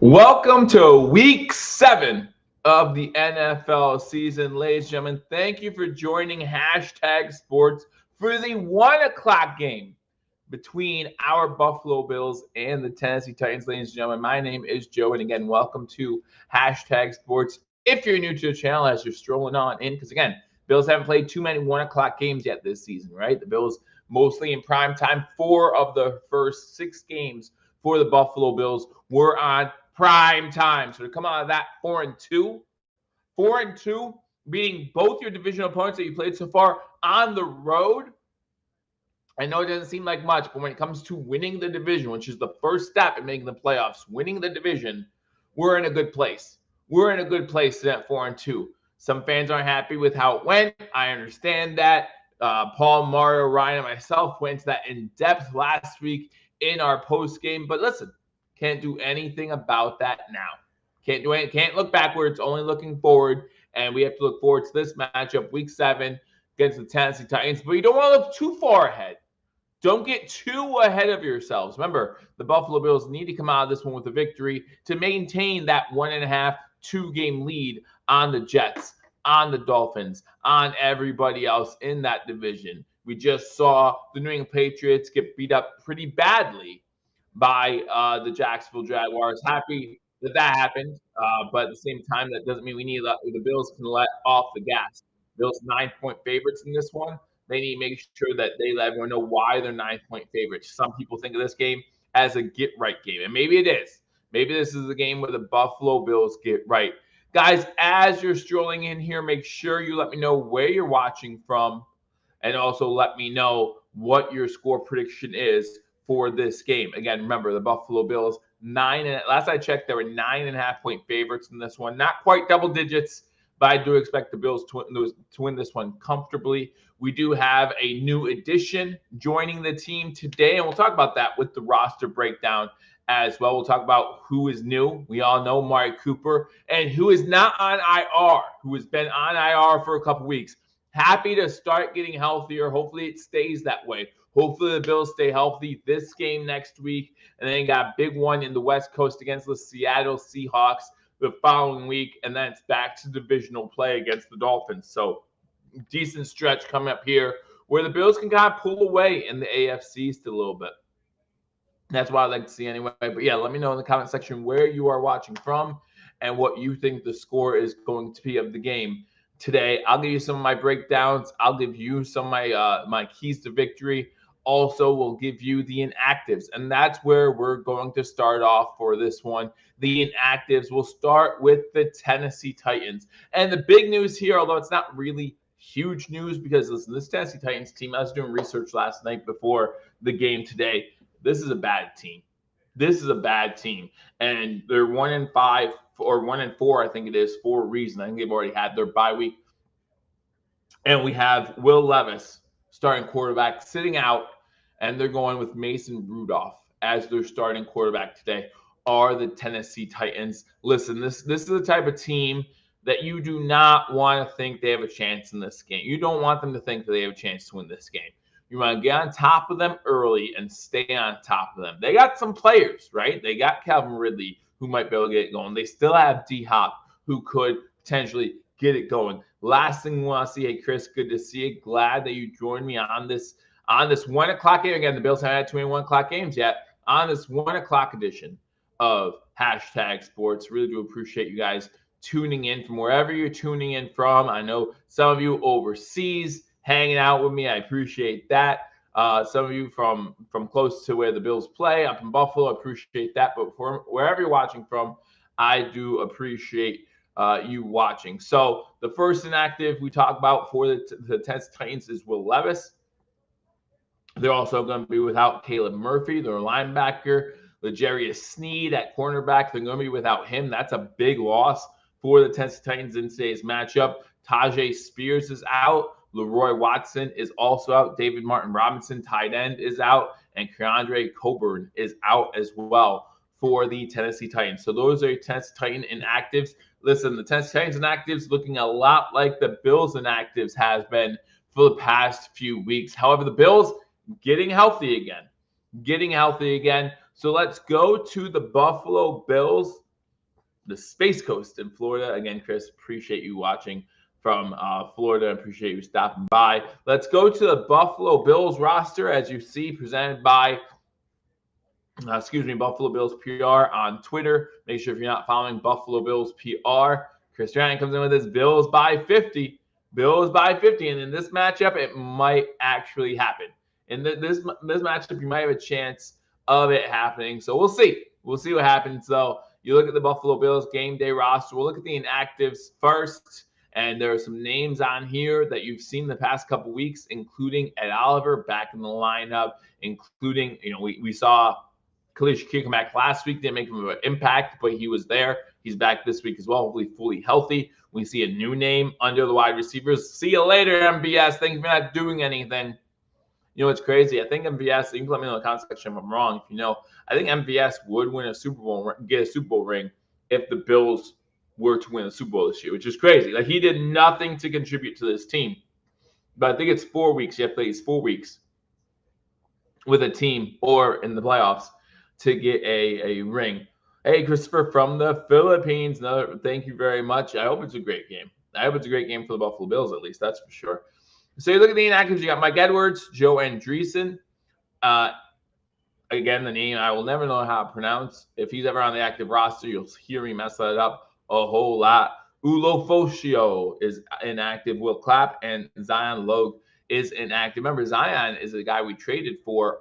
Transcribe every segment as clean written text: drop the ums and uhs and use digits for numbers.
Welcome to week 7 of the NFL season, ladies and gentlemen. Thank you for joining Hashtag Sports for the 1 o'clock game between our Buffalo Bills and the Tennessee Titans, ladies and gentlemen. My name is Joe, and again, welcome to Hashtag Sports. If you're new to the channel, as you're strolling on in, because again, Bills haven't played too many 1 o'clock games yet this season, right? The Bills mostly in prime time. 4 of the first 6 games for the Buffalo Bills were on prime time. So to come out of that 4-2, beating both your divisional opponents that you played so far on the road. I know it doesn't seem like much, but when it comes to winning the division, which is the first step in making the playoffs, winning the division, we're in a good place. We're in a good place at 4-2. Some fans aren't happy with how it went. I understand that. Paul, Mario, Ryan, and myself went into that in depth last week in our post game. But listen, can't do anything about that now. Can't look backwards, only looking forward. And we have to look forward to this matchup, week 7 against the Tennessee Titans. But you don't want to look too far ahead. Don't get too ahead of yourselves. Remember, the Buffalo Bills need to come out of this one with a victory to maintain that 1.5, 2-game lead on the Jets, on the Dolphins, on everybody else in that division. We just saw the New England Patriots get beat up pretty badly by the Jacksonville Jaguars. Happy that happened, but at the same time, that doesn't mean the Bills can let off the gas. Bills 9-point favorites in this one. They need to make sure that they let everyone know why they're 9-point favorites. Some people think of this game as a get-right game, and maybe it is. Maybe this is a game where the Buffalo Bills get right. Guys, as you're strolling in here, make sure you let me know where you're watching from, and also let me know what your score prediction is for this game. Again, remember, the Buffalo Bills, last I checked, there were 9.5-point favorites in this one. Not quite double digits, but I do expect the Bills to win this one comfortably. We do have a new addition joining the team today, and we'll talk about that with the roster breakdown as well. We'll talk about who is new. We all know Amari Cooper, and who is not on IR, who has been on IR for a couple weeks. Happy to start getting healthier. Hopefully it stays that way. Hopefully the Bills stay healthy this game next week, and then got a big one in the West Coast against the Seattle Seahawks the following week, and then it's back to divisional play against the Dolphins. So decent stretch coming up here where the Bills can kind of pull away in the AFC East a little bit. That's what I'd like to see anyway. But yeah, let me know in the comment section where you are watching from and what you think the score is going to be of the game today. I'll give you some of my breakdowns. I'll give you some of my keys to victory. Also, we'll give you the inactives, and that's where we're going to start off for this one. The inactives, we'll start with the Tennessee Titans. And the big news here, although it's not really huge news, because listen, this Tennessee Titans team, I was doing research last night before the game today. This is a bad team. This is a bad team. And they're 1-5 or 1-4, I think it is, for a reason. I think they've already had their bye week. And we have Will Levis, starting quarterback, sitting out, and they're going with Mason Rudolph as their starting quarterback today. Are the Tennessee Titans. Listen, this is the type of team that you do not want to think they have a chance in this game. You don't want them to think that they have a chance to win this game. You want to get on top of them early and stay on top of them. They got some players, right? They got Calvin Ridley, who might be able to get it going. They still have D-Hop, who could potentially get it going. Last thing we want to see, hey, Chris, good to see you. Glad that you joined me on this 1 o'clock game. Again, the Bills haven't had too many 1 o'clock games yet. On this 1 o'clock edition of Hashtag Sports. Really do appreciate you guys tuning in from wherever you're tuning in from. I know some of you overseas hanging out with me. I appreciate that. Some of you from close to where the Bills play, up in Buffalo, I appreciate that. But wherever you're watching from, I do appreciate you watching. So the first inactive we talk about for the Tennessee Titans is Will Levis. They're also going to be without Caleb Murphy, their linebacker. L'Jarius Sneed at cornerback, they're going to be without him. That's a big loss for the Tennessee Titans in today's matchup. Tajay Spears is out. Leroy Watson is also out. David Martin Robinson, tight end, is out. And Keandre Coburn is out as well for the Tennessee Titans. So those are your Tennessee Titan inactives. Listen, the Tennessee Titans inactives looking a lot like the Bills inactives has been for the past few weeks. However, the Bills getting healthy again. So let's go to the Buffalo Bills the Space Coast in Florida. Again, Chris, appreciate you watching from Florida. Appreciate you stopping by. Let's go to the Buffalo Bills roster, as you see, presented by Buffalo Bills PR on Twitter. Make sure if you're not following Buffalo Bills PR, Chris Ryan comes in with his Bills by 50. Bills by 50. And in this matchup, it might actually happen. In this matchup, you might have a chance of it happening. So we'll see. We'll see what happens. So you look at the Buffalo Bills game day roster. We'll look at the inactives first. And there are some names on here that you've seen the past couple weeks, including Ed Oliver back in the lineup, including, we saw Khalil Shakir come back last week, didn't make him an impact, but he was there. He's back this week as well, hopefully fully healthy. We see a new name under the wide receivers. See you later, MVS. Thank you for not doing anything. It's crazy. I think MVS, you can let me know in the comment section if I'm wrong. I think MVS would win a Super Bowl, get a Super Bowl ring if the Bills were to win a Super Bowl this year, which is crazy. Like, he did nothing to contribute to this team. But I think it's 4 weeks. You have to play 4 weeks with a team or in the playoffs to get a ring. Hey, Christopher from the Philippines. Thank you very much. I hope it's a great game. I hope it's a great game for the Buffalo Bills, at least. That's for sure. So you look at the inactives. You got Mike Edwards, Joe Andreessen. Again, the name I will never know how to pronounce. If he's ever on the active roster, you'll hear me mess that up a whole lot. Ulofoshio is inactive. Will Clapp and Zion Logue is inactive. Remember, Zion is a guy we traded for,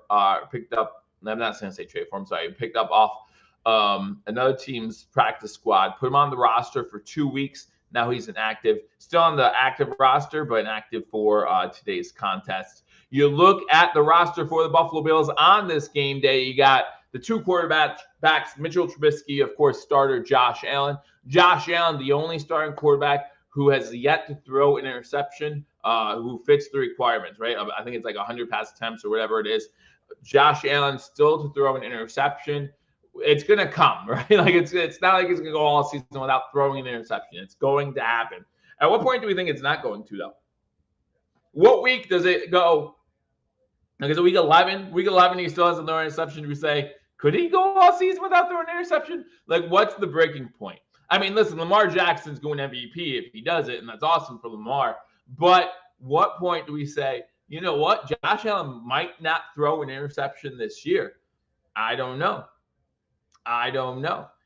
picked up. I'm not going to say trade for him. Sorry, picked up off another team's practice squad. Put him on the roster for 2 weeks. Now he's inactive. Still on the active roster, but inactive for today's contest. You look at the roster for the Buffalo Bills on this game day. You got the 2 quarterbacks, Mitchell Trubisky, of course, starter Josh Allen. Josh Allen, the only starting quarterback who has yet to throw an interception, who fits the requirements, right? I think it's like 100 pass attempts or whatever it is. Josh Allen still to throw an interception. It's going to come, right? Like, it's not like it's going to go all season without throwing an interception. It's going to happen. At what point do we think it's not going to, though? What week does it go? Like, is it week 11? Week 11, he still hasn't thrown an interception. Do we say, could he go all season without throwing an interception? Like, what's the breaking point? I mean, listen, Lamar Jackson's going MVP if he does it, and that's awesome for Lamar. But what point do we say, you know what? Josh Allen might not throw an interception this year. I don't know.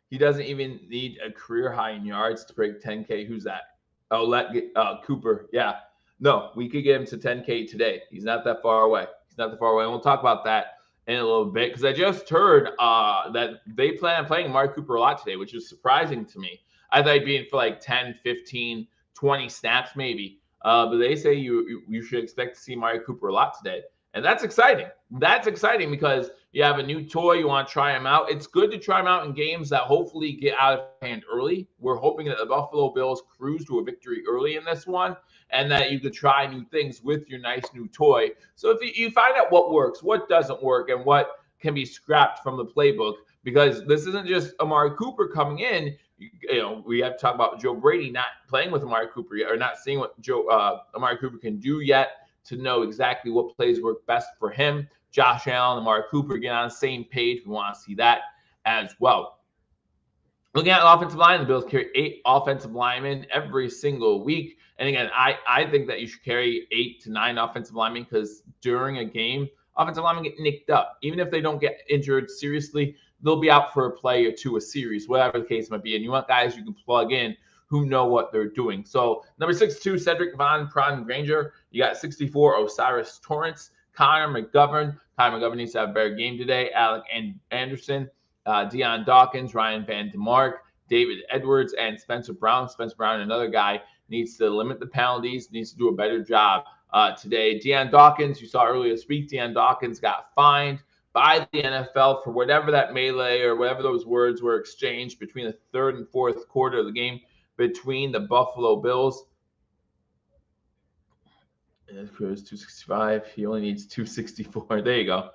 He doesn't even need a career high in yards to break 10K. Who's that? Cooper. Yeah. No, we could get him to 10K today. He's not that far away. And we'll talk about that in a little bit, because I just heard that they plan on playing Amari Cooper a lot today, which is surprising to me. I thought he'd be in for like 10, 15, 20 snaps maybe. But they say you should expect to see Amari Cooper a lot today. And that's exciting. That's exciting because you have a new toy. You want to try him out. It's good to try him out in games that hopefully get out of hand early. We're hoping that the Buffalo Bills cruise to a victory early in this one, and that you could try new things with your nice new toy. So if you find out what works, what doesn't work, and what can be scrapped from the playbook, because this isn't just Amari Cooper coming in. We have to talk about Joe Brady not playing with Amari Cooper yet, or not seeing what Amari Cooper can do yet to know exactly what plays work best for him. Josh Allen, Amari Cooper get on the same page. We want to see that as well. Looking at the offensive line, the Bills carry 8 offensive linemen every single week. And again, I think that you should carry 8 to 9 offensive linemen, because during a game, offensive linemen get nicked up. Even if they don't get injured seriously, they'll be out for a play or two, a series, whatever the case might be. And you want guys you can plug in who know what they're doing. So number 62, Cedric Von Granger. You got 64, Osiris Torrance. Connor McGovern. Connor McGovern needs to have a better game today. Alec Anderson. Deion Dawkins, Ryan Van DeMark, David Edwards, and Spencer Brown. Spencer Brown, another guy, needs to limit the penalties, needs to do a better job today. Deion Dawkins, you saw earlier this week, Deion Dawkins got fined by the NFL for whatever that melee or whatever those words were exchanged between the 3rd and 4th quarter of the game between the Buffalo Bills. And it was 265. He only needs 264. There you go.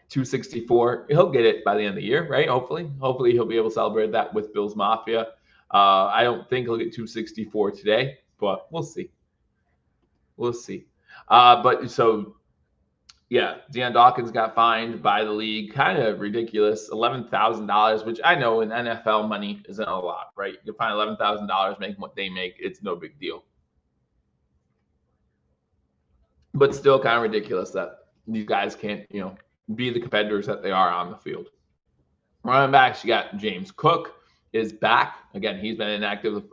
264. He'll get it by the end of the year, right? Hopefully he'll be able to celebrate that with Bills Mafia. I don't think he'll get 264 today, but we'll see. But so Yeah, Deion Dawkins got fined by the league. Kind of ridiculous. $11,000, which I know in NFL money isn't a lot, right? You find $11,000 making what they make. It's no big deal. But still kind of ridiculous that these guys can't, be the competitors that they are on the field. Running backs, you got James Cook is back. Again, he's been inactive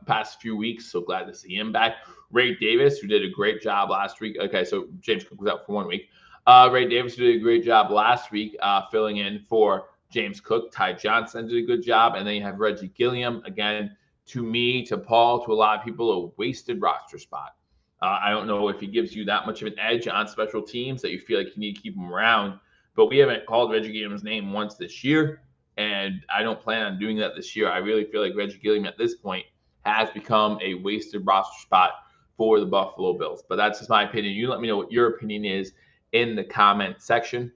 past few weeks, so glad to see him back. Ray Davis, who did a great job last week. Okay, so James Cook was out for 1 week. Ray Davis did a great job last week filling in for James Cook. Ty Johnson did a good job. And then you have Reggie Gilliam. Again, to me, to Paul, to a lot of people, a wasted roster spot. I don't know if he gives you that much of an edge on special teams that you feel like you need to keep him around. But we haven't called Reggie Gilliam's name once this year, and I don't plan on doing that this year. I really feel like Reggie Gilliam at this point has become a wasted roster spot for the Buffalo Bills. But that's just my opinion. You let me know what your opinion is in the comment section.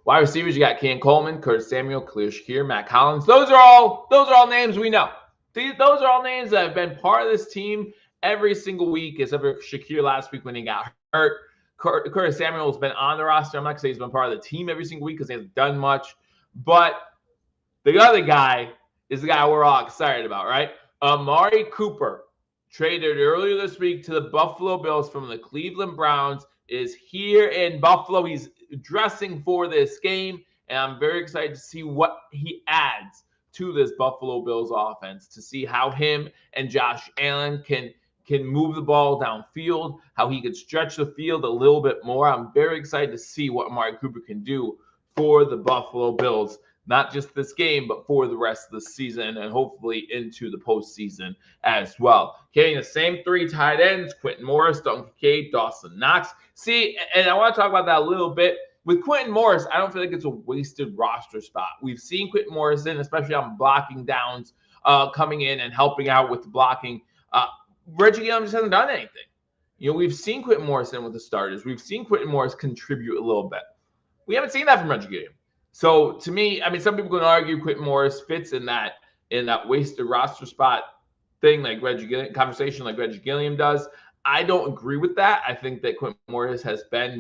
Wide receivers, you got Cam Coleman, Curtis Samuel, Khalil Shakir, Matt Collins. Those are all names we know. Those are all names that have been part of this team every single week, except for Shakir last week when he got hurt. Curtis Samuel has been on the roster. I'm not going to say he's been part of the team every single week because he hasn't done much. But the other guy is the guy we're all excited about, right? Amari Cooper, traded earlier this week to the Buffalo Bills from the Cleveland Browns, is here in Buffalo. He's dressing for this game, and I'm very excited to see what he adds to this Buffalo Bills offense, to see how him and Josh Allen can move the ball downfield, how he could stretch the field a little bit more. I'm very excited to see what Amari Cooper can do for the Buffalo Bills, not just this game, but for the rest of the season and hopefully into the postseason as well. Getting the same three tight ends, Quentin Morris, Duncan Kincaid, Dawson Knox. See, and I want to talk about that a little bit. With Quentin Morris, I don't feel like it's a wasted roster spot. We've seen Quentin Morrison, especially on blocking downs, coming in and helping out with the blocking. Reggie Gilliam just hasn't done anything. We've seen Quentin Morrison with the starters. We've seen Quentin Morris contribute a little bit. We haven't seen that from Reggie Gilliam. So to me, I mean, some people can argue Quentin Morris fits in that wasted roster spot thing, like Reggie Gilliam, conversation like Reggie Gilliam does. I don't agree with that. I think that Quentin Morris has been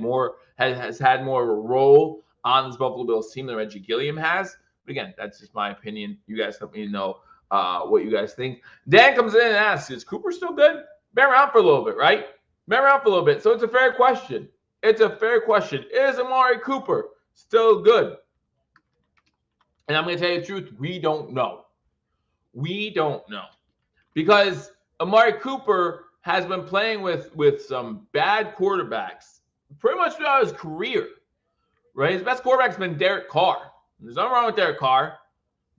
has had more of a role on this Buffalo Bills team than Reggie Gilliam has. But again, that's just my opinion. You guys let me know what you guys think. Dan comes in and asks, is Cooper still good? Been around for a little bit, right? Been around for a little bit. So it's a fair question. It's a fair question. Is Amari Cooper still good? And I'm going to tell you the truth. We don't know. We don't know. Because Amari Cooper has been playing with some bad quarterbacks pretty much throughout his career, right? His best quarterback's been Derek Carr. There's nothing wrong with Derek Carr,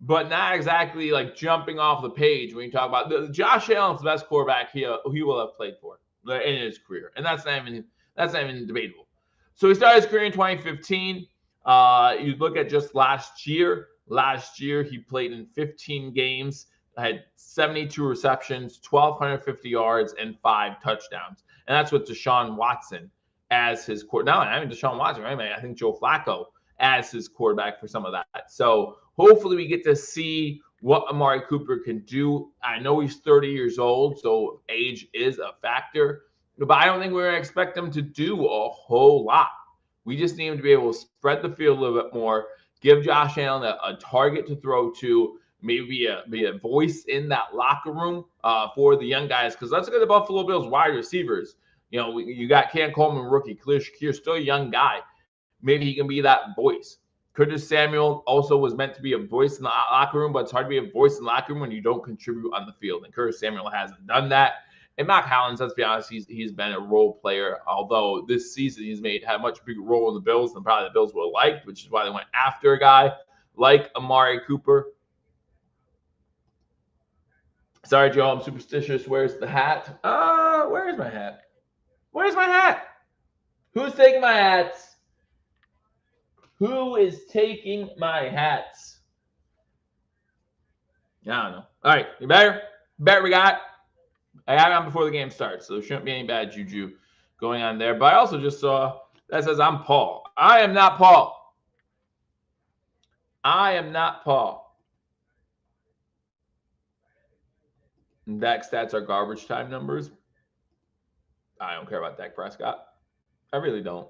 but not exactly like jumping off the page when you talk about Josh Allen's the best quarterback he will have played for in his career, and that's not even debatable. So he started his career in 2015. You look at just last year. Last year he played in 15 games, had 72 receptions, 1,250 yards, and 5 touchdowns, and that's with Deshaun Watson as his quarterback. No, I mean Deshaun Watson, right? I think Joe Flacco as his quarterback for some of that. So hopefully we get to see what Amari Cooper can do. I know he's 30 years old, so age is a factor, but I don't think we're going to expect him to do a whole lot. We just need him to be able to spread the field a little bit more, give Josh Allen a target to throw to, maybe be a voice in that locker room for the young guys. Because let's look at the Buffalo Bills wide receivers. You got Cam Coleman, rookie, Khalil Shakir, still a young guy. Maybe he can be that voice. Curtis Samuel also was meant to be a voice in the locker room, but it's hard to be a voice in the locker room when you don't contribute on the field. And Curtis Samuel hasn't done that. And Matt Collins, let's be honest, he's been a role player, although this season he's had a much bigger role in the Bills than probably the Bills would have liked, which is why they went after a guy like Amari Cooper. Sorry, Joe, I'm superstitious. Where's the hat? Where's my hat? Where's my hat? Who's taking my hats? Who is taking my hats? I don't know. All right, you better we got. I got it on before the game starts, so there shouldn't be any bad juju going on there. But I also just saw that says I'm Paul. I am not Paul. I am not Paul. Dak stats are garbage time numbers. I don't care about Dak Prescott. I really don't.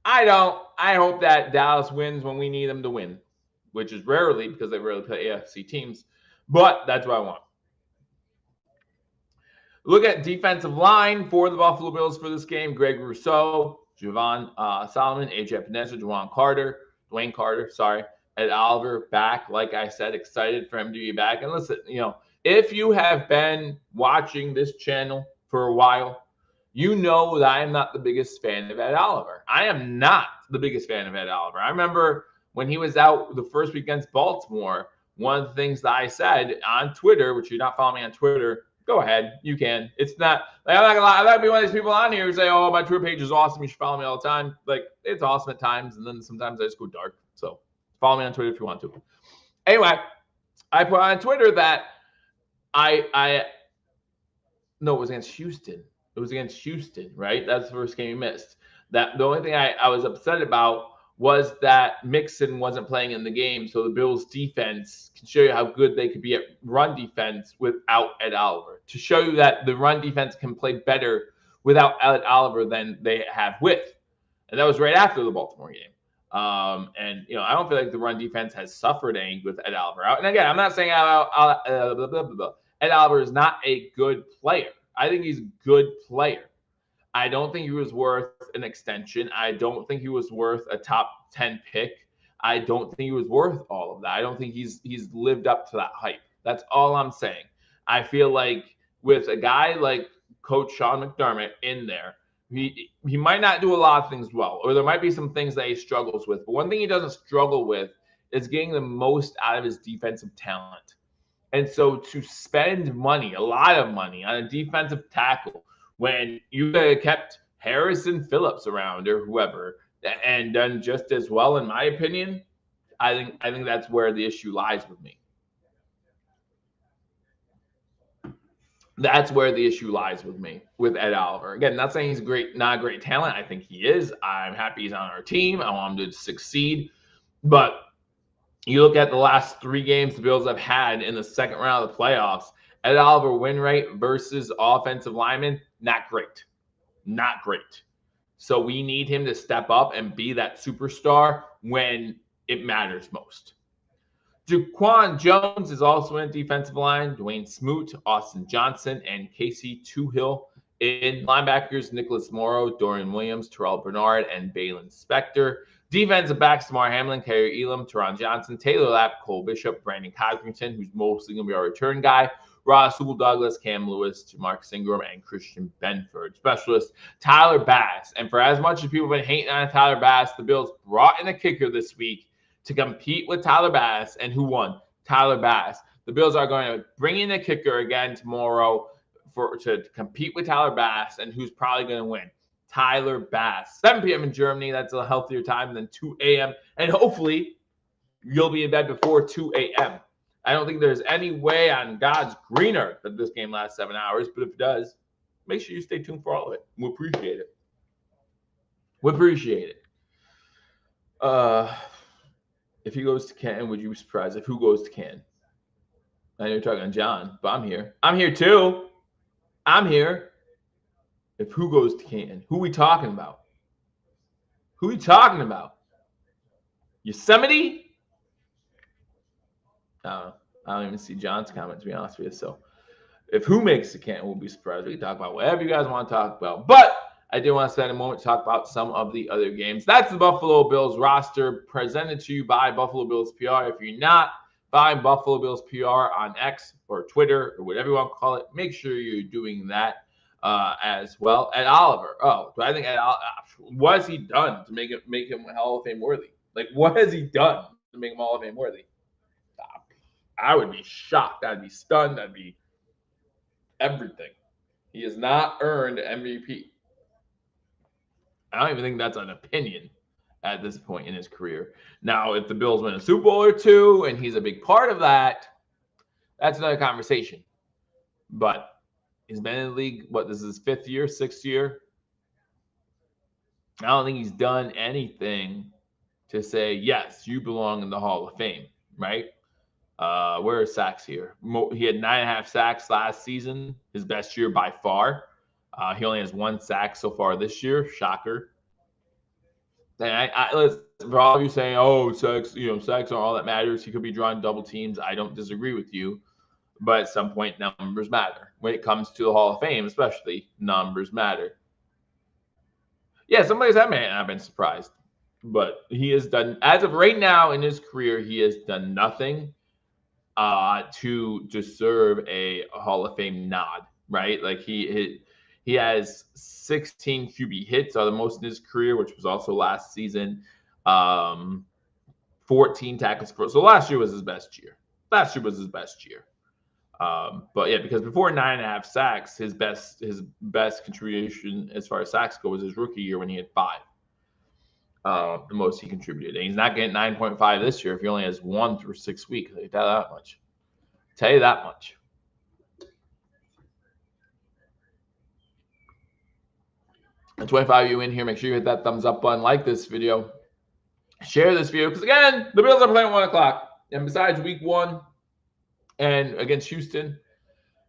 I don't. I hope that Dallas wins when we need them to win, which is rarely because they rarely play AFC teams. But that's what I want. Look at defensive line for the Buffalo Bills for this game. Greg Rousseau, Javon Solomon, AJ Epinesa, Dwayne Carter, Ed Oliver back. Like I said, excited for him to be back. And listen, if you have been watching this channel for a while, you know that I am not the biggest fan of Ed Oliver. I am not the biggest fan of Ed Oliver. I remember when he was out the first week against Baltimore, one of the things that I said on Twitter, which you're not following me on Twitter, go ahead. You can. It's not like I'm not gonna lie. I'm not gonna be one of these people on here who say, "Oh, my Twitter page is awesome. You should follow me all the time." Like, it's awesome at times, and then sometimes I just go dark. So follow me on Twitter if you want to. Anyway, I put on Twitter that no, it was against Houston. It was against Houston, right? That's the first game he missed. That the only thing I was upset about was that Mixon wasn't playing in the game, so the Bills' defense can show you how good they could be at run defense without Ed Oliver. To show you that the run defense can play better without Ed Oliver than they have with. And that was right after the Baltimore game. And I don't feel like the run defense has suffered any with Ed Oliver out. And again, I'm not saying Ed Oliver is not a good player. I think he's a good player. I don't think he was worth an extension. I don't think he was worth a top 10 pick. I don't think he was worth all of that. I don't think he's lived up to that hype. That's all I'm saying. I feel like with a guy like Coach Sean McDermott in there, he might not do a lot of things well, or there might be some things that he struggles with. But one thing he doesn't struggle with is getting the most out of his defensive talent. And so to spend money, a lot of money on a defensive tackle, when you could have kept Harrison Phillips around or whoever and done just as well, in my opinion, I think that's where the issue lies with me. That's where the issue lies with me, with Ed Oliver. Again, not saying he's not a great talent. I think he is. I'm happy he's on our team. I want him to succeed. But you look at the last 3 games the Bills have had in the second round of the playoffs, Ed Oliver win rate versus offensive linemen, not great. Not great. So we need him to step up and be that superstar when it matters most. Jaquan Jones is also in defensive line. Dwayne Smoot, Austin Johnson, and Casey Toohill. In linebackers, Nicholas Morrow, Dorian Williams, Terrell Bernard, and Balin Spector. Defensive backs, Damar Hamlin, Kerry Elam, Teron Johnson, Taylor Lapp, Cole Bishop, Brandon Codrington, who's mostly going to be our return guy, Ross Douglas, Cam Lewis, Marcus Ingram, and Christian Benford. Specialist, Tyler Bass. And for as much as people have been hating on Tyler Bass, the Bills brought in a kicker this week to compete with Tyler Bass. And who won? Tyler Bass. The Bills are going to bring in a kicker again tomorrow to compete with Tyler Bass. And who's probably going to win? Tyler Bass. 7 p.m. in Germany. That's a healthier time than 2 a.m. And hopefully you'll be in bed before 2 a.m. I don't think there's any way on God's green earth that this game lasts 7 hours. But if it does, make sure you stay tuned for all of it. We appreciate it. We appreciate it. If he goes to Canton, would you be surprised if who goes to Canton? I know you're talking to John, but I'm here. I'm here too. I'm here. If who goes to Canton, who we talking about? Who we talking about? Yosemite? I don't even see John's comment, to be honest with you. So if who makes the Canton, we'll be surprised. We can talk about whatever you guys want to talk about. But I did want to spend a moment to talk about some of the other games. That's the Buffalo Bills roster presented to you by Buffalo Bills PR. If you're not buying Buffalo Bills PR on X or Twitter or whatever you want to call it, make sure you're doing that as well. Ed Oliver. Oh, do I think Ed Oliver, what has he done to make him Hall of Fame worthy? Like, what has he done to make him Hall of Fame worthy? I would be shocked. I'd be stunned. I'd be everything. He has not earned MVP. I don't even think that's an opinion at this point in his career. Now, if the Bills win a Super Bowl or 2 and he's a big part of that, that's another conversation. But he's been in the league, this is his 5th year, 6th year. I don't think he's done anything to say, yes, you belong in the Hall of Fame, right? Where are sacks here? He had 9.5 sacks last season, his best year by far. He only has 1 sack so far this year. Shocker. And listen, for all of you saying, "Oh, sacks aren't all that matters. He could be drawing double teams." I don't disagree with you, but at some point, numbers matter. When it comes to the Hall of Fame, especially, numbers matter. Yeah, somebody said, "Man, I've been surprised," but he has done, as of right now in his career, he has done nothing to deserve a Hall of Fame nod. Right? Like he has 16 QB hits, are the most in his career, which was also last season. 14 tackles for. So last year was his best year. But yeah, because before 9.5 sacks, his best contribution as far as sacks go was his rookie year when he had 5. The most he contributed. And he's not getting 9.5 this year if he only has 1 through 6 weeks. I'll tell you that much. And 25 of you in here, make sure you hit that thumbs up button, like this video, share this video, because again, the Bills are playing at 1 o'clock. And besides week 1 and against Houston,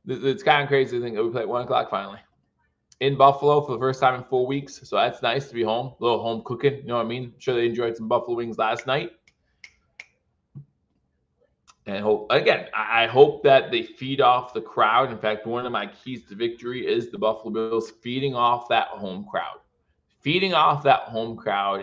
it's kind of crazy to think that we play at 1 o'clock finally in Buffalo for the first time in 4 weeks. So that's nice to be home, a little home cooking. You know what I mean? I'm sure they enjoyed some buffalo wings last night. And I hope that they feed off the crowd. In fact, one of my keys to victory is the Buffalo Bills feeding off that home crowd.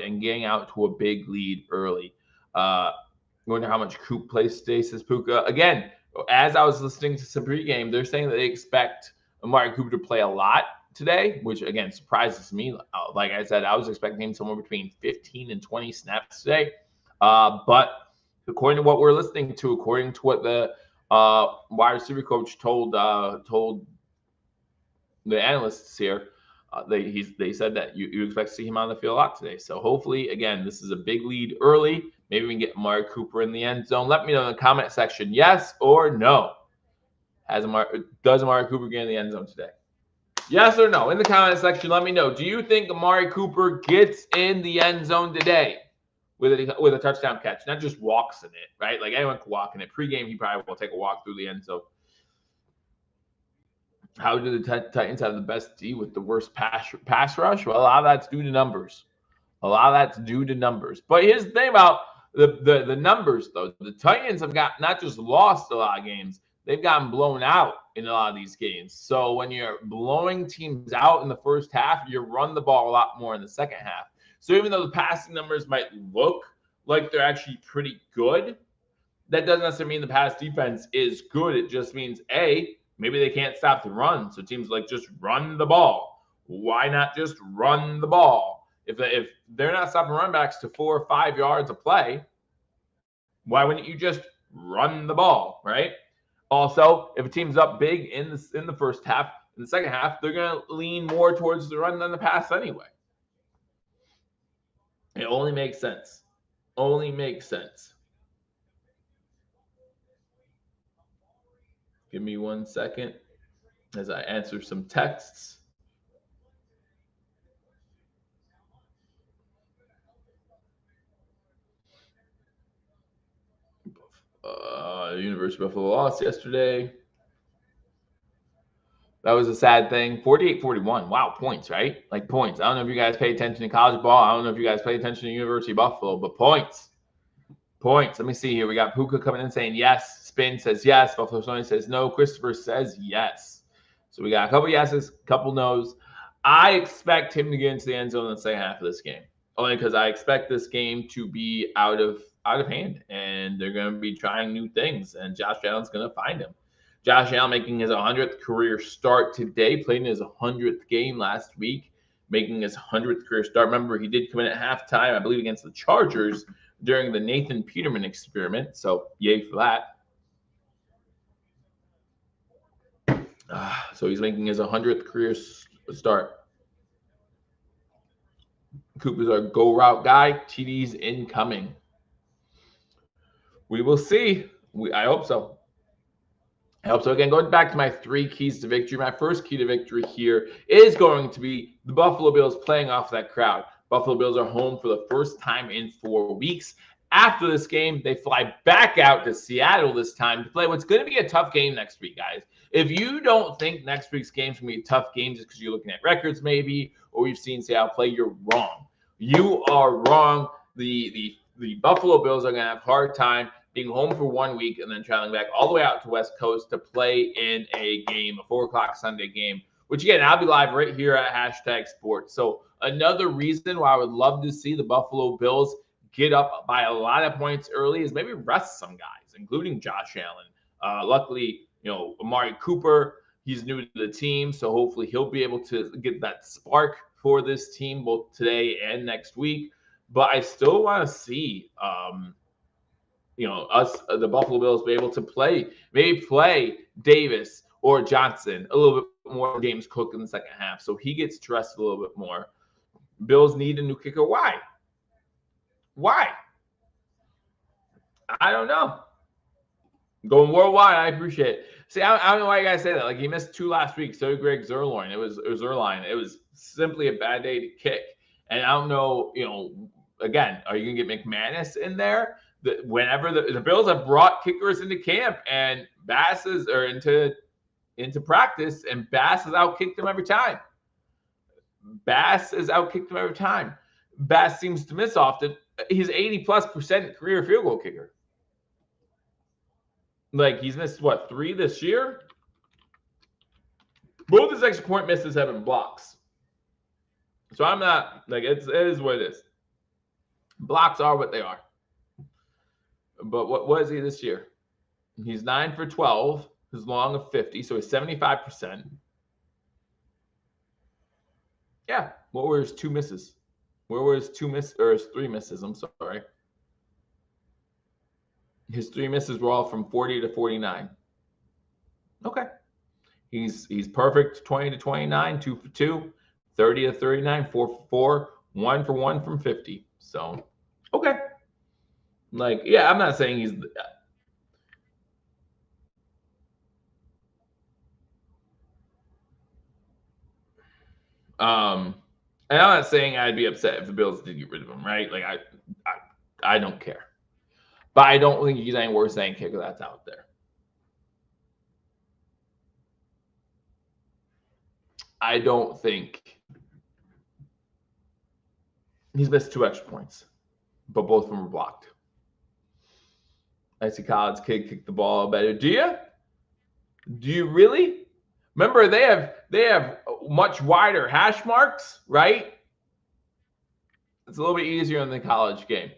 And getting out to a big lead early. Wonder how much Coop plays today, says Puka. Again, as I was listening to some pregame, they're saying that they expect Amari Cooper to play a lot today, which, again, surprises me. Like I said, I was expecting him somewhere between 15 and 20 snaps today. But according to what we're listening to, according to what the wide receiver coach told the analysts here, they said that you expect to see him on the field a lot today. So hopefully, again, this is a big lead early. Maybe we can get Amari Cooper in the end zone. Let me know in the comment section, yes or no. Does Amari Cooper get in the end zone today? Yes or no? In the comment section, let me know. Do you think Amari Cooper gets in the end zone today with a touchdown catch? Not just walks in it, right? Like anyone can walk in it. Pre-game, he probably will take a walk through the end zone. How do the Titans have the best D with the worst pass rush? Well, a lot of that's due to numbers. But here's the thing about the numbers, though. The Titans have not just lost a lot of games, they've gotten blown out in a lot of these games. So when you're blowing teams out in the first half, you run the ball a lot more in the second half. So even though the passing numbers might look like they're actually pretty good, that doesn't necessarily mean the pass defense is good. It just means, maybe they can't stop the run. So teams like, just run the ball. Why not just run the ball? If they're not stopping run backs to 4 or 5 yards a play, why wouldn't you just run the ball, right? Also, if a team's up big in the first half, in the second half, they're going to lean more towards the run than the pass anyway. It only makes sense. Give me 1 second as I answer some texts. University of Buffalo lost yesterday. That was a sad thing. 48-41. Wow, points, right? Like points. I don't know if you guys pay attention to college ball. I don't know if you guys pay attention to University of Buffalo, but points. Let me see here. We got Puka coming in saying yes. Spin says yes. Buffalo Sony says no. Christopher says yes. So we got a couple yeses, a couple no's. I expect him to get into the end zone in the second half of this game, only because I expect this game to be out of hand, and they're going to be trying new things, and Josh Allen's going to find him. Josh Allen making his 100th career start today, played in his 100th game last week, making his 100th career start. Remember, he did come in at halftime, I believe, against the Chargers during the Nathan Peterman experiment. So, yay for that. So he's making his 100th career start. Cooper's our go route guy. TD's incoming. We will see. I hope so. Again, going back to my 3 keys to victory, my first key to victory here is going to be the Buffalo Bills playing off that crowd. Buffalo Bills are home for the first time in 4 weeks After this game, they fly back out to Seattle this time to play what's going to be a tough game next week, guys. If you don't think next week's game's going to be a tough game just because you're looking at records maybe, or you've seen Seattle play, you're wrong. You are wrong. The Buffalo Bills are going to have a hard time being home for 1 week and then traveling back all the way out to West Coast to play in a game, a 4 o'clock Sunday game, which, again, I'll be live right here at #sports. So another reason why I would love to see the Buffalo Bills get up by a lot of points early is maybe rest some guys, including Josh Allen. Luckily, Amari Cooper, he's new to the team, so hopefully he'll be able to get that spark for this team both today and next week. But I still want to see, the Buffalo Bills be able to play Davis or Johnson a little bit more, James Cook in the second half, so he gets to rest a little bit more. Bills need a new kicker. Why? I don't know. Going worldwide, I appreciate it. See, I don't know why you guys say that. Like, he missed 2 last week. So did Greg Zuerlein. It was Zuerlein. It was simply a bad day to kick. And I don't know, again, are you going to get McManus in there? Whenever the Bills have brought kickers into camp and Bass is into practice, and Bass has outkicked them every time. Bass seems to miss often. He's 80+% career field goal kicker. Like, he's missed, 3 this year? Both his extra point misses have been blocks. So I'm not, it is what it is. Blocks are what they are. But what is he this year? He's 9 for 12, his long of 50, so he's 75%. Yeah, what were his 2 misses? Where were his 3 misses? I'm sorry. His 3 misses were all from 40 to 49. Okay. He's perfect 20 to 29, 2 for 2, 30 to 39, 4 for 4, 1 for 1 from 50. So, okay. I'm not saying he's and I'm not saying I'd be upset if the Bills did get rid of him, right? I don't care. But I don't think he's any worse than any kicker that's out there. I don't think he's missed 2 extra points, but both of them were blocked. I see college kid kick the ball better. Do you? Do you really? Remember, they have much wider hash marks, right? It's a little bit easier in the college game.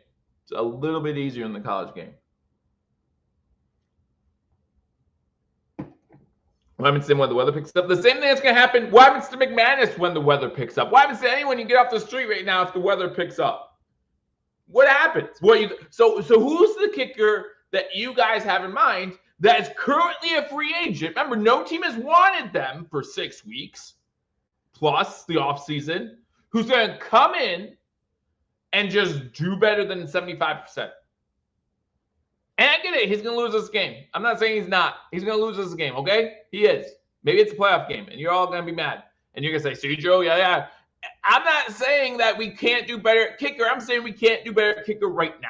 It's a little bit easier in the college game. What happens to him when the weather picks up? The same thing that's going to happen. What happens to McManus when the weather picks up? What happens to anyone you get off the street right now if the weather picks up? What happens? So who's the kicker that you guys have in mind that is currently a free agent? Remember, no team has wanted them for 6 weeks, plus the offseason, who's going to come in and just do better than 75%. And I get it. He's going to lose this game. I'm not saying he's not. He's going to lose this game, okay? He is. Maybe it's a playoff game, and you're all going to be mad. And you're going to say, Joe, yeah. I'm not saying that we can't do better at kicker. I'm saying we can't do better at kicker right now.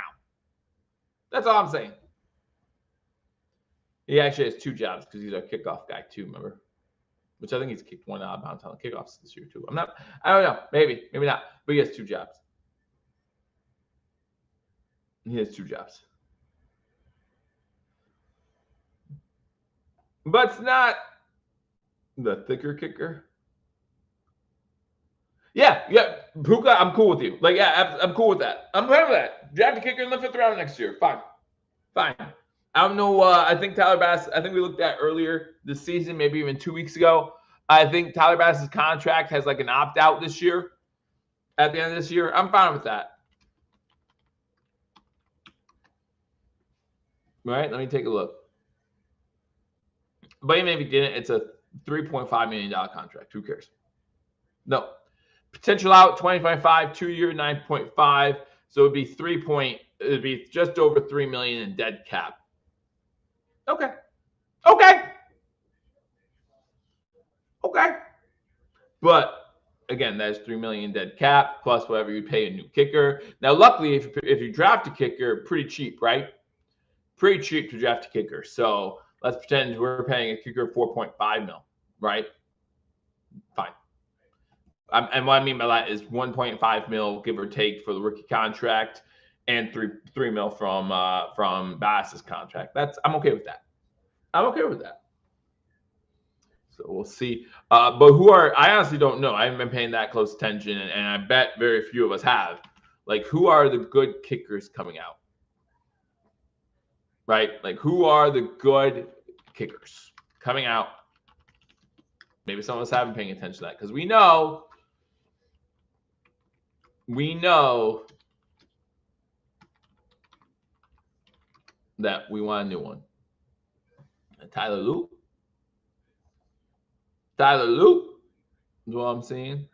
That's all I'm saying. He actually has 2 jobs because he's our kickoff guy too, remember? Which I think he's kicked 1 out of bounds on the kickoffs this year too. I don't know. Maybe not. But he has 2 jobs. He has 2 jobs. But it's not the thicker kicker. Yeah. Puka, I'm cool with you. I'm cool with that. I'm fine with that. Draft a kicker in the 5th round next year. Fine. I don't know. I think Tyler Bass, I think we looked at earlier this season, maybe even 2 weeks ago. I think Tyler Bass's contract has an opt-out this year. At the end of this year, I'm fine with that. Right? Let me take a look. But even if he didn't, it's a $3.5 million contract. Who cares? No. Potential out 2025, 2-year, 9.5. So it'd be just over $3 million in dead cap. Okay. But Again, that's $3 million dead cap plus whatever you pay a new kicker. Now, luckily, if you draft a kicker, pretty cheap, right? Pretty cheap to draft a kicker. So let's pretend we're paying a kicker 4.5 mil, right? Fine. And what I mean by that is 1.5 mil, give or take, for the rookie contract, and three mil from Bass's contract. I'm okay with that. I'm okay with that. So we'll see. But I honestly don't know. I haven't been paying that close attention, and I bet very few of us have. Like, who are the good kickers coming out? Right? Like, who are the good kickers coming out? Maybe some of us haven't been paying attention to that because we know that we want a new one. Tyler Luke is what I'm seeing.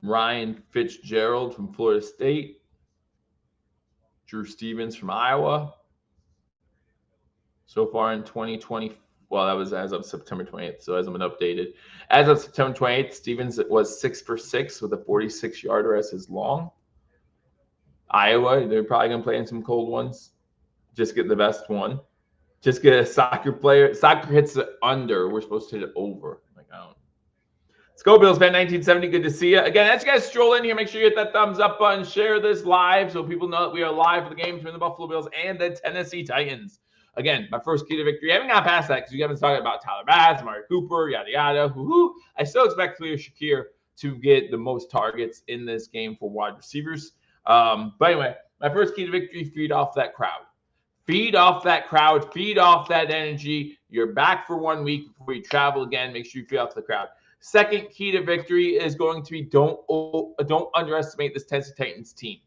Ryan Fitzgerald from Florida State. Drew Stevens from Iowa. So far in 2020, well, that was as of September 28th, so it hasn't been updated. As of September 28th, Stevens was 6 for 6 with a 46-yarder as his long. Iowa, they're probably going to play in some cold ones. Just get the best one. Just get a soccer player. Soccer hits the under. We're supposed to hit it over. Like, I don't know. Let's go, Bills fan 1970. Good to see you. Again, as you guys stroll in here, make sure you hit that thumbs up button. Share this live so people know that we are live for the game between the Buffalo Bills and the Tennessee Titans. Again, my first key to victory. I haven't got past that because you haven't talked about Tyler Bass, Amari Cooper, yada, yada. Woo-hoo. I still expect Khalil Shakir to get the most targets in this game for wide receivers. But anyway, my first key to victory, feed off that crowd. Feed off that crowd. Feed off that energy. You're back for 1 week before you travel again. Make sure you feed off the crowd. Second key to victory is going to be don't underestimate this Tennessee Titans team.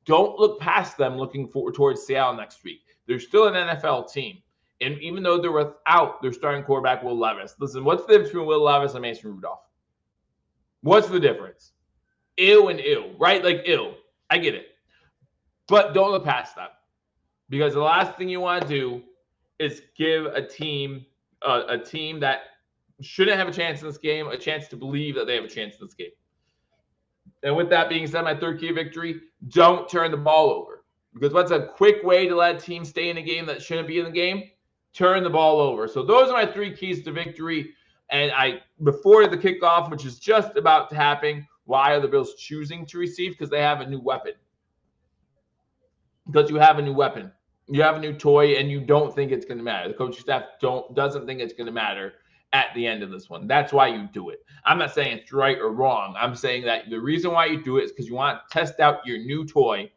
Don't look past them looking forward towards Seattle next week. They're still an NFL team. And even though they're without their starting quarterback, Will Levis. Listen, what's the difference between Will Levis and Mason Rudolph? What's the difference? Ew and ew, right? Like, ew. I get it. But don't look past that. Because the last thing you want to do is give a team that shouldn't have a chance in this game a chance to believe that they have a chance in this game. And with that being said, my third key victory, don't turn the ball over. Because what's a quick way to let a team stay in a game that shouldn't be in the game? Turn the ball over. So those are my 3 keys to victory. And before the kickoff, which is just about to happen, why are the Bills choosing to receive? Because they have a new weapon. Because you have a new weapon. You have a new toy, and you don't think it's going to matter. The coaching staff doesn't think it's going to matter at the end of this one. That's why you do it. I'm not saying it's right or wrong. I'm saying that the reason why you do it is because you want to test out your new toy,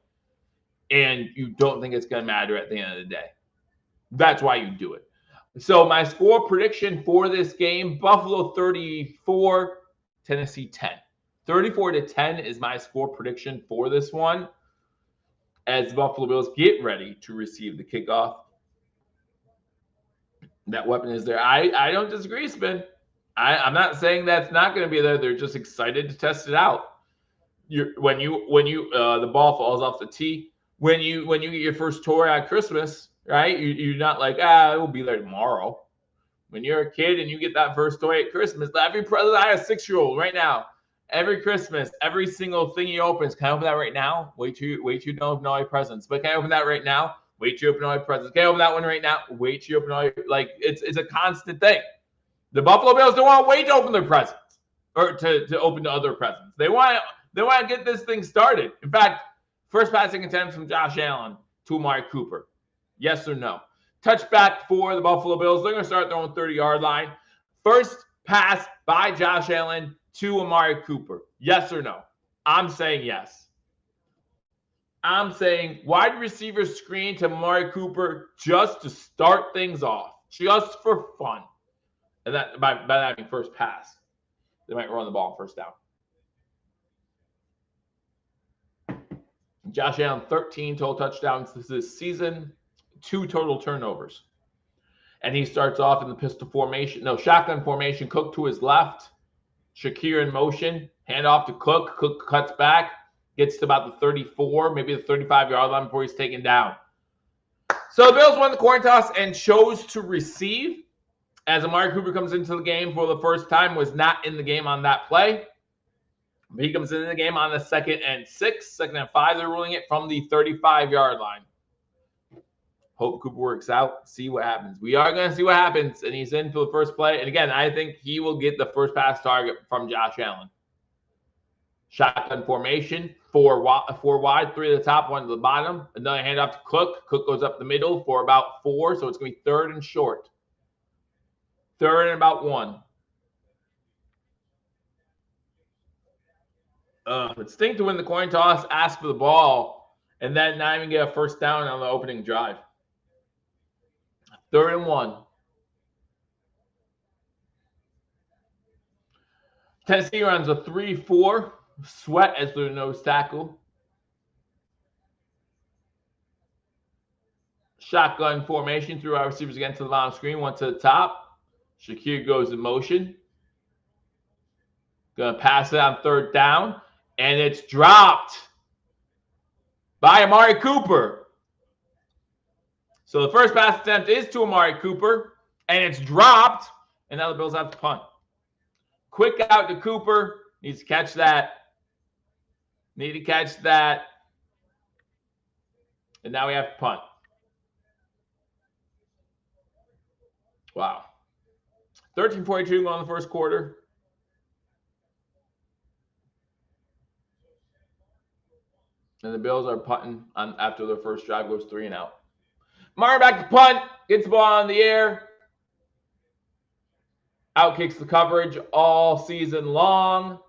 and you don't think it's going to matter at the end of the day. That's why you do it. So my score prediction for this game, Buffalo 34, Tennessee 10. 34-10 is my score prediction for this one, as the Buffalo Bills get ready to receive the kickoff. That weapon is there. I don't disagree, Spin. I'm not saying that's not going to be there. They're just excited to test it out. When the ball falls off the tee, when you get your first toy on Christmas, right? You're not like, it will be there tomorrow. When you're a kid and you get that first toy at Christmas, I have a 6-year-old right now. Every Christmas, every single thing he opens, can I open that right now? Wait till you don't open all your presents. But can I open that right now? Wait till you open all your presents. Can I open that one right now? Wait till you open all your, like, it's a constant thing. The Buffalo Bills don't want to wait to open their presents or to open to other presents. They want to get this thing started. In fact, first passing attempt from Josh Allen to Amari Cooper. Yes or no? Touchback for the Buffalo Bills. They're going to start their own 30-yard line. First pass by Josh Allen to Amari Cooper. Yes or no? I'm saying yes. I'm saying wide receiver screen to Amari Cooper just to start things off, just for fun. And that by that I mean first pass. They might run the ball first down. Josh Allen, 13 total touchdowns this season, 2 total turnovers. And he starts off in the shotgun formation. Cook to his left. Shakir in motion. Hand off to Cook. Cook cuts back. Gets to about the 34, maybe the 35-yard line before he's taken down. So the Bills won the coin toss and chose to receive. as Amari Cooper comes into the game for the first time, was not in the game on that play. But he comes into the game on the 2nd and 6, 2nd and 5. They're ruling it from the 35-yard line. Hope Cooper works out. See what happens. We are going to see what happens. And he's in for the first play. And again, I think he will get the first pass target from Josh Allen. Shotgun formation. 4 wide, 3 at the top, 1 to the bottom. Another handoff to Cook. Cook goes up the middle for about 4. So it's going to be 3rd and short. 3rd and about 1. It stinks to win the coin toss, ask for the ball, and then not even get a first down on the opening drive. 3rd and 1. Tennessee runs a 3-4. Sweat as their nose tackle. Shotgun formation. 3 wide receivers against the bottom screen. 1 to the top. Shakir goes in motion. Going to pass it on 3rd down. And it's dropped by Amari Cooper. So the first pass attempt is to Amari Cooper. And it's dropped. And now the Bills have to punt. Quick out to Cooper. Needs to catch that. Need to catch that. And now we have to punt. Wow. 13:42 going on the first quarter. And the Bills are punting on after their first drive goes 3 and out. Amari back to punt. Gets the ball in the air. Outkicks the coverage all season long.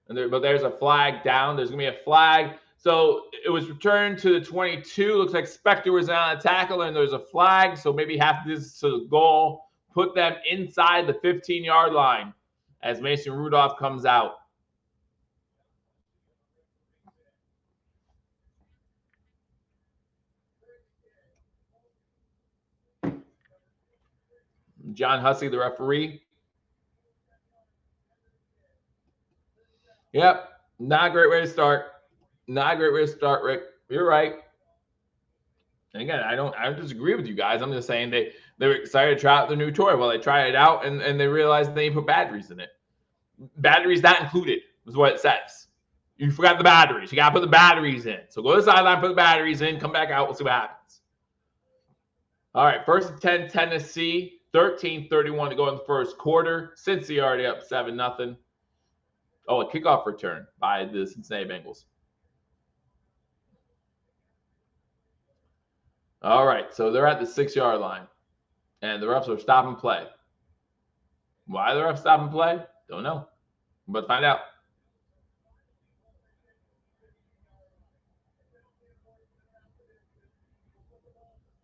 But there's a flag down. There's going to be a flag. So it was returned to the 22. Looks like Spector was on a tackle, and there's a flag. So maybe half this to the goal. Put them inside the 15-yard line as Mason Rudolph comes out. John Hussey, the referee. Yep, not a great way to start. Not a great way to start, Rick. You're right. And again, I don't disagree with you guys. I'm just saying they were excited to try out the new toy. Well, they tried it out and they realized they put batteries in it. Batteries not included is what it says. You forgot the batteries. You got to put the batteries in. So go to the sideline, put the batteries in, come back out. We'll see what happens. All right, 1st and 10, Tennessee. 13:31 to go in the first quarter. Cincy already up 7-0. Oh, a kickoff return by the Cincinnati Bengals. All right, so they're at the 6-yard line. And the refs are stopping play. Why the refs stopping play? Don't know. But find out.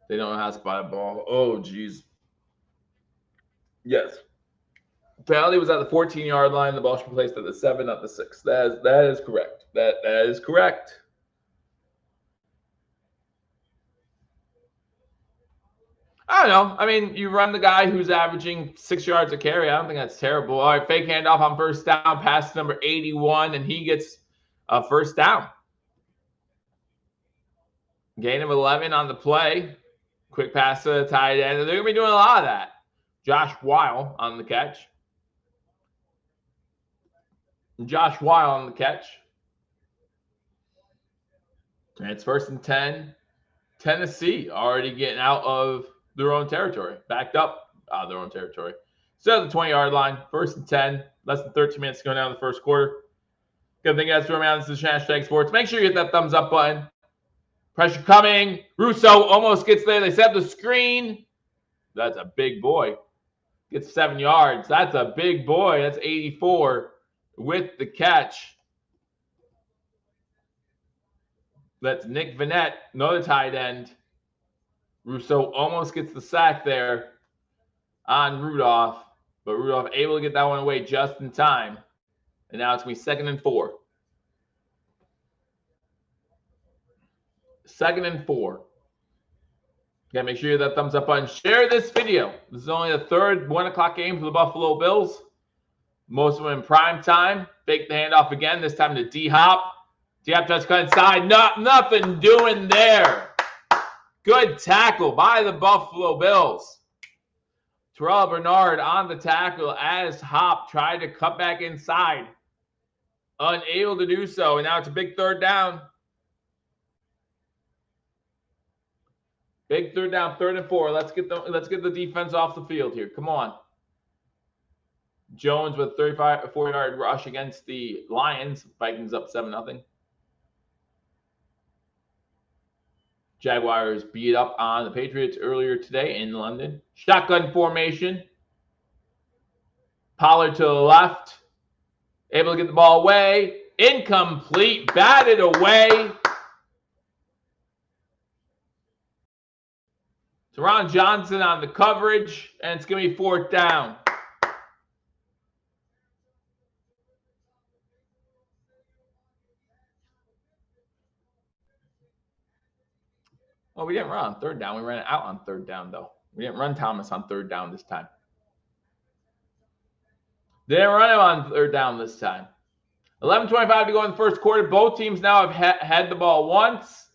They don't know how to spot a ball. Oh, geez. Yes. Penalty was at the 14-yard line. The ball should be placed at the 7, not the 6. That is correct. That is correct. I don't know. I mean, you run the guy who's averaging 6 yards a carry. I don't think that's terrible. All right, fake handoff on 1st down, pass number 81, and he gets a 1st down. Gain of 11 on the play. Quick pass to the tight end. They're going to be doing a lot of that. Josh Weil on the catch. Josh Weil on the catch. And it's 1st and 10. Tennessee already getting out of their own territory. Backed up out of their own territory. So the 20-yard line. 1st and 10. Less than 13 minutes to go down the first quarter. Good thing that's around. This is Hashtag Sports. Make sure you hit that thumbs up button. Pressure coming. Russo almost gets there. They set the screen. That's a big boy. Gets 7 yards. That's a big boy. That's 84 with the catch. That's Nick Vanette, another tight end. Russo almost gets the sack there on Rudolph, but Rudolph able to get that one away just in time. And now it's going to be 2nd and 4. 2nd and 4. Okay, make sure you hit that thumbs up button. Share this video. This is only the 3rd 1 o'clock game for the Buffalo Bills. Most of them in prime time. Fake the handoff again. This time to D-Hop. D-Hop just cut inside. Nothing doing there. Good tackle by the Buffalo Bills. Terrell Bernard on the tackle as Hop tried to cut back inside. Unable to do so, and now it's a big third down. Big third down, 3rd and 4. Let's get the defense off the field here. Come on. Jones with 4-yard rush against the Lions. Vikings up 7-0. Jaguars beat up on the Patriots earlier today in London. Shotgun formation. Pollard to the left. Able to get the ball away. Incomplete. Batted away. Teron Johnson on the coverage. And it's going to be 4th down. Well, we didn't run on 3rd down. We ran it out on 3rd down, though. We didn't run Thomas on 3rd down this time. Didn't run him on 3rd down this time. 11:25 to go in the first quarter. Both teams now have had the ball once.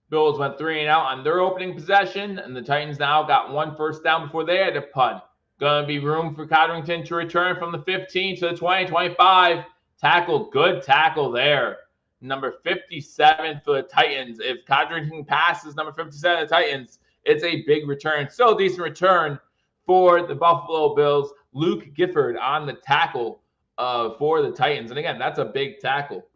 Bills went 3 and out on their opening possession, and the Titans now got 1 first down before they had to punt. Going to be room for Codrington to return from the 15 to the 20, 25. Tackle, good tackle there. Number 57 for the Titans. If Codrington passes number 57 of the Titans, it's a big return. Still a decent return for the Buffalo Bills. Luke Gifford on the tackle for the Titans. And again, that's a big tackle.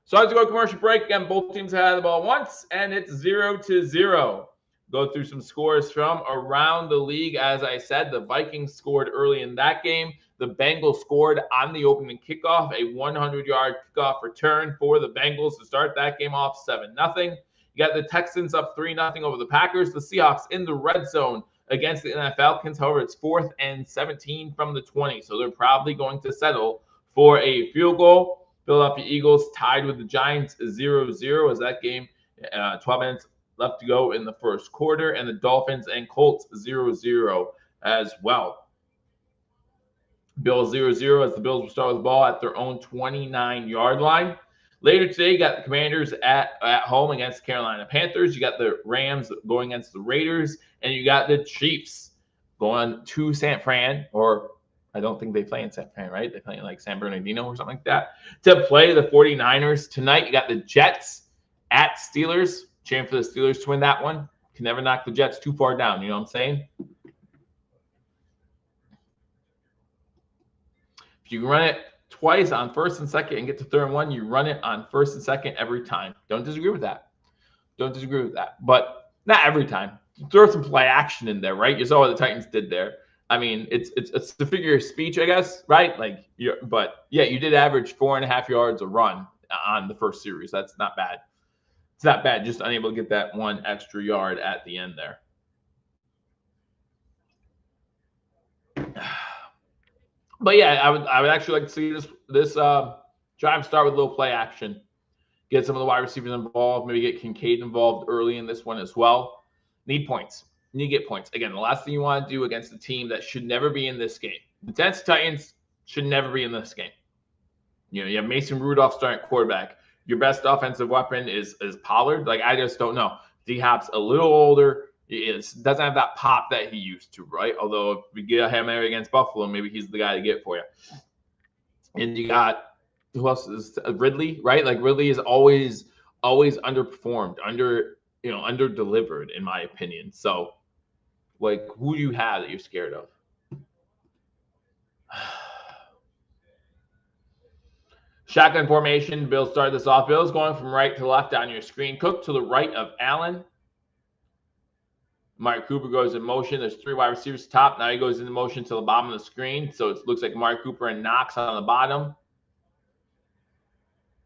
So as we go to commercial break, again, both teams had the ball once, and it's 0-0. Go through some scores from around the league. As I said, the Vikings scored early in that game. The Bengals scored on the opening kickoff, a 100-yard kickoff return for the Bengals to start that game off 7-0. You got the Texans up 3-0 over the Packers. The Seahawks in the red zone against the NFL Falcons. However, it's 4th and 17 from the 20, so they're probably going to settle for a field goal. Philadelphia Eagles tied with the Giants 0-0 as that game, 12 minutes left to go in the first quarter, and the Dolphins and Colts 0-0 as well. Bills 0-0 as the Bills will start with the ball at their own 29-yard line. Later today, you got the Commanders at home against the Carolina Panthers. You got the Rams going against the Raiders, and you got the Chiefs going to San Fran, or I don't think they play in San Fran, right? They play in like San Bernardino or something like that, to play the 49ers. Tonight, you got the Jets at Steelers. Cheering for the Steelers to win that one. Can never knock the Jets too far down, you know what I'm saying? If you run it twice on 1st and 2nd and get to 3rd and 1, you run it on 1st and 2nd every time. Don't disagree with that. Don't disagree with that. But not every time. Throw some play action in there, right? You saw what the Titans did there. I mean, it's the figure of speech, I guess, right? Like, but yeah, you did average 4.5 yards a run on the first series. That's not bad. It's not bad. Just unable to get that 1 extra yard at the end there. But yeah, I would actually like to see this drive start with a little play action. Get some of the wide receivers involved. Maybe get Kincaid involved early in this one as well. Need points. Need to get points. Again, the last thing you want to do against a team that should never be in this game. The Tennessee Titans should never be in this game. You know, you have Mason Rudolph starting quarterback. Your best offensive weapon is Pollard. Like, I just don't know. D-Hop's a little older. Doesn't have that pop that he used to, right? Although if we get him against Buffalo, maybe he's the guy to get for you. And you got, who else is Ridley, right? Like, Ridley is always underperformed, under-delivered, in my opinion. So, like, who do you have that you're scared of? Shotgun formation. Bills start this off. Bills going from right to left on your screen. Cook to the right of Allen. Amari Cooper goes in motion. There's 3 wide receivers top. Now he goes into motion to the bottom of the screen. So it looks like Amari Cooper and Knox on the bottom.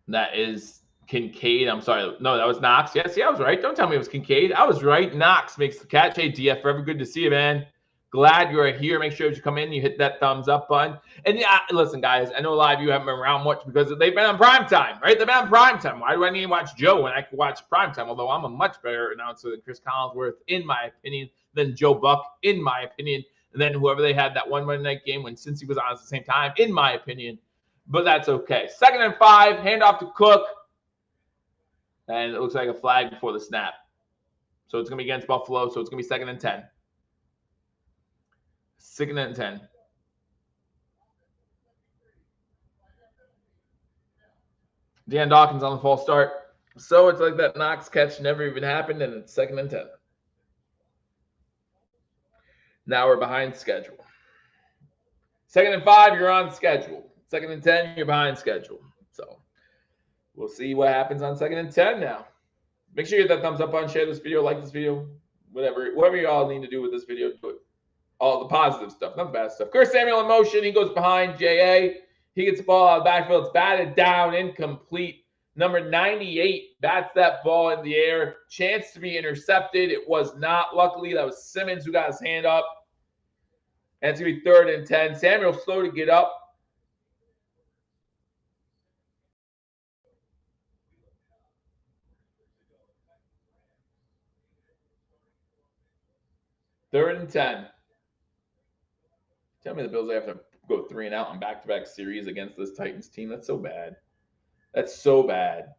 That is Kincaid. I'm sorry. No, that was Knox. Yes, I was right. Don't tell me it was Kincaid. I was right. Knox makes the catch. Hey, DF, forever good to see you, man. Glad you're here. Make sure as you come in, you hit that thumbs up button. And yeah, listen, guys, I know a lot of you haven't been around much because they've been on primetime, right? They've been on primetime. Why do I need to watch Joe when I can watch primetime? Although I'm a much better announcer than Chris Collinsworth, in my opinion, than Joe Buck, in my opinion, and then whoever they had that one Monday night game when Cincy was on at the same time, in my opinion. But that's okay. 2nd and 5, handoff to Cook. And it looks like a flag before the snap. So it's going to be against Buffalo, so it's going to be 2nd and 10. Second and 10. Dan Dawkins on the false start. So it's like that Knox catch never even happened, and it's second and 10. Now we're behind schedule. Second and 5, you're on schedule. Second and 10, you're behind schedule. So we'll see what happens on second and 10 now. Make sure you hit that thumbs up button, share this video, like this video, whatever you all need to do with this video, do it. All the positive stuff, not the bad stuff. Curtis Samuel in motion. He goes behind J.A. He gets the ball out of the backfield. It's batted down, incomplete. Number 98 bats that ball in the air. Chance to be intercepted. It was not. Luckily, that was Simmons who got his hand up. And it's going to be third and 10. Samuel slow to get up. Third and 10. Tell me the Bills have to go 3 and out on back-to-back series against this Titans team. That's so bad. That's so bad.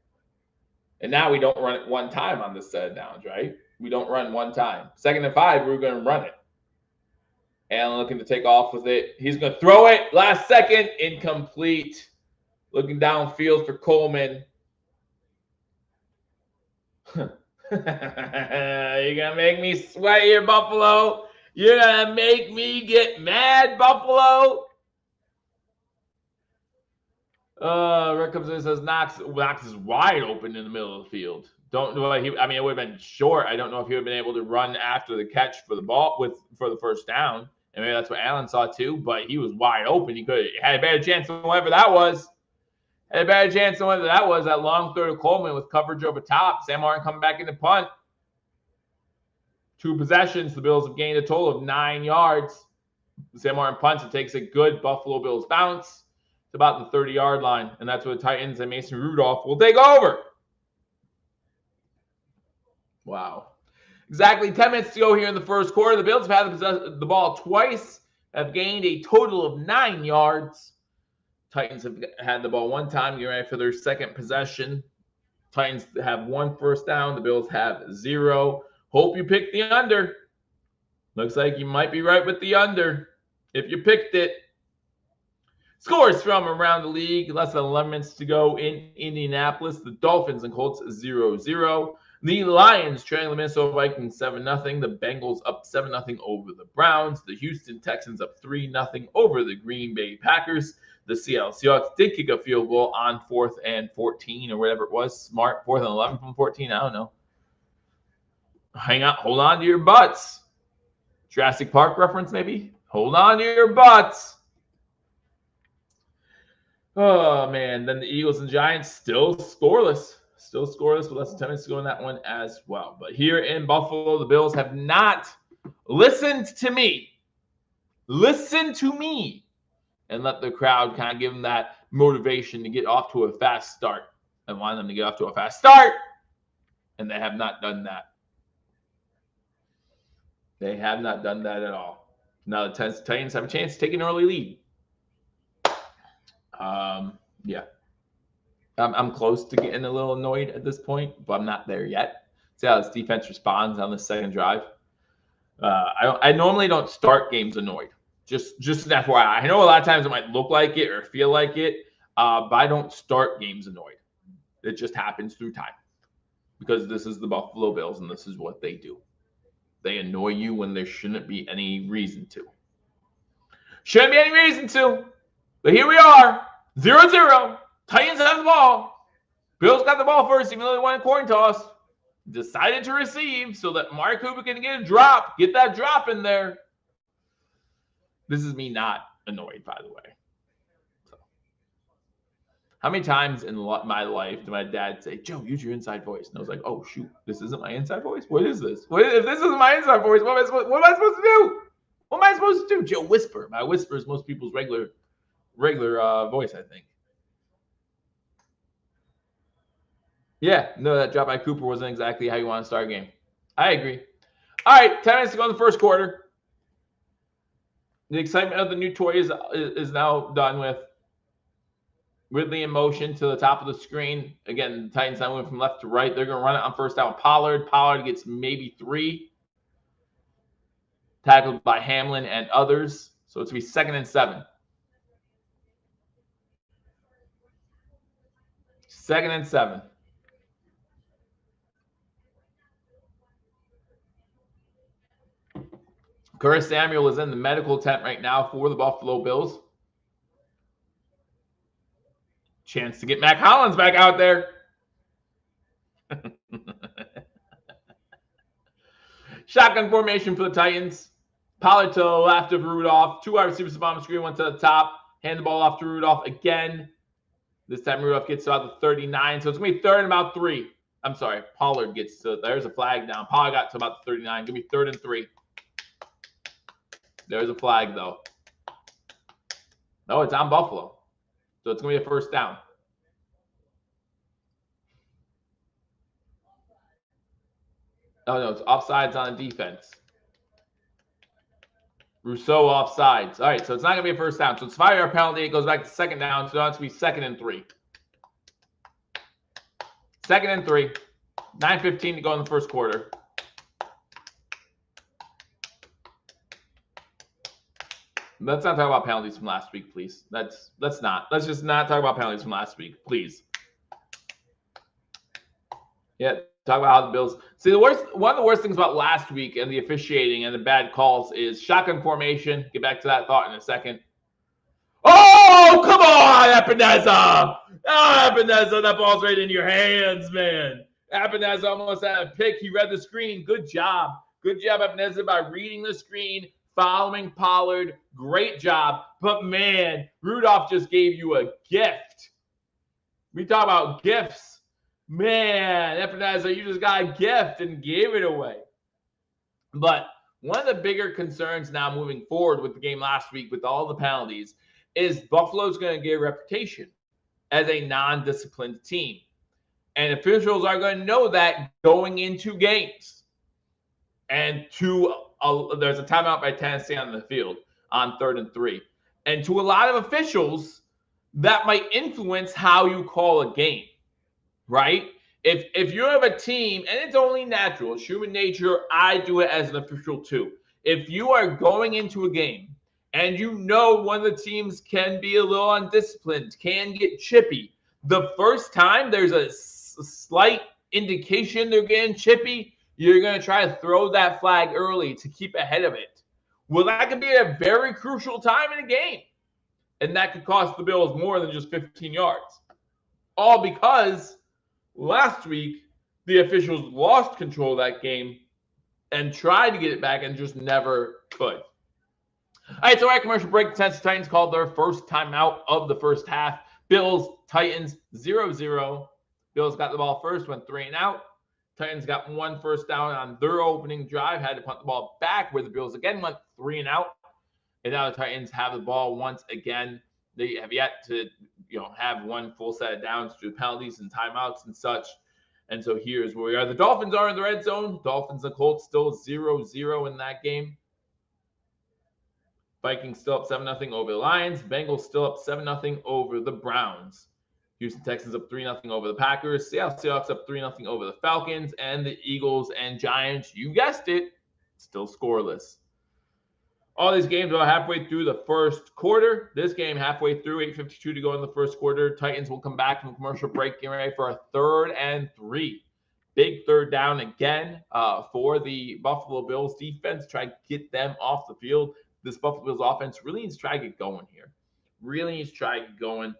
And now we don't run it one time on this set of downs, right? We don't run one time. Second and 5, we're going to run it. Allen looking to take off with it. He's going to throw it. Last second, incomplete. Looking downfield for Coleman. You're going to make me sweat here, Buffalo. You're going to make me get mad, Buffalo. Rick comes in and says Knox is wide open in the middle of the field. Don't know. It would have been short. I don't know if he would have been able to run after the catch for the ball for the first down. And maybe that's what Allen saw too, but he was wide open. He had a better chance than whatever that was. That long throw to Coleman with coverage over top. Sam Martin coming back in the punt. 2 possessions. The Bills have gained a total of 9 yards. Sam Martin punts. It takes a good Buffalo Bills bounce. It's about the 30-yard line, and that's where the Titans and Mason Rudolph will take over. Wow. Exactly 10 minutes to go here in the first quarter. The Bills have had the ball twice, have gained a total of 9 yards. Titans have had the ball 1 time, getting ready for their second possession. Titans have 1 first down. The Bills have 0. Hope you picked the under. Looks like you might be right with the under if you picked it. Scores from around the league. Less than 11 minutes to go in Indianapolis. The Dolphins and Colts 0-0. The Lions trailing the Minnesota Vikings 7-0. The Bengals up 7-0 over the Browns. The Houston Texans up 3-0 over the Green Bay Packers. The Seattle Seahawks did kick a field goal on 4th and 14 or whatever it was. Smart. 4th and 11 from 14. I don't know. Hold on to your butts. Jurassic Park reference, maybe? Hold on to your butts. Oh, man. Then the Eagles and Giants still scoreless. Still scoreless with less than 10 minutes to go in that one as well. But here in Buffalo, the Bills have not listened to me. Listen to me. And let the crowd kind of give them that motivation to get off to a fast start. I want them to get off to a fast start. And they have not done that. They have not done that at all. Now the Titans have a chance to take an early lead. Yeah. I'm close to getting a little annoyed at this point, but I'm not there yet. See how this defense responds on the second drive. I normally don't start games annoyed. Just an FYI. I know a lot of times it might look like it or feel like it, but I don't start games annoyed. It just happens through time because this is the Buffalo Bills and this is what they do. They annoy you when there shouldn't be any reason to. Shouldn't be any reason to. But here we are, 0-0. Titans have the ball. Bills got the ball first, even though they won a coin toss. Decided to receive so that Amari Cooper can get a drop. Get that drop in there. This is me not annoyed, by the way. So, how many times in my life did my dad say, Joe, use your inside voice? And I was like, oh, shoot, this isn't my inside voice? What is this? If this isn't my inside voice, what am I supposed to do? What am I supposed to do? Joe, whisper. My whisper is most people's regular voice, I think. Yeah, no, that drop by Cooper wasn't exactly how you want to start a game. I agree. All right, 10 minutes to go in the first quarter. The excitement of the new toy is now done with. Ridley in motion to the top of the screen. Again, the Titans now moving from left to right. They're going to run it on first down. Pollard gets maybe 3. tackled by Hamlin and others. So it's going to be 2nd and 7. 2nd and 7. Curtis Samuel is in the medical tent right now for the Buffalo Bills. Chance to get Mac Hollins back out there. Shotgun formation for the Titans. Pollard to the left of Rudolph. 2 wide receivers on the screen, 1 to the top. Hand the ball off to Rudolph again. This time Rudolph gets to about the 39. So it's going to be 3rd and about 3. I'm sorry. Pollard gets to, there's a flag down. Pollard got to about the 39. Going to be 3rd and 3. There's a flag, though. No, it's on Buffalo. So it's going to be a 1st down. Oh, no, it's offsides on defense. Rousseau offsides. All right, so it's not going to be a 1st down. So it's a 5-yard penalty. It goes back to 2nd down. So now it's going to be 2nd and 3. 2nd and 3. 9:15 to go in the 1st quarter. Let's not talk about penalties from last week, please. Let's just not talk about penalties from last week, please. Yeah, talk about how the Bills. See, one of the worst things about last week and the officiating and the bad calls is shotgun formation. Get back to that thought in a second. Oh, come on, Epineza! Oh, Epineza, that ball's right in your hands, man. Epineza almost had a pick. He read the screen. Good job. Good job, Epineza, by reading the screen, following Pollard. Great job. But, man, Rudolph just gave you a gift. We talk about gifts. Man, Epineza, you just got a gift and gave it away. But one of the bigger concerns now moving forward with the game last week with all the penalties is Buffalo's going to get a reputation as a non-disciplined team. And officials are going to know that going into games. And there's a timeout by Tennessee on the field on 3rd and 3. And to a lot of officials, that might influence how you call a game, right? If you have a team, and it's only natural, it's human nature, I do it as an official too. If you are going into a game and you know one of the teams can be a little undisciplined, can get chippy, the first time there's a slight indication they're getting chippy, you're going to try to throw that flag early to keep ahead of it. Well, that could be a very crucial time in a game. And that could cost the Bills more than just 15 yards. All because last week, the officials lost control of that game and tried to get it back and just never could. All right, so our commercial break. The Tennessee Titans called their first timeout of the first half. Bills, Titans, 0-0. Bills got the ball first, went 3 and out. Titans got 1 first down on their opening drive, had to punt the ball back, where the Bills again went 3 and out. And now the Titans have the ball once again. They have yet to, have one full set of downs through penalties and timeouts and such. And so here's where we are. The Dolphins are in the red zone. Dolphins and Colts still 0-0 in that game. Vikings still up 7-0 over the Lions. Bengals still up 7-0 over the Browns. Houston Texans up 3-0 over the Packers. Seattle Seahawks up 3-0 over the Falcons. And the Eagles and Giants, you guessed it, still scoreless. All these games are halfway through the first quarter. This game halfway through, 8:52 to go in the first quarter. Titans will come back from commercial break, getting ready for a 3rd and 3. Big 3rd down again for the Buffalo Bills defense. Try to get them off the field. This Buffalo Bills offense really needs to try to get going here. Really needs to try to get going.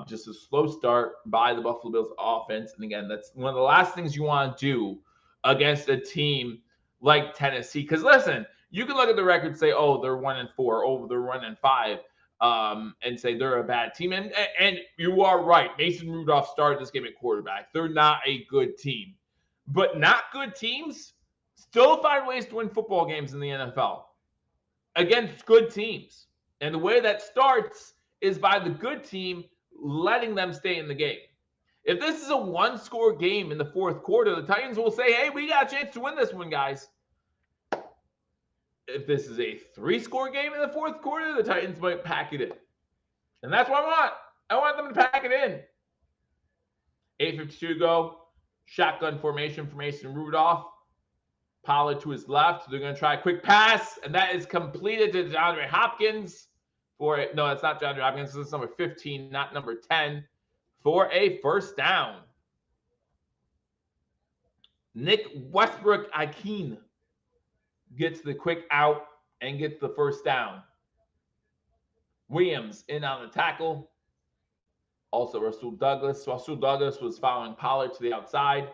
Just a slow start by the Buffalo Bills offense. And again, that's one of the last things you want to do against a team like Tennessee. Because listen, you can look at the record and say, oh, they're 1-4, oh, they're 1-5, and say they're a bad team. And you are right. Mason Rudolph started this game at quarterback. They're not a good team. But not good teams still find ways to win football games in the NFL against good teams. And the way that starts is by the good team letting them stay in the game. If this is a 1-score game in the 4th quarter, the Titans will say, hey, we got a chance to win this one, guys. If this is a 3-score game in the 4th quarter, the Titans might pack it in. And that's what I want. I want them to pack it in. 8:52 to go. Shotgun formation for Mason Rudolph. Pollard to his left. They're going to try a quick pass, and that is completed to DeAndre Hopkins for it. No, it's not DeAndre Hopkins. This is number 15, not number 10, for a first down. Nick Westbrook-Ikhine gets the quick out and gets the first down. Williams in on the tackle. Also, Russell Douglas. Russell Douglas was following Pollard to the outside.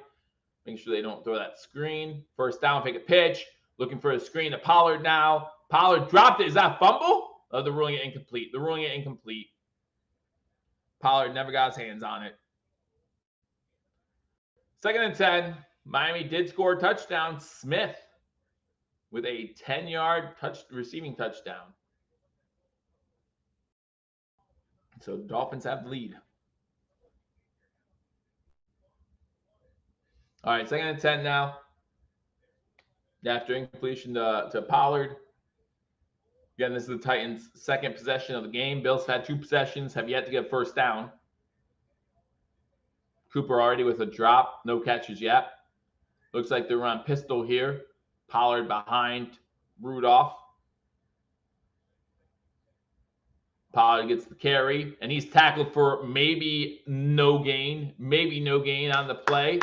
Make sure they don't throw that screen. First down, fake a pitch. Looking for a screen to Pollard now. Pollard dropped it. Is that a fumble? Oh, they're ruling it incomplete. They're ruling it incomplete. Pollard never got his hands on it. 2nd and 10. Miami did score a touchdown. Smith with a 10-yard receiving touchdown. So Dolphins have the lead. All right, 2nd and 10 now. After incompletion to Pollard. Again, this is the Titans' second possession of the game. Bills had 2 possessions, have yet to get first down. Cooper already with a drop, no catches yet. Looks like they're on pistol here. Pollard behind Rudolph. Pollard gets the carry, and he's tackled for maybe no gain on the play.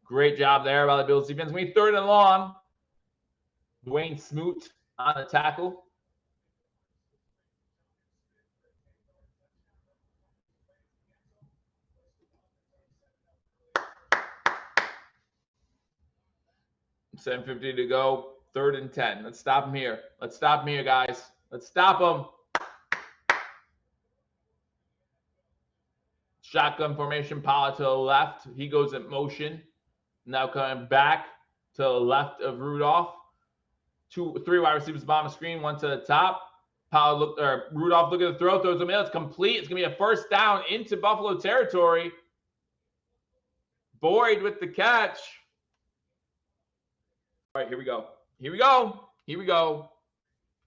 Great job there by the Bills defense. We 3rd and long. Dwayne Smoot on the tackle. $7:50 to go. 3rd and 10. Let's stop him here. Let's stop him here, guys. Let's stop him. Shotgun formation. Pollard to the left. He goes in motion. Now coming back to the left of Rudolph. 3 wide receivers bottom of screen, 1 to the top. Rudolph looking to throw, throws the middle. It's complete. It's going to be a first down into Buffalo territory. Boyd with the catch. All right, here we go. Here we go. Here we go.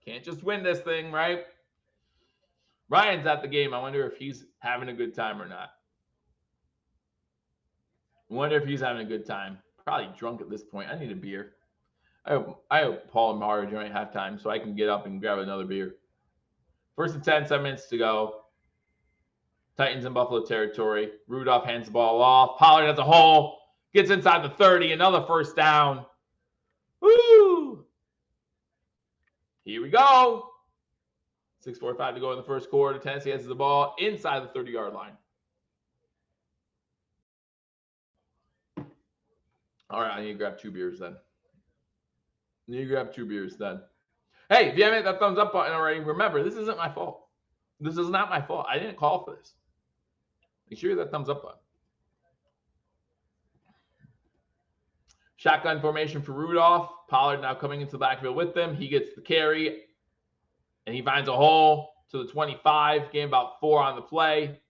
Can't just win this thing, right? Ryan's at the game. I wonder if he's having a good time or not. I wonder if he's having a good time. Probably drunk at this point. I need a beer. I hope Paul and Mario join at halftime so I can get up and grab another beer. 1st and 10, 7 minutes to go. Titans in Buffalo territory. Rudolph hands the ball off. Pollard has a hole. Gets inside the 30. Another first down. Woo! Here we go. 6:45 to go in the first quarter. Tennessee has the ball inside the 30-yard line. All right, I need to grab 2 beers then. Hey, if you haven't hit that thumbs up button already, remember, this isn't my fault. This is not my fault. I didn't call for this. Make sure you hit that thumbs up button. Shotgun formation for Rudolph. Pollard now coming into the backfield with them. He gets the carry, and he finds a hole to the 25. Gain about 4 on the play.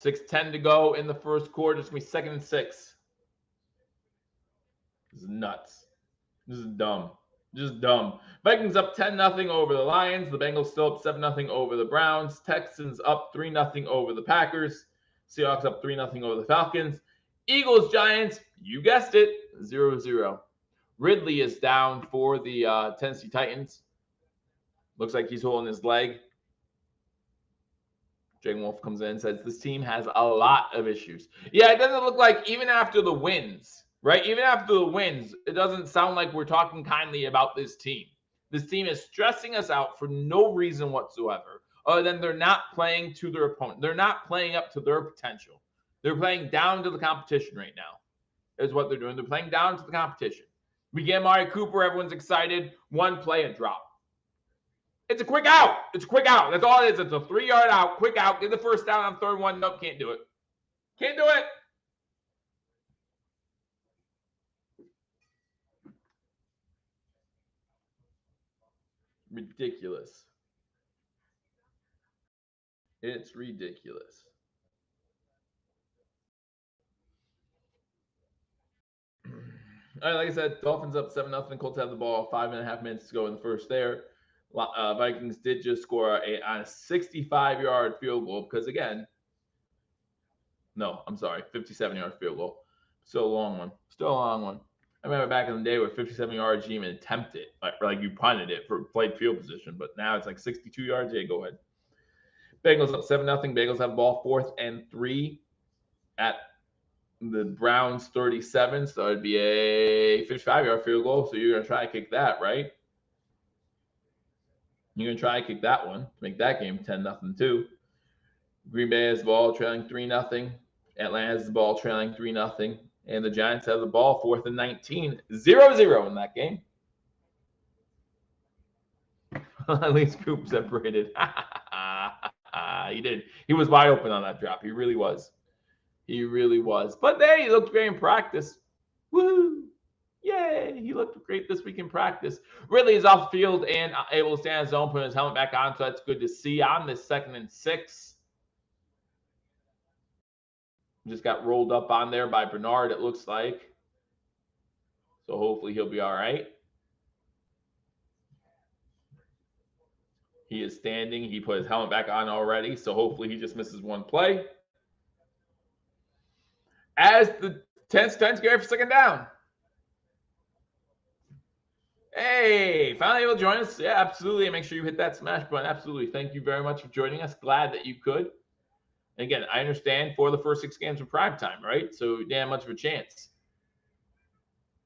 6:10 to go in the first quarter. It's going to be 2nd and 6. This is nuts. This is dumb. Just dumb. Vikings up 10-0 over the Lions. The Bengals still up 7-0 over the Browns. Texans up 3-0 over the Packers. Seahawks up 3-0 over the Falcons. Eagles, Giants, you guessed it, 0-0. Ridley is down for the Tennessee Titans. Looks like he's holding his leg. Jay Wolf comes in and says this team has a lot of issues. Yeah, it doesn't look like even after the wins, right? Even after the wins, it doesn't sound like we're talking kindly about this team. This team is stressing us out for no reason whatsoever, other than they're not playing to their opponent. They're not playing up to their potential. They're playing down to the competition right now, is what they're doing. They're playing down to the competition. We get Amari Cooper. Everyone's excited. 1 play, a drop. It's a quick out. It's a quick out. That's all it is. It's a 3-yard out. Quick out. Get the first down on 3rd and 1. Nope, can't do it. Can't do it. Ridiculous. It's ridiculous. All right, like I said, Dolphins up 7-0. Colts have the ball. 5.5 minutes to go in the first there. Vikings did just score on a 65-yard field goal because, again, no, I'm sorry, 57-yard field goal. Still a long one. Still a long one. I remember back in the day with 57 yards, you even attempt it. Like you punted it for played field position, but now it's like 62 yards. Yeah, go ahead. Bengals up 7-0. Bengals have the ball 4th and 3 at the Browns 37. So it'd be a 55-yard field goal. So you're going to try to kick that, right? You're going to try to kick that one to make that game 10-0 too. Green Bay has the ball trailing 3-0. Atlanta has the ball trailing 3-0. And the Giants have the ball 4th and 19. 0-0 in that game. At least Coop separated. He did. He was wide open on that drop. He really was. He really was. But hey, he looked great in practice. Woo! Yay! He looked great this week in practice. Ridley is off the field and able to stay on his own, putting his helmet back on, so that's good to see on this 2nd and 6. Just got rolled up on there by Bernard, it looks like. So hopefully he'll be all right. He is standing. He put his helmet back on already, so hopefully he just misses one play. As the 10's going for 2nd down. Hey, finally able to join us. Yeah, absolutely. Make sure you hit that smash button. Absolutely. Thank you very much for joining us. Glad that you could. And again, I understand for the first 6 games of prime time, right? So damn much of a chance.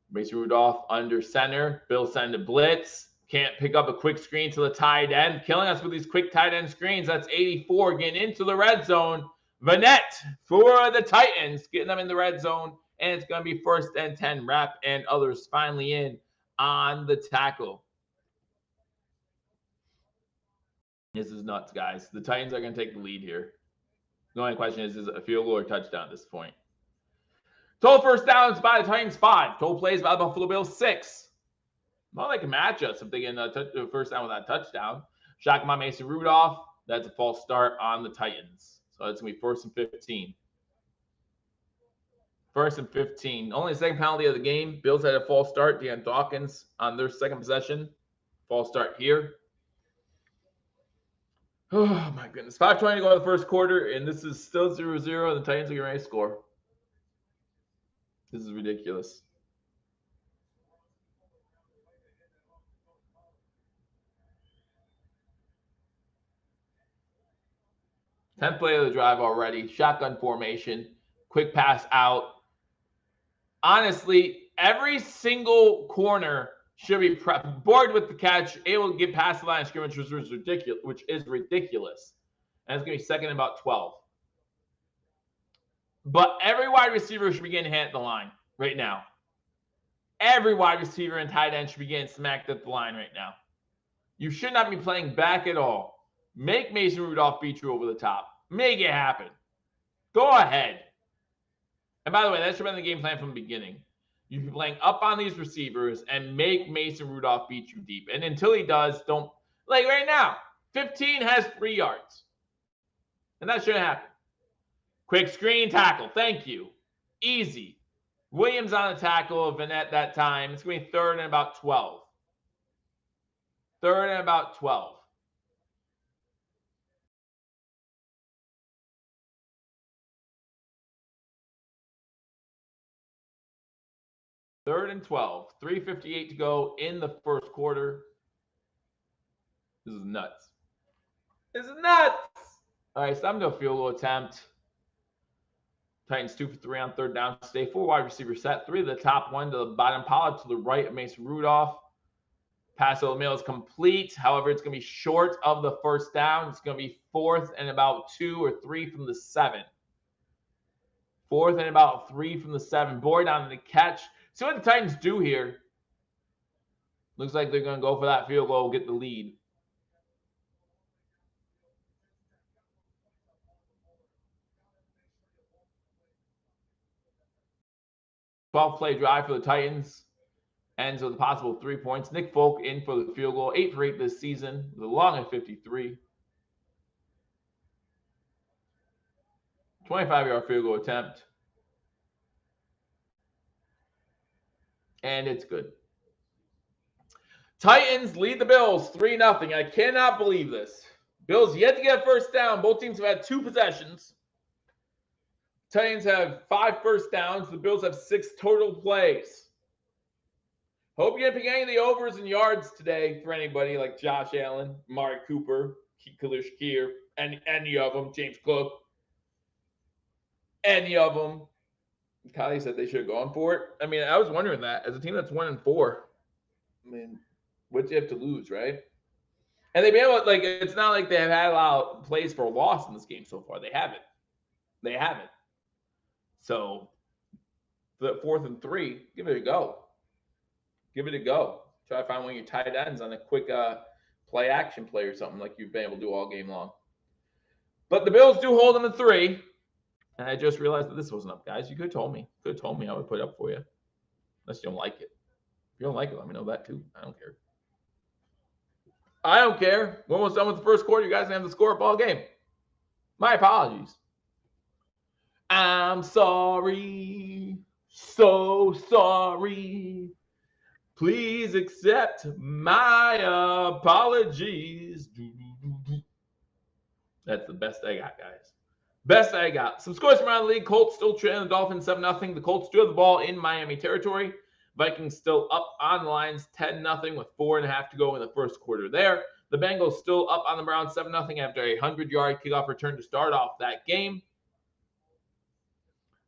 Mason Rudolph under center. Bill send a blitz. Can't pick up a quick screen to the tight end. Killing us with these quick tight end screens. That's 84 getting into the red zone. Vanette for the Titans, getting them in the red zone. And it's going to be 1st and 10. Rap and others finally in on the tackle. This is nuts, guys. The Titans are going to take the lead here. The only question is it a field goal or touchdown at this point? Total first downs by the Titans 5. Total plays by the Buffalo Bills 6. Not like a matchup if they get a first down with that touchdown. Shotgun by Mason Rudolph. That's a false start on the Titans. So it's going to be 1st and 15. 1st and 15. Only the 2nd penalty of the game. Bills had a false start. Deion Dawkins on their 2nd possession. False start here. Oh, my goodness. 5:20 to go in the 1st quarter, and this is still 0-0, and the Titans are getting ready to score. This is ridiculous. Tenth play of the drive already. Shotgun formation. Quick pass out. Honestly, every single corner should be bored with the catch, able to get past the line of scrimmage, which is ridiculous. And it's going to be 2nd and about 12. But every wide receiver should be getting hit at the line right now. Every wide receiver and tight end should be getting smacked at the line right now. You should not be playing back at all. Make Mason Rudolph beat you over the top. Make it happen. Go ahead. And by the way, that should have been the game plan from the beginning. You'd be playing up on these receivers and make Mason Rudolph beat you deep. And until he does, don't. Like right now, 15 has 3 yards. And that shouldn't happen. Quick screen tackle. Thank you. Easy. Williams on the tackle of Vanette that time. It's going to be 3rd and about 12. 3rd and about 12. Third and 12. 3:58 to go in the 1st quarter. This is nuts. This is nuts. All right, so I'm going to field goal attempt. Titans 2 for 3 on 3rd down. Stay 4 wide receiver set. 3 to the top, 1 to the bottom. Pollard to the right of Mason Rudolph. Pass over the middle is complete. However, it's going to be short of the 1st down. It's going to be 4th and about 2 or 3 from the 7. 4th and about 3 from the 7. Boyd on the catch. See what the Titans do here. Looks like they're going to go for that field goal, get the lead. Play drive for the Titans. Ends with a possible 3 points. Nick Folk in for the field goal. 8 for 8 this season. The long at 53. 25-yard field goal attempt. And it's good. Titans lead the Bills 3-0. I cannot believe this. Bills yet to get a 1st down. Both teams have had 2 possessions. Titans have 5 first downs. The Bills have 6 total plays. Hope you didn't pick any of the overs and yards today for anybody like Josh Allen, Amari Cooper, Kalish Keir, any of them, James Cook, any of them. Kylie said they should have gone for it. I mean, I was wondering that as a team that's 1-4. I mean, what do you have to lose, right? And they've been able to, like, it's not like they have had a lot of plays for a loss in this game so far. They haven't. They haven't. So, the 4th and 3, give it a go. Give it a go. Try to find one of your tight ends on a quick play action play or something like you've been able to do all game long. But the Bills do hold them to 3. And I just realized that this wasn't up, guys. You could have told me. Could have told me I would put it up for you. Unless you don't like it. If you don't like it, let me know that too. I don't care. I don't care. We're almost done with the first quarter. You guys have to score a ball game. My apologies. I'm sorry. So sorry. Please accept my apologies. That's the best I got, guys. Best I got. Some scores from around the league. Colts still trailing the Dolphins 7-0. The Colts do have the ball in Miami territory. Vikings still up on the lines 10-0 with 4.5 to go in the first quarter there. The Bengals still up on the Browns 7-0 after a 100-yard kickoff return to start off that game.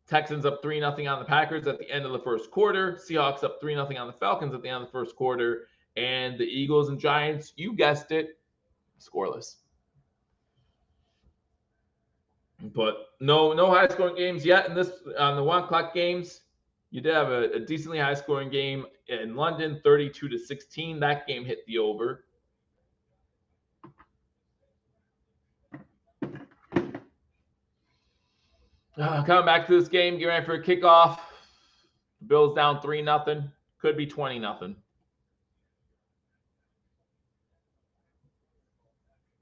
Texans up 3-0 on the Packers at the end of the first quarter. Seahawks up 3-0 on the Falcons at the end of the first quarter. And the Eagles and Giants, you guessed it, scoreless. But no high-scoring games yet in this on the 1 o'clock games. You did have a decently high-scoring game in London, 32-16. That game hit the over. Coming back to this game, getting ready for a kickoff. The Bills down 3-0. Could be 20-0.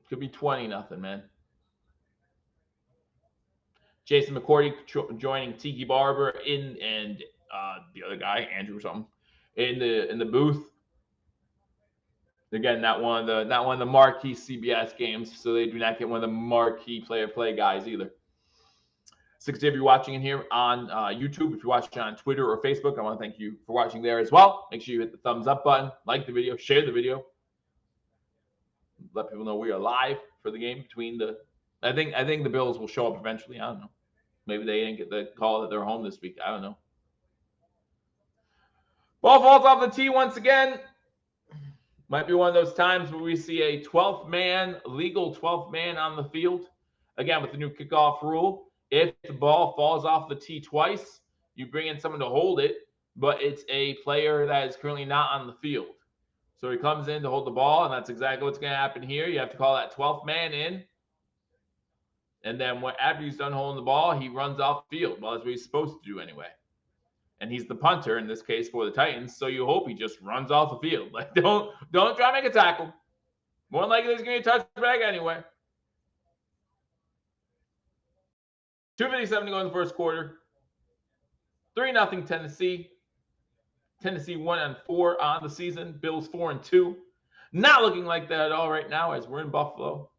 Could be 20-0, man. Jason McCourty joining Tiki Barber and the other guy, Andrew or something, in the booth. Again, not one of the marquee CBS games, so they do not get one of the marquee play guys either. 60 of you watching in here on YouTube. If you're watching on Twitter or Facebook, I want to thank you for watching there as well. Make sure you hit the thumbs up button, like the video, share the video. Let people know we are live for the game between the. I think the Bills will show up eventually. I don't know. Maybe they didn't get the call that they're home this week. I don't know. Ball falls off the tee once again. Might be one of those times where we see a 12th man, legal 12th man on the field. Again, with the new kickoff rule, if the ball falls off the tee twice, you bring in someone to hold it, but it's a player that is currently not on the field. So he comes in to hold the ball, and that's exactly what's going to happen here. You have to call that 12th man in. And then after he's done holding the ball, he runs off the field. Well, that's what he's supposed to do anyway. And he's the punter in this case for the Titans, so you hope he just runs off the field. Like, don't try to make a tackle. More than likely, there's going to be a touchback anyway. 2:57 to go in the first quarter. 3-0 Tennessee. Tennessee 1-4 on the season. Bills 4-2. Not looking like that at all right now as we're in Buffalo.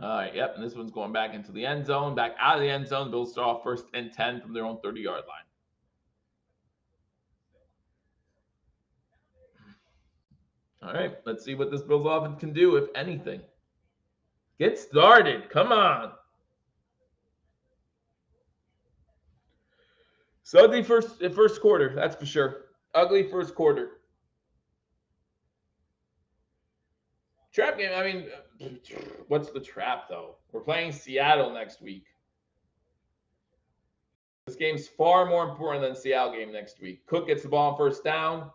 All right, yep, and this one's going back into the end zone. Back out of the end zone. Bills start off 1st and 10 from their own 30-yard line. All right, let's see what this Bills offense can do, if anything. Get started. Come on. So ugly first quarter, that's for sure. Ugly first quarter. Trap game, I mean, what's the trap, though? We're playing Seattle next week. This game's far more important than the Seattle game next week. Cook gets the ball on 1st down.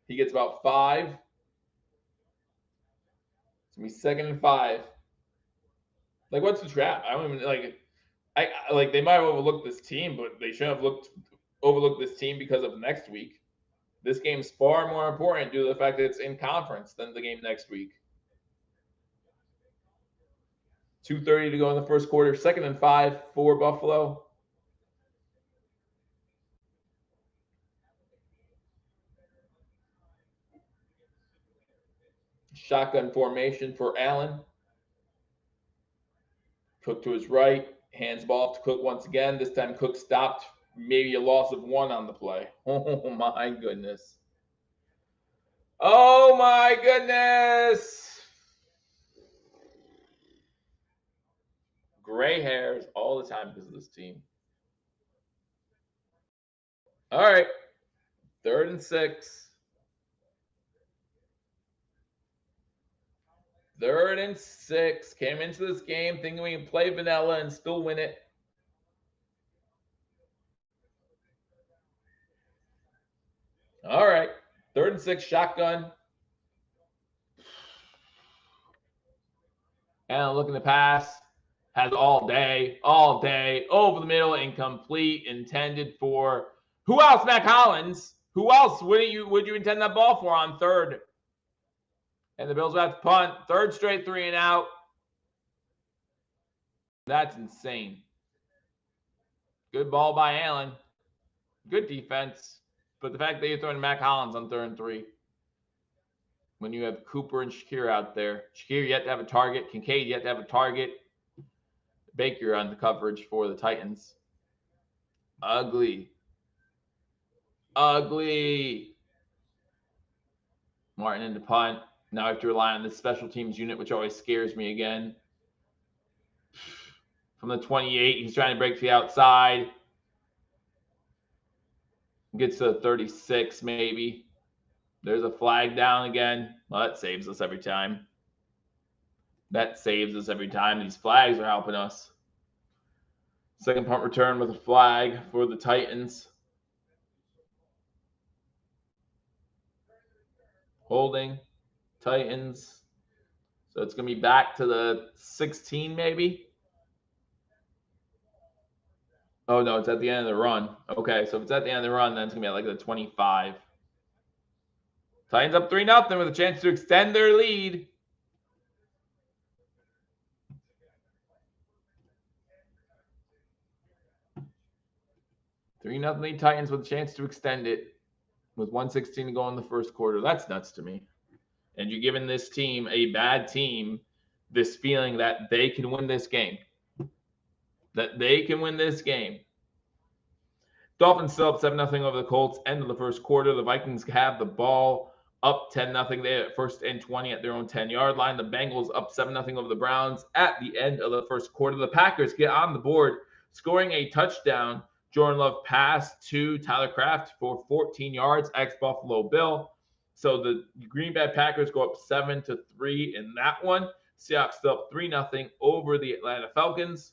He gets about 5. It's going to be 2nd and 5. Like, what's the trap? I don't even, like, they might have overlooked this team, but they shouldn't have overlooked this team because of next week. This game's far more important due to the fact that it's in conference than the game next week. 2:30 to go in the first quarter. 2nd and 5 for Buffalo. Shotgun formation for Allen. Cook to his right. Hands ball off to Cook once again. This time Cook stopped. Maybe a loss of 1 on the play. Oh, my goodness. Oh, my goodness. Gray hairs all the time because of this team. All right. 3rd and 6. 3rd and 6. Came into this game thinking we can play vanilla and still win it. All right. 3rd and 6, shotgun. And looking to pass. Has all day, over the middle, incomplete, intended for who else? Mac Hollins. Who else would you intend that ball for on 3rd? And the Bills have to punt. 3rd straight 3 and out. That's insane. Good ball by Allen. Good defense. But the fact that you're throwing Mac Hollins on 3rd and 3. When you have Cooper and Shakir out there. Shakir yet to have a target. Kincaid yet to have a target. Baker on the coverage for the Titans. Ugly. Ugly. Martin into punt. Now I have to rely on this special teams unit, which always scares me again. From the 28, he's trying to break to the outside. Gets to the 36, maybe. There's a flag down again. Well, that saves us every time. That saves us every time. These flags are helping us. 2nd punt return with a flag for the Titans. Holding. Titans. So it's going to be back to the 16 maybe. Oh, no, it's at the end of the run. Okay, so if it's at the end of the run, then it's going to be at like the 25. Titans up 3-0 with a chance to extend their lead. Three nothing lead Titans with a chance to extend it with 1:16 to go in the 1st quarter. That's nuts to me. And you're giving this team, a bad team, this feeling that they can win this game. That they can win this game. Dolphins still up 7-0 over the Colts. End of the 1st quarter. The Vikings have the ball up 10-0. They at 1st and 20 at their own 10-yard line. The Bengals up 7-0 over the Browns at the end of the 1st quarter. The Packers get on the board, scoring a touchdown. Jordan Love passed to Tyler Kraft for 14 yards, ex-Buffalo Bill. So the Green Bay Packers go up 7-3 in that one. Seahawks still up 3-0 over the Atlanta Falcons.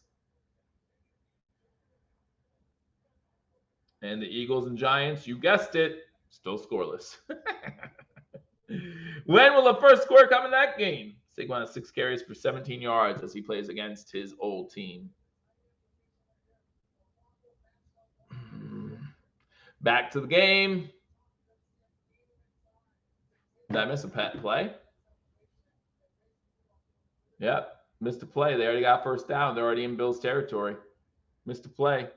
And the Eagles and Giants, you guessed it, still scoreless. When will the 1st score come in that game? Sigma has 6 carries for 17 yards as he plays against his old team. Back to the game. Did I miss a play? Yep, missed a play. They already got 1st down. They're already in Bills territory. Missed a play.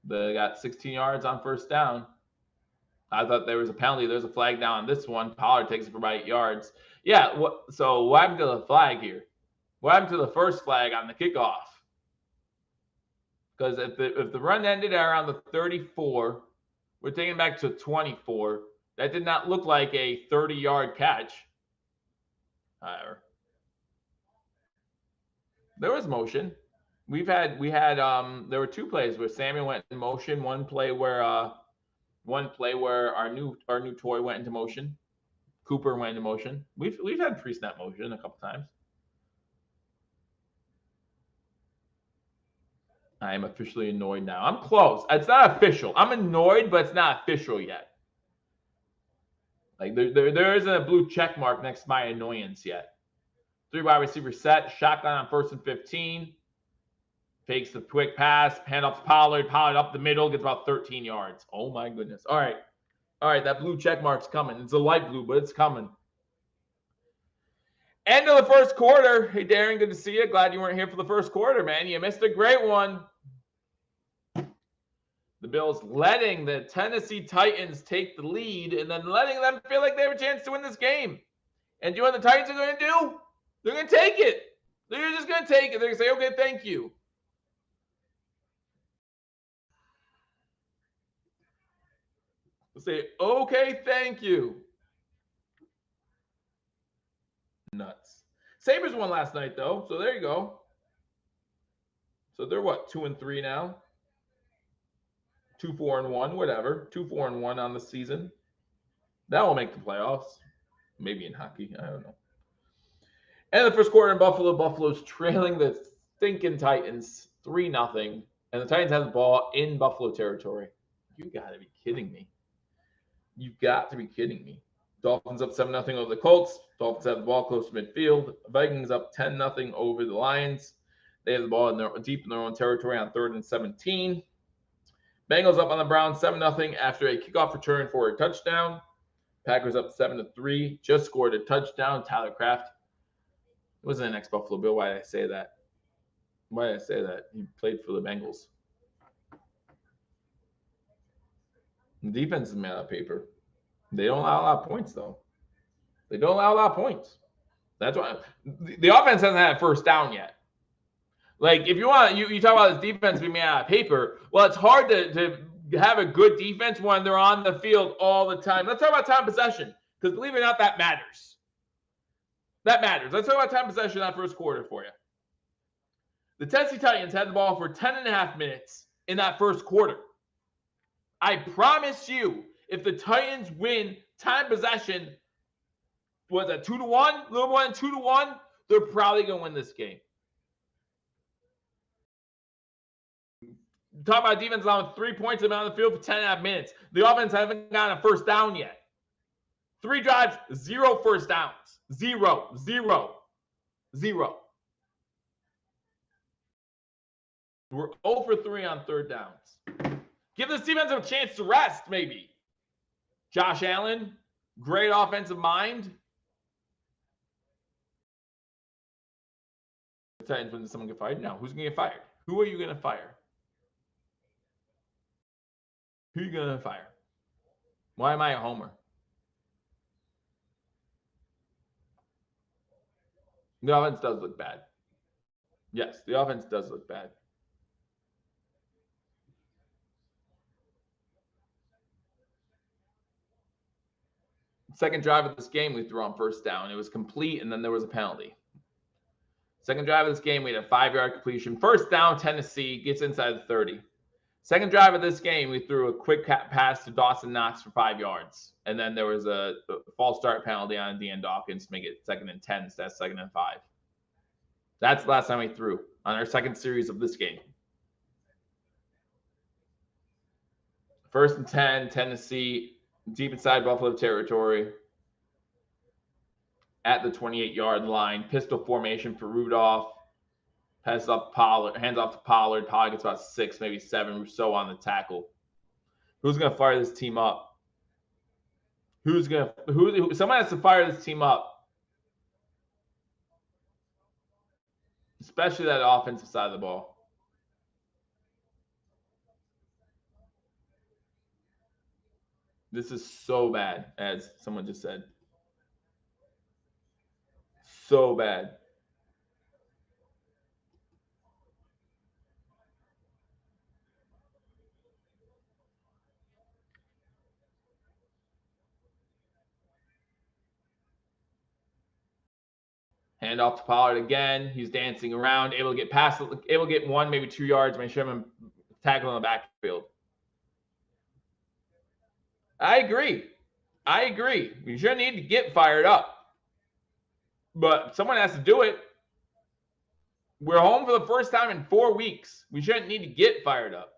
They got 16 yards on 1st down. I thought there was a penalty. There's a flag down on this one. Pollard takes it for about 8 yards. Yeah, so what happened to the flag here? What happened to the 1st flag on the kickoff? Because if the run ended around the 34, we're taking it back to 24. That did not look like a 30-yard catch. However, there was motion. There were 2 plays where Samuel went in motion. One play where our new toy went into motion. Cooper went into motion. We've had pre-snap motion a couple times. I am officially annoyed now. I'm close. It's not official. I'm annoyed, but it's not official yet. Like there isn't a blue check mark next to my annoyance yet. 3 wide receiver set. Shotgun on 1st and 15. Fakes the quick pass. Hand off to Pollard. Pollard up the middle. Gets about 13 yards. Oh, my goodness. All right. That blue check mark's coming. It's a light blue, but it's coming. End of the 1st quarter. Hey, Darren, good to see you. Glad you weren't here for the 1st quarter, man. You missed a great one. The Bills letting the Tennessee Titans take the lead and then letting them feel like they have a chance to win this game. And you know what the Titans are going to do? They're going to take it. They're just going to take it. They're going to say, okay, thank you. They'll say, okay, thank you. Nuts. Sabres won last night, though. So there you go. So they're what, 2-3 now? 2-4-1, whatever. 2-4-1 on the season. That will make the playoffs. Maybe in hockey. I don't know. And the first quarter in Buffalo, Buffalo's trailing the stinking Titans 3-0. And the Titans have the ball in Buffalo territory. You got to be kidding me. You've got to be kidding me. Dolphins up 7-0 over the Colts. Dolphins have the ball close to midfield. Vikings up 10-0 over the Lions. They have the ball deep in their own territory on 3rd and 17. Bengals up on the Browns 7-0 after a kickoff return for a touchdown. Packers up 7-3. Just scored a touchdown. Tyler Kraft. It wasn't an ex-Buffalo Bill. Why did I say that? Why did I say that? He played for the Bengals. The defense is made out of paper. They don't allow a lot of points, though. They don't allow a lot of points. That's why the offense hasn't had a first down yet. Like, if you want, you talk about this defense being made out of paper. Well, it's hard to have a good defense when they're on the field all the time. Let's talk about time possession, because believe it or not, that matters. That matters. Let's talk about time possession in that first quarter for you. The Tennessee Titans had the ball for 10.5 minutes in that first quarter. I promise you, if the Titans win time possession, was that 2-1? A little more than 2-1? They're probably going to win this game. Talk about defense allowing 3 points on the field for 10.5 minutes. The offense haven't gotten a first down yet. 3 drives, 0 first downs. 0. We're 0 for 3 on 3rd downs. Give this defense a chance to rest, maybe. Josh Allen, great offensive mind. The Titans, when someone get fired? No. Who's going to get fired? Who are you going to fire? Who are you going to fire? Why am I a homer? The offense does look bad. Yes, the offense does look bad. Second drive of this game, we threw on first down. It was complete, and then there was a penalty. Second drive of this game, we had a 5-yard completion. First down, Tennessee gets inside the 30. Second drive of this game, we threw a quick pass to Dawson Knox for 5 yards. And then there was a false start penalty on Dean Dawkins to make it 2nd and 10 instead of 2nd and 5. That's the last time we threw on our second series of this game. 1st and 10, Tennessee, deep inside Buffalo territory. At the 28-yard line, pistol formation for Rudolph. Hands off to Pollard. Pollard gets about 6, maybe 7. Rousseau on the tackle. Who's going to fire this team up? Someone has to fire this team up. Especially that offensive side of the ball. This is so bad, as someone just said. So bad. Hand off to Pollard again. He's dancing around, able to get past, able to get 1, maybe 2 yards. Make sure him tackle in the backfield. I agree. You shouldn't need to get fired up. But someone has to do it. We're home for the first time in 4 weeks. We shouldn't need to get fired up.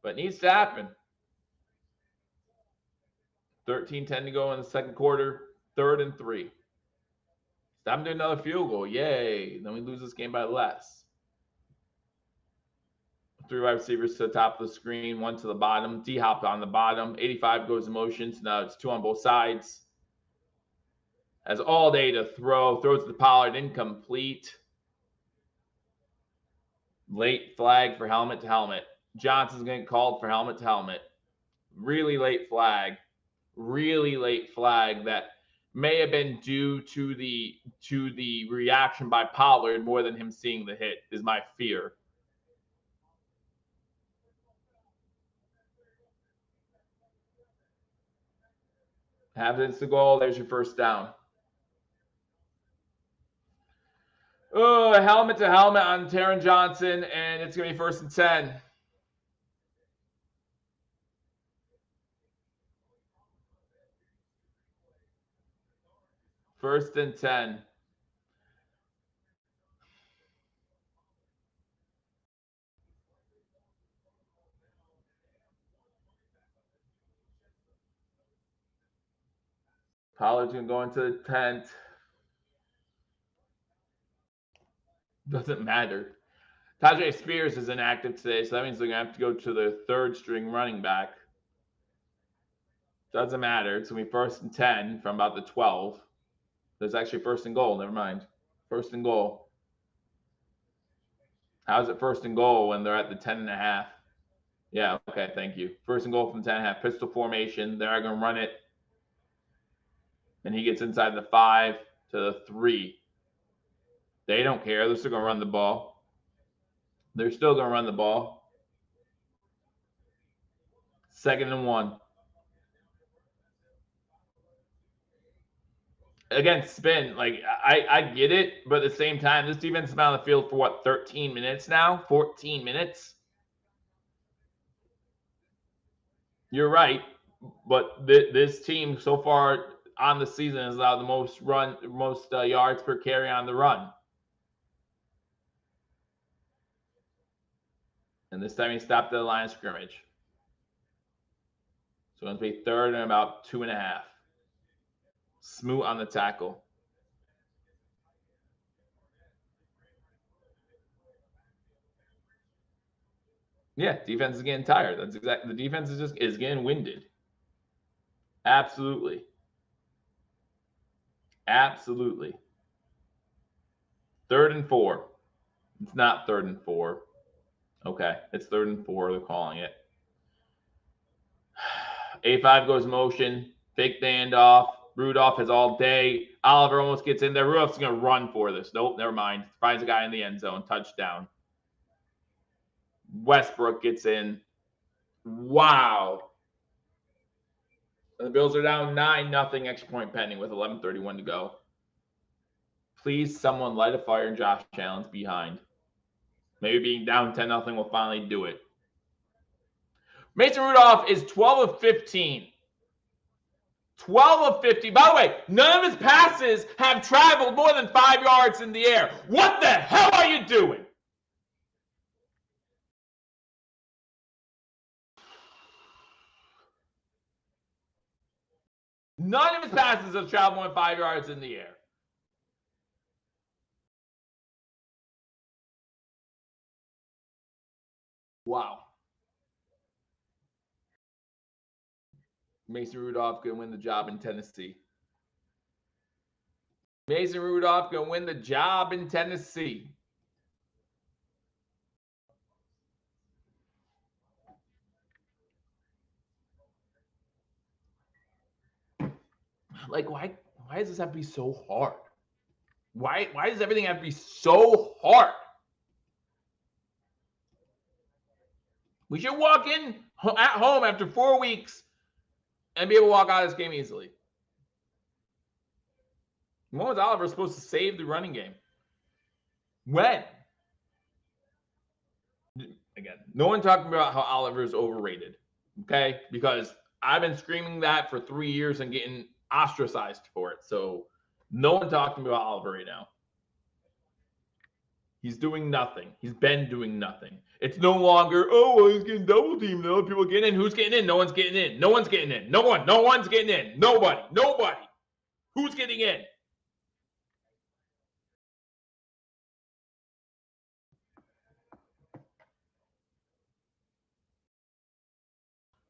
But it needs to happen. 13-10 to go in the second quarter. 3rd and 3. Stop doing another field goal. Yay. Then we lose this game by less. 3 wide receivers to the top of the screen, 1 to the bottom. D-Hop on the bottom. 85 goes in motion. So now it's 2 on both sides. Has all day to throw. Throws to Pollard. Incomplete. Late flag for helmet to helmet. Johnson's going to get called for helmet to helmet. Really late flag. That may have been due to the reaction by Pollard more than him seeing the hit, is my fear. Happens to goal. There's your first down. Oh, helmet to helmet on Taron Johnson, and it's going to be 1st and 10. First and 10. Pollard's going to go into the tent. Doesn't matter. Tajay Spears is inactive today, so that means they're going to have to go to their 3rd string running back. Doesn't matter. It's going to be 1st and 10 from about the 12. There's actually 1st and goal. Never mind. 1st and goal. How's it 1st and goal when they're at the 10.5? Yeah, okay, thank you. 1st and goal from 10.5. Pistol formation. They're going to run it. And he gets inside the 5 to the 3. They don't care. They're still going to run the ball. They're still going to run the ball. 2nd and 1. Again, spin. Like, I get it, but at the same time, this defense has been on the field for what, 13 minutes now? 14 minutes? You're right, but this team so far on the season has allowed the most yards per carry on the run. And this time he stopped at the line of scrimmage. So it's going to be 3rd and about 2.5. Smoot on the tackle. Yeah, defense is getting tired. That's exactly. The defense is getting winded. Absolutely. Absolutely. 3rd and 4. It's not 3rd and 4. Okay, it's 3rd and 4. They're calling it. A5 goes motion. Fake the handoff. Rudolph has all day. Oliver almost gets in there. Rudolph's going to run for this. Nope, never mind. Finds a guy in the end zone. Touchdown. Westbrook gets in. Wow. And the Bills are down 9-0, extra point pending with 11:31 to go. Please, someone light a fire in Josh Allen's behind. Maybe being down 10-0 will finally do it. Mason Rudolph is 12 of 15. 12 of 50. By the way, none of his passes have traveled more than 5 yards in the air. What the hell are you doing? None of his passes have traveled more than 5 yards in the air. Wow. Mason Rudolph going to win the job in Tennessee. Mason Rudolph going to win the job in Tennessee. Like, why does this have to be so hard? Why does everything have to be so hard? We should walk in at home after 4 weeks and be able to walk out of this game easily. When was Oliver supposed to save the running game? When? Again, no one talking about how Oliver is overrated, okay? Because I've been screaming that for 3 years and getting ostracized for it. So no one talking about Oliver right now. He's doing nothing. He's been doing nothing. It's no longer, oh, well, he's getting double teamed. Other people getting in. Who's getting in? No one's getting in. No one's getting in. No one's getting in. Nobody. Who's getting in?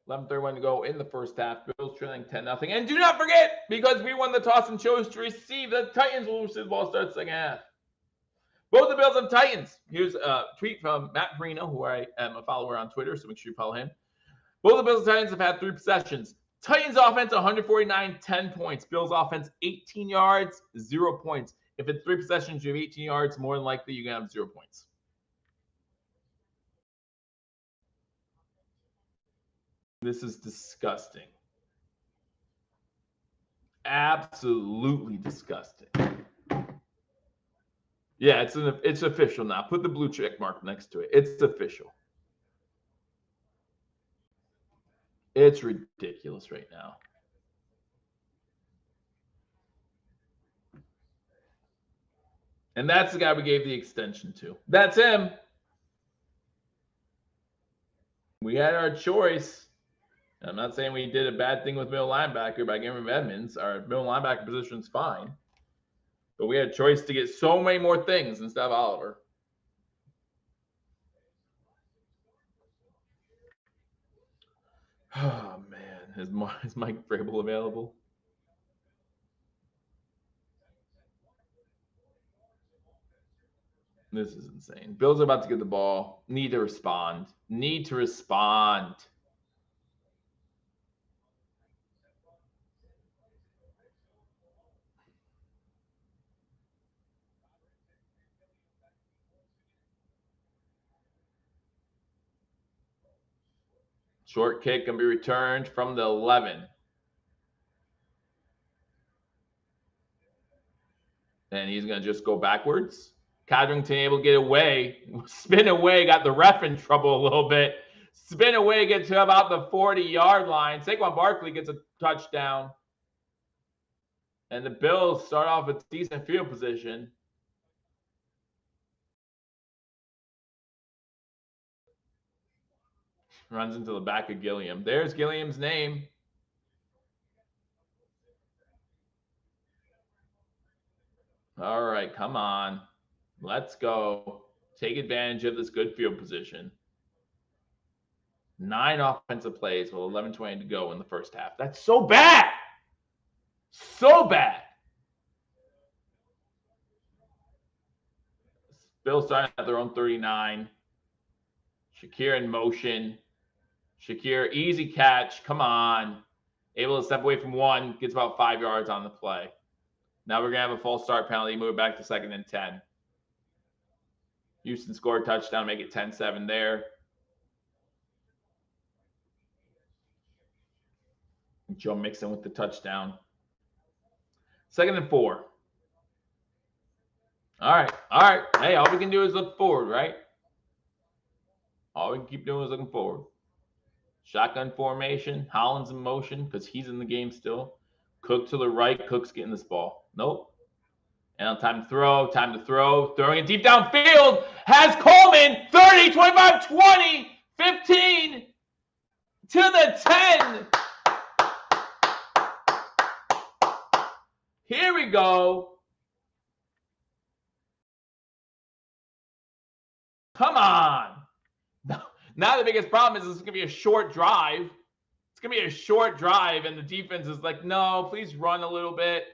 $11:31 to go in the first half. Bills trailing 10-0. And do not forget, because we won the toss and chose to receive, the Titans will receive the ball starts second half. Both the Bills and Titans. Here's a tweet from Matt Perino, who I am a follower on Twitter, so make sure you follow him. Both the Bills and Titans have had 3 possessions. Titans offense 149, 10 points. Bills offense 18 yards, 0 points. If it's 3 possessions, you have 18 yards, more than likely you're going to have 0 points. This is disgusting. Absolutely disgusting. Yeah, it's official now. Put the blue check mark next to it. It's official. It's ridiculous right now. And that's the guy we gave the extension to. That's him. We had our choice. I'm not saying we did a bad thing with middle linebacker by getting rid of Edmonds. Our middle linebacker position's fine. But we had a choice to get so many more things instead of Oliver. Oh, man. Is Mike Vrabel available? This is insane. Bills are about to get the ball. Need to respond. Need to respond. Short kick can be returned from the 11. And he's going to just go backwards. Codrington able to get away, spin away, got the ref in trouble a little bit. Spin away, get to about the 40-yard line. Saquon Barkley gets a touchdown. And the Bills start off with decent field position. Runs into the back of Gilliam. There's Gilliam's name. All right, come on. Let's go. Take advantage of this good field position. 9 offensive plays with 11:20 to go in the first half. That's so bad. So bad. Bills starting at their own 39. Shakir in motion. Shakir, easy catch. Come on. Able to step away from 1. Gets about 5 yards on the play. Now we're going to have a false start penalty. Move it back to 2nd and 10. Houston scored a touchdown. Make it 10-7 there. Joe Mixon with the touchdown. 2nd and 4. All right. All right. Hey, all we can do is look forward, right? All we can keep doing is looking forward. Shotgun formation. Hollins in motion because he's in the game still. Cook to the right. Cook's getting this ball. Nope. And time to throw. Time to throw. Throwing it deep downfield. Has Coleman. 30, 25, 20, 15 to the 10. Here we go. Come on. Now the biggest problem is this is going to be a short drive. It's going to be a short drive, and the defense is like, no, please run a little bit.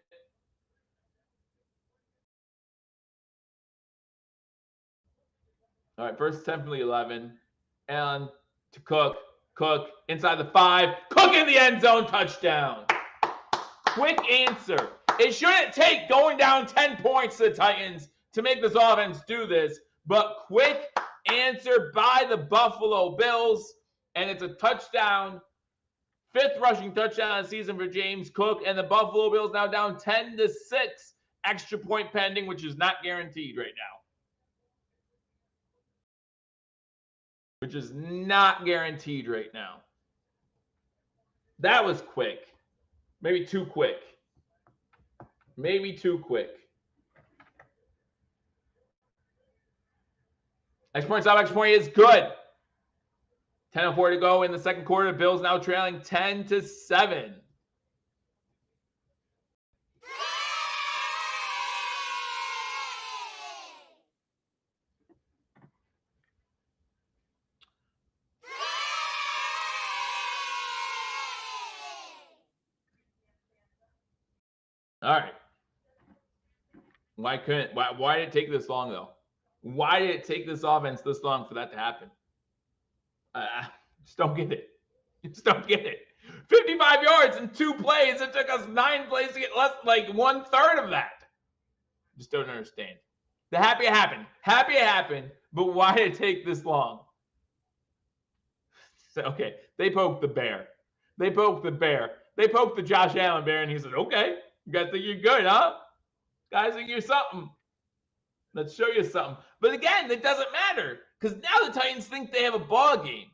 All right, first 10 from the 11. And to Cook. Cook inside the 5. Cook in the end zone, touchdown. Quick answer. It shouldn't take going down 10 points to the Titans to make this offense do this, but quick answer by the Buffalo Bills, and it's a touchdown. 5th rushing touchdown of the season for James Cook, and the Buffalo Bills now down 10-6. Extra point pending, which is not guaranteed right now. Which is not guaranteed right now. That was quick. Maybe too quick. Maybe too quick. Extra point stop, extra point is good. 10:04 to go in the second quarter. Bills now trailing 10-7. All right. Why did it take this long, though? Why did it take this offense this long for that to happen? Just don't get it. Just don't get it. 55 yards in 2 plays. It took us 9 plays to get less, like 1/3 of that. Just don't understand. The happy happened. Happy happened, but why did it take this long? So, okay, they poked the bear. They poked the bear. They poked the Josh Allen bear, and he said, okay, you guys think you're good, huh? Guys think you're something. Let's show you something. But again, it doesn't matter because now the Titans think they have a ball game.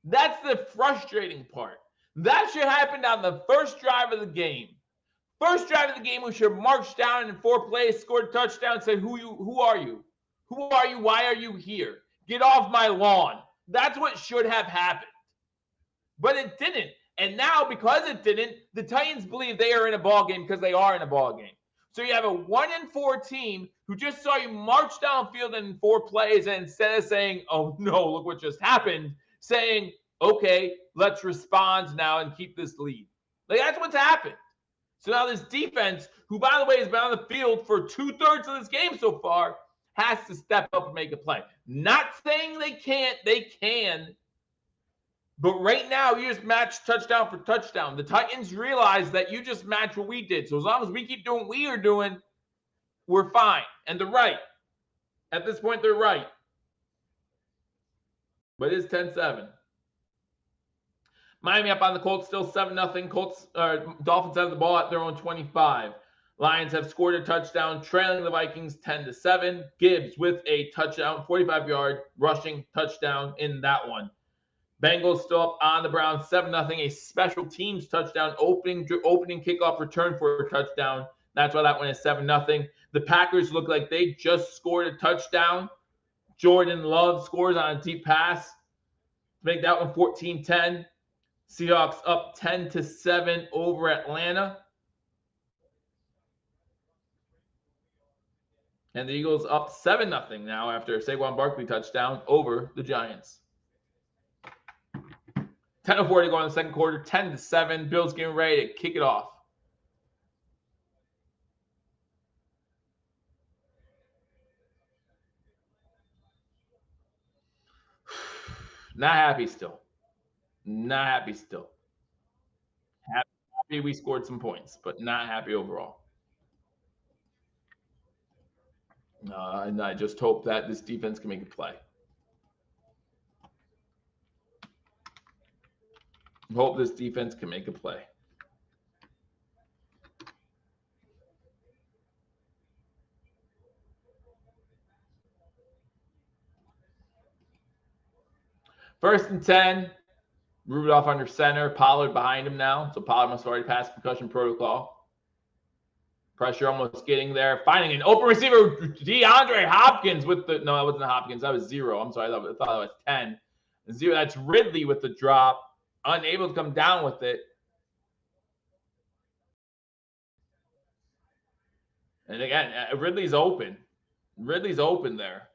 That's the frustrating part. That should happen on the first drive of the game. First drive of the game, we should march down in 4 plays, scored a touchdown, and say, who are you? Who are you? Why are you here? Get off my lawn. That's what should have happened. But it didn't. And now, because it didn't, the Titans believe they are in a ball game because they are in a ball game. So you have a 1-4 team who just saw you march downfield in 4 plays, and instead of saying, oh no, look what just happened, saying, okay, let's respond now and keep this lead. Like, that's what's happened. So now this defense, who, by the way, has been on the field for 2/3 of this game so far, has to step up and make a play. Not saying they can't. They can. But right now, you just match touchdown for touchdown. The Titans realize that you just match what we did. So as long as we keep doing what we are doing, we're fine. And they're right. At this point, they're right. But it's 10-7. Miami up on the Colts, still 7-0. Dolphins have the ball at their own 25. Lions have scored a touchdown, trailing the Vikings 10-7. Gibbs with a touchdown, 45-yard rushing touchdown in that one. Bengals still up on the Browns, 7-0. A special teams touchdown, opening kickoff return for a touchdown. That's why that one is 7-0. The Packers look like they just scored a touchdown. Jordan Love scores on a deep pass to make that one 14-10. Seahawks up 10-7 over Atlanta. And the Eagles up 7-0 now after a Saquon Barkley touchdown over the Giants. 10:04 to go in the second quarter, 10-7. Bills getting ready to kick it off. Not happy still. Not happy still. Happy we scored some points, but not happy overall. And I just hope that this defense can make a play. Hope this defense can make a play. First and 10. Rudolph under center. Pollard behind him now. So Pollard must have already passed concussion protocol. Pressure almost getting there. Finding an open receiver. DeAndre Hopkins with the... No, that wasn't Hopkins. That was 0. I'm sorry. I thought that was 10. 0. That's Ridley with the drop. Unable to come down with it. And again, Ridley's open. Ridley's open there.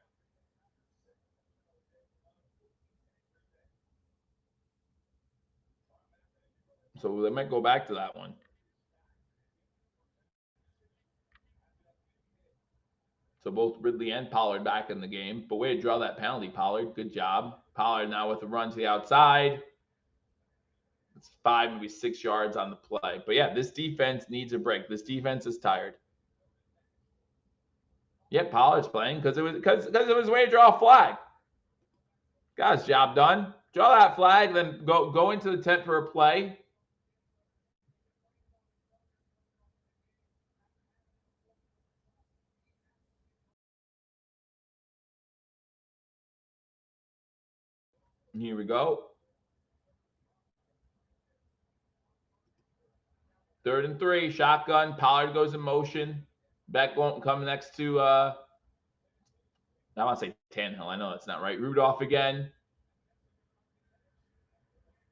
So they might go back to that one. So both Ridley and Pollard back in the game. But way to draw that penalty, Pollard. Good job. Pollard now with a run to the outside. It's 5, maybe 6 yards on the play. But yeah, this defense needs a break. This defense is tired. Yeah, Pollard's playing because it was a way to draw a flag. Got his job done. Draw that flag, then go into the tent for a play. Here we go. 3rd and 3, shotgun. Pollard goes in motion. Beck won't come next to, I want to say Tannehill. I know that's not right. Rudolph again.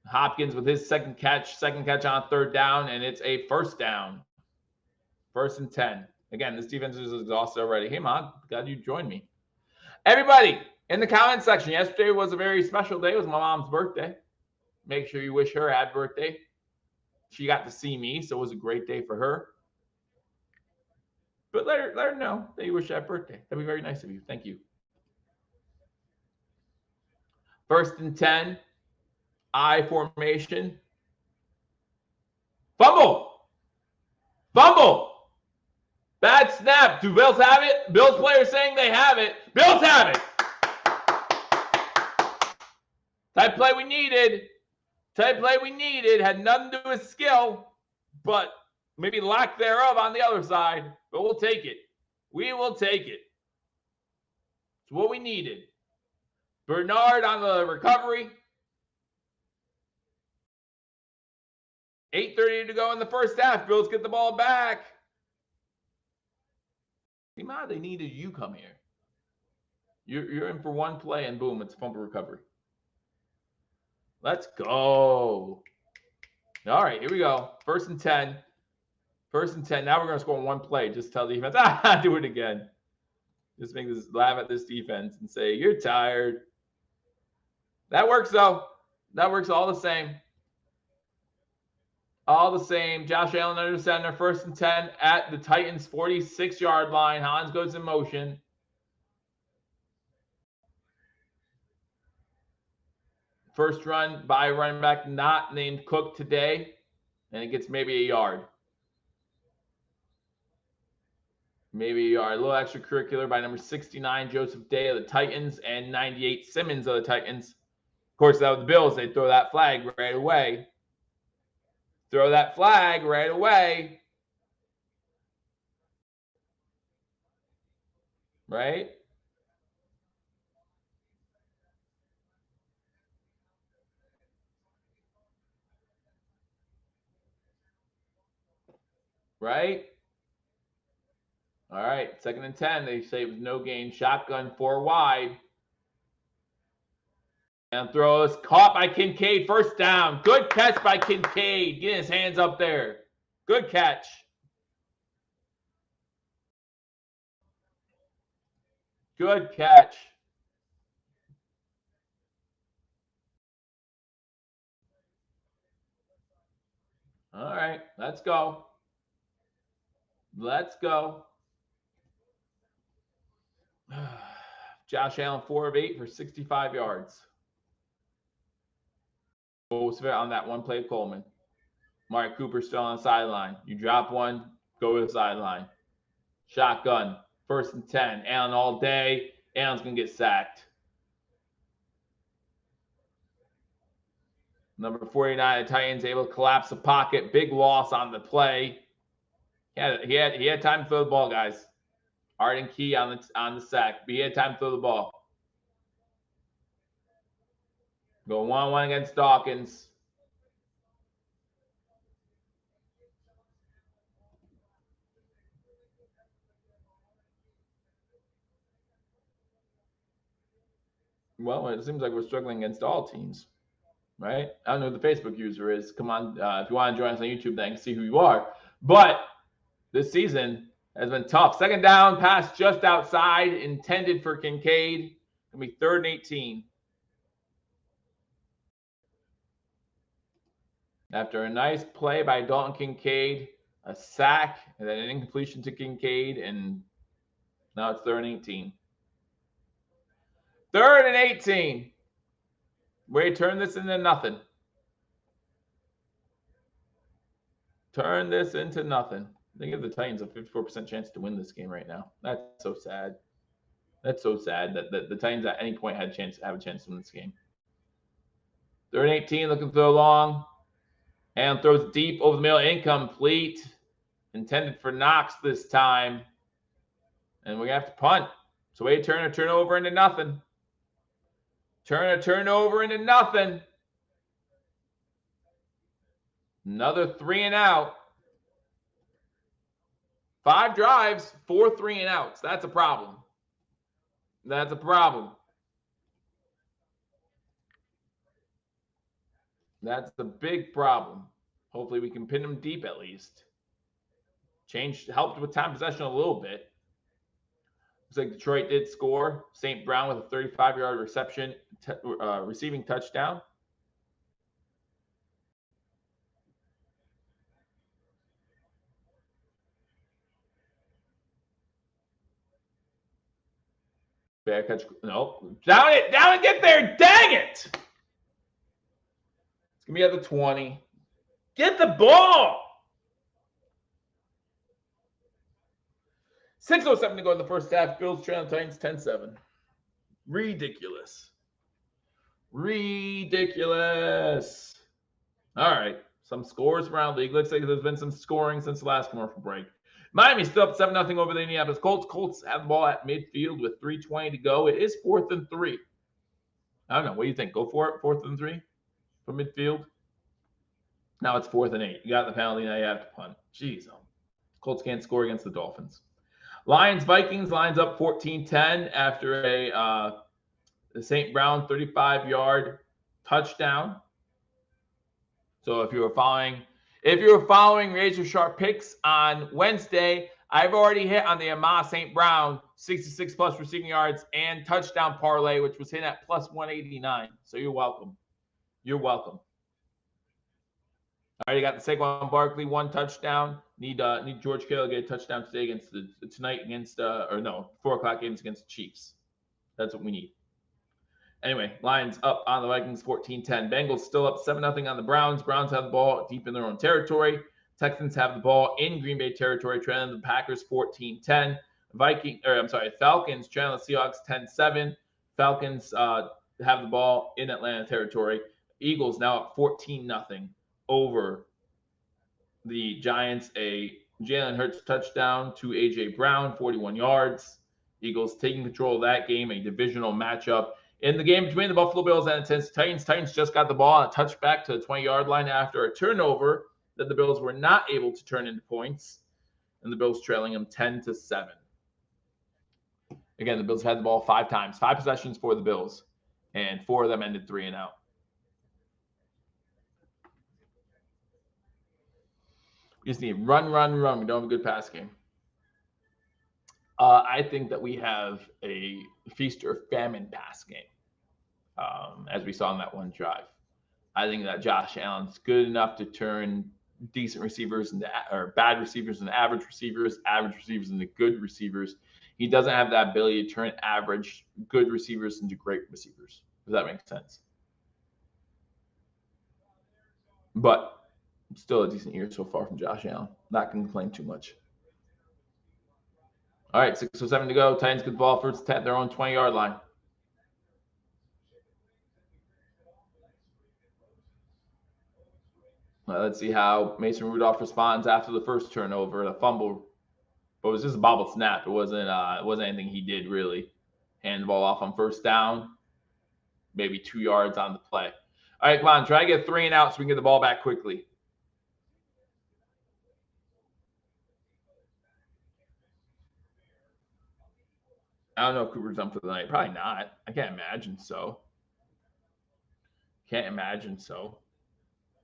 Hopkins with his second catch on 3rd down, and it's a 1st down. 1st and 10. Again, this defense is exhausted already. Hey, Mom, glad you joined me. Everybody, in the comment section, yesterday was a very special day. It was my mom's birthday. Make sure you wish her a happy birthday. She got to see me, so it was a great day for her. But let her know that you wish her a happy birthday. That'd be very nice of you. Thank you. 1st and 10. I formation. Fumble. Fumble. Bad snap. Do Bills have it? Bills players saying they have it. Bills have it. Type play we needed. Type play we needed. Had nothing to do with skill, but maybe lack thereof on the other side. But we'll take it. We will take it. It's what we needed. Bernard on the recovery. 8:30 to go in the first half. Bills get the ball back. Imad, they needed you come here. You're in for one play and boom, it's a fumble recovery. Let's go. All right, here we go. 1st and 10. 1st and 10. Now we're going to score in one play. Just tell the defense, do it again. Just make this laugh at this defense and say, you're tired. That works, though. That works all the same. All the same. Josh Allen under center. 1st and 10 at the Titans' 46-yard line. Hans goes in motion. First run by running back not named Cook today. And it gets maybe a yard. Maybe a yard. A little extracurricular by number 69, Joseph Day of the Titans, and 98, Simmons of the Titans. Of course, that was the Bills. They throw that flag right away. Throw that flag right away. Right? Right? All right. 2nd and 10. They say it was no gain. Shotgun 4 wide. And throws. Caught by Kincaid. 1st down. Good catch by Kincaid. Getting his hands up there. Good catch. Good catch. All right. Let's go. Let's go. Josh Allen, 4 of 8 for 65 yards. Most of it on that one play of Coleman. Amari Cooper still on the sideline. You drop one, go to the sideline. Shotgun, 1st and 10. Allen all day. Allen's going to get sacked. Number 49, the Titans able to collapse the pocket. Big loss on the play. He had time to throw the ball, guys. Arden Key on the sack. But he had time to throw the ball. Go 1-1 against Dawkins. Well, it seems like we're struggling against all teams, right? I don't know who the Facebook user is. Come on, if you want to join us on YouTube, then you can see who you are. But this season has been tough. 2nd down, pass just outside, intended for Kincaid. It'll be 3rd and 18. After a nice play by Dalton Kincaid, a sack, and then an incompletion to Kincaid, and now it's 3rd and 18. 3rd and 18. We turn this into nothing. Turn this into nothing. They give the Titans a 54% chance to win this game right now. That's so sad. That's so sad that the Titans at any point have a chance to win this game. 3rd and 18, looking to throw long. And throws deep over the middle, incomplete. Intended for Knox this time. And we're going to have to punt. So we turn a turnover into nothing. Turn a turnover into nothing. Another 3 and out. 5 drives, 4 3 and outs. That's a problem. That's a problem. That's the big problem. Hopefully we can pin them deep at least. Helped with time possession a little bit. Looks like Detroit did score. St. Brown with a 35-yard reception, receiving touchdown. Bad catch. No. Down it. Down and get there. Dang it. It's going to be at the 20. Get the ball. 6:07 to go in the first half. Bills trailing Titans 10-7. Ridiculous. Ridiculous. All right. Some scores around the league. Looks like there's been some scoring since the last commercial break. Miami still up 7-0 over the Indianapolis Colts. Colts have the ball at midfield with 3:20 to go. It is 4th and 3. I don't know. What do you think? Go for it. 4th and 3 from midfield. Now it's 4th and 8. You got the penalty. Now you have to punt. Jeez. Colts can't score against the Dolphins. Lions, Vikings. Lions up 14-10 after a St. Brown 35-yard touchdown. So if you were following Razor Sharp picks on Wednesday, I've already hit on the Amari St. Brown 66 plus receiving yards and touchdown parlay, which was hit at plus 189. So you're welcome. You're welcome. All right, you got the Saquon Barkley 1 touchdown. Need George Kittle to get a touchdown today against 4 o'clock games against the Chiefs. That's what we need. Anyway, Lions up on the Vikings 14-10. Bengals still up 7-0 on the Browns. Browns have the ball deep in their own territory. Texans have the ball in Green Bay territory, trailing the Packers 14-10. Falcons trailing the Seahawks 10-7. Falcons have the ball in Atlanta territory. Eagles now up 14-0 over the Giants. A Jalen Hurts touchdown to A.J. Brown, 41 yards. Eagles taking control of that game, a divisional matchup. In the game between the Buffalo Bills and the Titans, Titans just got the ball on a touchback to the 20-yard line after a turnover that the Bills were not able to turn into points, and the Bills trailing them 10-7. Again, the Bills had the ball 5 times, 5 possessions for the Bills, and 4 of them ended 3 and out. We just need run. We don't have a good pass game. I think that we have a feast or famine pass game, as we saw in that one drive. I think that Josh Allen's good enough to turn decent receivers into bad receivers into average receivers into good receivers. He doesn't have that ability to turn average, good receivers into great receivers. Does that make sense? But still a decent year so far from Josh Allen. Not going to complain too much. All right, 6:07 to go. Titans get the ball first at their own 20-yard line. Let's see how Mason Rudolph responds after the first turnover, the fumble. But it was just a bobbled snap. It wasn't anything he did really. Hand the ball off on first down, maybe 2 yards on the play. All right, come on, try to get 3 and out so we can get the ball back quickly. I don't know if Cooper's done for the night. Probably not. I can't imagine so.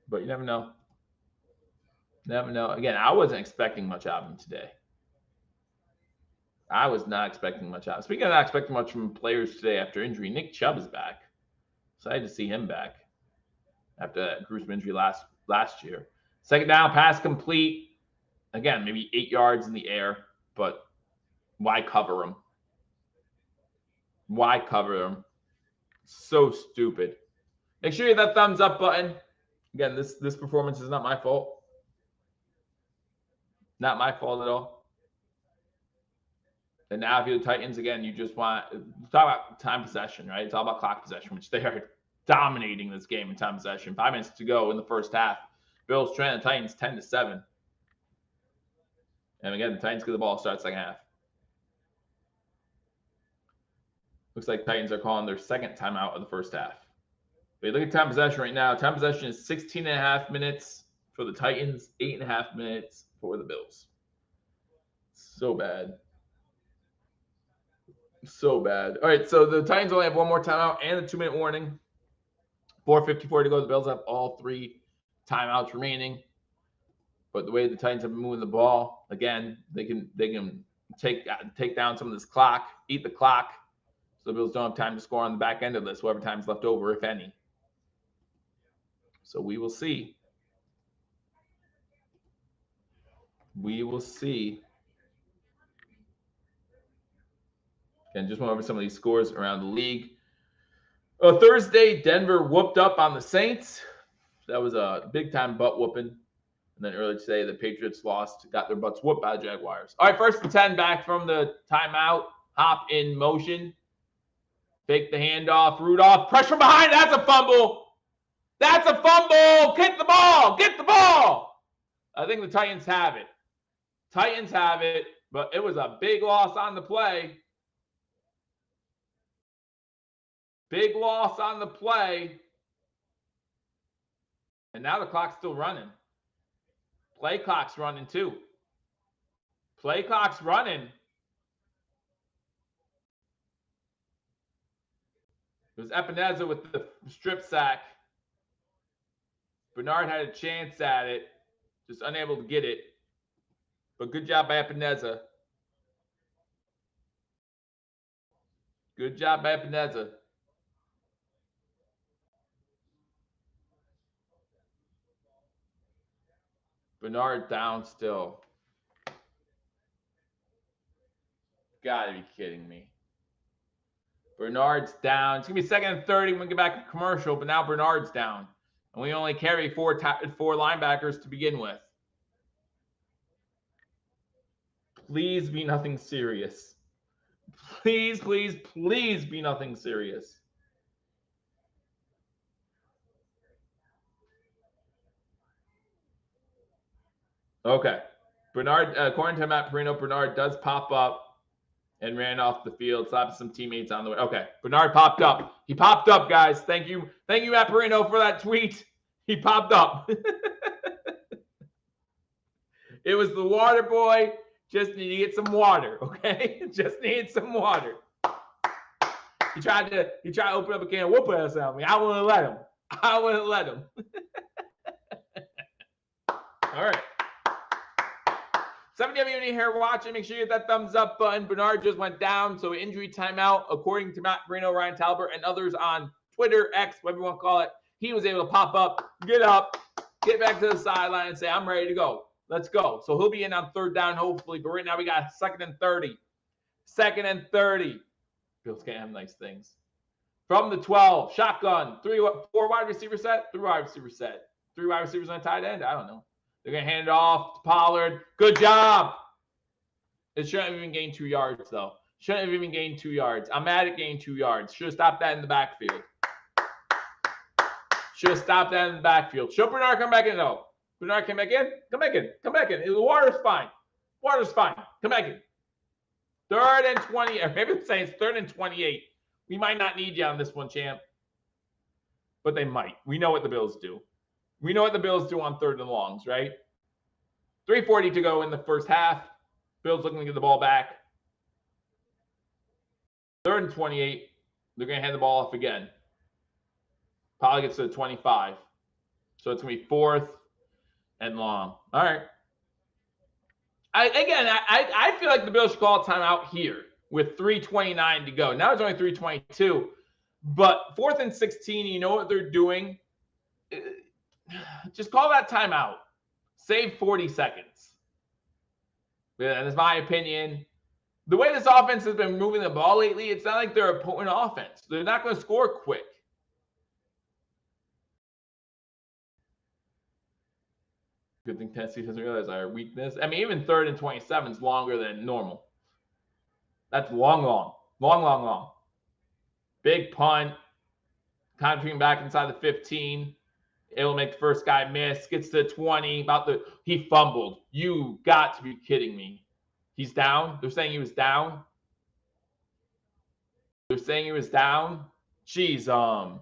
But you never know. Again, I wasn't expecting much out of him today. I was not expecting much out. Speaking of not expecting much from players today after injury, Nick Chubb is back. Excited to see him back after that gruesome injury last year. Second down, pass complete. Again, maybe 8 yards in the air, but why cover him? Why cover him? So stupid. Make sure you hit that thumbs up button. Again, this performance is not my fault. Not my fault at all. And now if you're the Titans, again, you just want to talk about time possession, right? It's all about clock possession, which they are dominating this game in time possession. 5 minutes to go in the first half. Bills trailing the Titans 10-7. And again, the Titans get the ball to start second half. Looks like Titans are calling their second timeout of the first half. But look at time possession right now. Time possession is 16.5 minutes for the Titans, 8.5 minutes for the Bills. So bad. So bad. All right, so the Titans only have 1 more timeout and a 2-minute warning. 4:54 to go. The Bills have all 3 timeouts remaining. But the way the Titans have been moving the ball, again, they can take down some of this clock, eat the clock. So the Bills don't have time to score on the back end of this, whatever time's left over, if any. So we will see. We will see. And just went over some of these scores around the league. Thursday, Denver whooped up on the Saints. That was a big-time butt whooping. And then earlier today, the Patriots got their butts whooped by the Jaguars. All right, 1st and 10 back from the timeout. Hop in motion. Fake the handoff. Rudolph. Pressure behind. That's a fumble. That's a fumble. Get the ball. Get the ball. I think the Titans have it. Titans have it, but it was a big loss on the play. Big loss on the play. And now the clock's still running. Play clock's running too. Play clock's running. It was Epineza with the strip sack. Bernard had a chance at it, just unable to get it. But good job by Epineza. Good job by Epineza. Bernard down still. Gotta be kidding me. Bernard's down. It's going to be 2nd and 30 when we get back to commercial, but now Bernard's down. And we only carry four linebackers to begin with. Please be nothing serious. Please, please, please be nothing serious. Okay. Bernard, according to Matt Perino, Bernard does pop up and ran off the field, slapped some teammates on the way. Okay, Bernard popped up. He popped up, guys. Thank you, Matt Perino, for that tweet. He popped up. It was the water boy. Just need to get some water, okay? Just need some water. He tried to open up a can of whoop ass at me. I wouldn't let him. All right. 7 of you here watching, make sure you hit that thumbs up button. Bernard just went down, so injury timeout. According to Matt Perino, Ryan Talbert, and others on Twitter, X, whatever you want to call it, he was able to pop up, get back to the sideline, and say, I'm ready to go. Let's go. So he'll be in on 3rd down, hopefully. But right now we got 2nd and 30. 2nd and 30. Bills can't have nice things. From the 12, shotgun. 4 wide receiver set, 3 wide receiver set. 3 wide receivers on a tight end? I don't know. They're going to hand it off to Pollard. Good job. It shouldn't have even gained 2 yards, though. Shouldn't have even gained 2 yards. I'm mad it gained 2 yards. Should have stopped that in the backfield. Should have stopped that in the backfield. Should Bernard come back in? No. Bernard came back in? Come back in. The water's fine. Come back in. 3rd and 20. Or maybe I'm saying it's 3rd and 28. We might not need you on this one, champ. But they might. We know what the Bills do. We know what the Bills do on 3rd and longs, right? 3:40 to go in the first half. Bills looking to get the ball back. 3rd and 28. They're going to hand the ball off again. Probably gets to the 25. So it's going to be 4th and long. All right. I feel like the Bills should call a timeout here with 3:29 to go. Now it's only 3:22. But 4th and 16, you know what they're doing? Just call that timeout. Save 40 seconds. Yeah, that's my opinion. The way this offense has been moving the ball lately, it's not like they're a potent offense. They're not going to score quick. Good thing Tennessee doesn't realize our weakness. I mean, even 3rd and 27 is longer than normal. That's long. Big punt. Countering back inside the 15. It'll make the first guy miss. Gets to 20. He fumbled. You got to be kidding me. He's down? They're saying he was down? Jeez,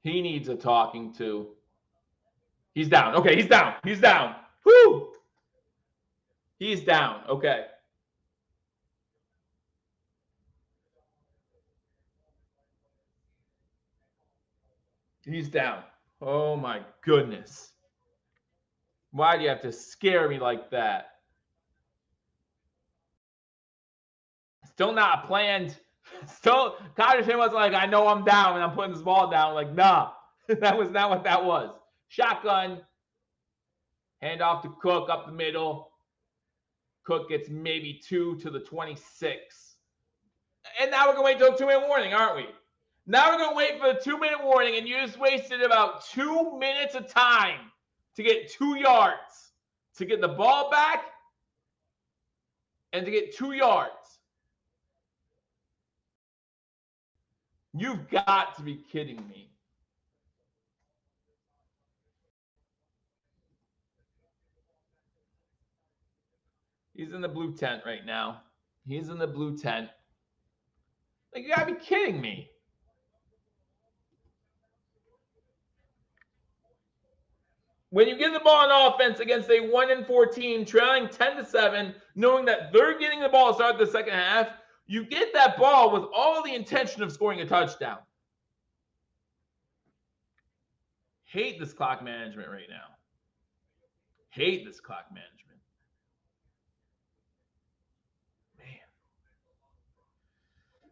he needs a talking to. He's down. Okay, he's down. Woo! He's down. Okay. He's down. Oh, my goodness. Why do you have to scare me like that? Still not planned. Still, Cotterton was like, I know I'm down and I'm putting this ball down. Like, nah, that was not what that was. Shotgun. Hand off to Cook up the middle. Cook gets maybe 2 to the 26. And now we're going to wait till 2-minute warning, aren't we? Now we're going to wait for the 2-minute warning, and you just wasted about 2 minutes of time to get 2 yards, to get the ball back, and to get 2 yards. You've got to be kidding me. He's in the blue tent right now. He's in the blue tent. Like, you got to be kidding me. When you get the ball on offense against a 1-4 team, trailing 10-7, knowing that they're getting the ball to start the second half, you get that ball with all the intention of scoring a touchdown. Hate this clock management right now. Hate this clock management. Man.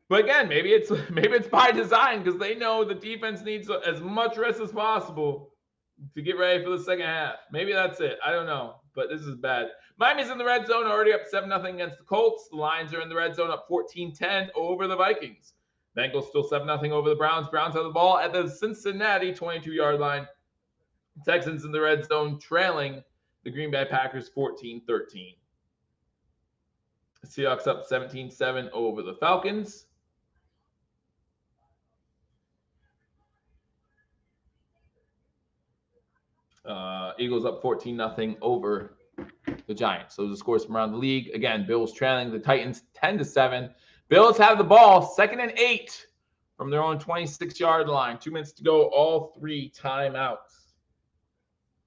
But again, maybe it's by design because they know the defense needs as much rest as possible to get ready for the second half. Maybe that's it. I don't know, but this is bad. Miami's in the red zone, already up 7-0 against the Colts. The Lions are in the red zone, up 14-10 over the Vikings. Bengals still 7-0 over the Browns. Browns have the ball at the Cincinnati 22-yard line. Texans in the red zone, trailing the Green Bay Packers 14-13. Seahawks up 17-7 over the Falcons. Eagles up 14-0 over the Giants. Those are the scores from around the league. Again, Bills trailing the Titans 10-7. Bills have the ball, 2nd and 8 from their own 26-yard line. 2 minutes to go, all 3 timeouts.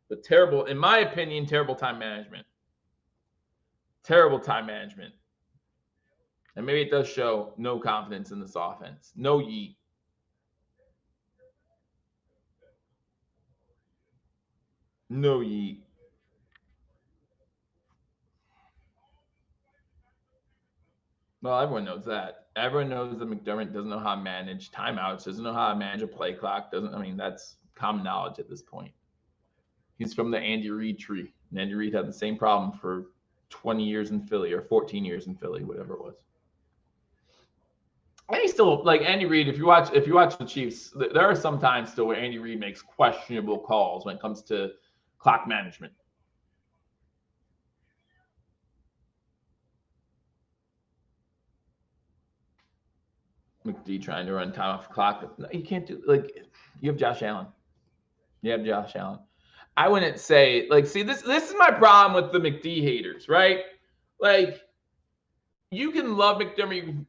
But terrible, in my opinion, terrible time management. Terrible time management. And maybe it does show no confidence in this offense. No yeet. No yeet. Well, everyone knows that. Everyone knows that McDermott doesn't know how to manage timeouts, doesn't know how to manage a play clock. That's common knowledge at this point. He's from the Andy Reid tree. And Andy Reid had the same problem for 20 years in Philly or 14 years in Philly, whatever it was. And he's still like Andy Reid. If you watch the Chiefs, there are some times still where Andy Reid makes questionable calls when it comes to clock management. McD trying to run time off the clock. No, you can't do you have Josh Allen. I wouldn't say see this is my problem with the McD haters, right? Like you can love McDermott.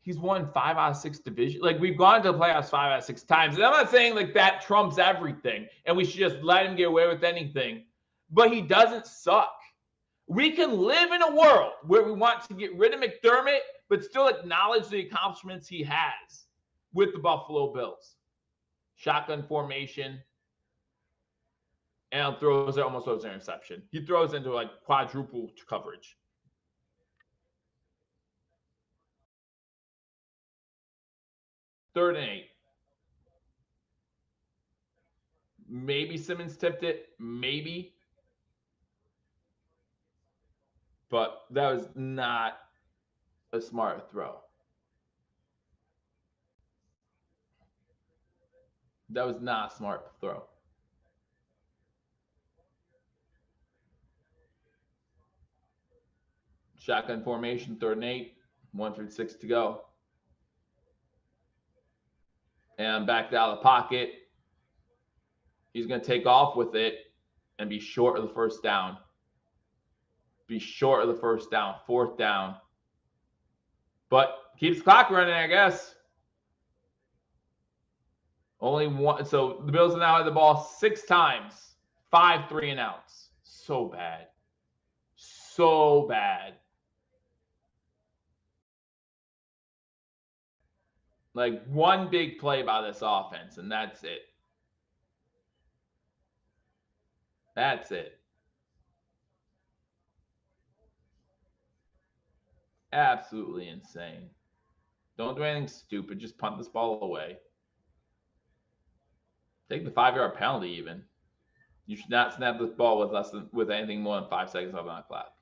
He's won 5 out of 6 divisions. Like we've gone to the playoffs 5 out of 6 times. And I'm not saying like that trumps everything and we should just let him get away with anything. But he doesn't suck. We can live in a world where we want to get rid of McDermott, but still acknowledge the accomplishments he has with the Buffalo Bills. Shotgun formation. And almost throws an interception. He throws into like quadruple coverage. Third and 8. Maybe Simmons tipped it. Maybe. But that was not a smart throw. That was not a smart throw. Shotgun formation, 3rd and 8. 1:36 to go. And backed out of the pocket. He's going to take off with it and be short of the first down. 4th down. But keeps the clock running, I guess. Only one. So the Bills now have the ball 6 times. 5 3-and-outs. So bad. So bad. Like one big play by this offense, and that's it. That's it. Absolutely insane. Don't do anything stupid. Just punt this ball away. Take the 5-yard penalty even. You should not snap this ball with anything more than 5 seconds left on the clock.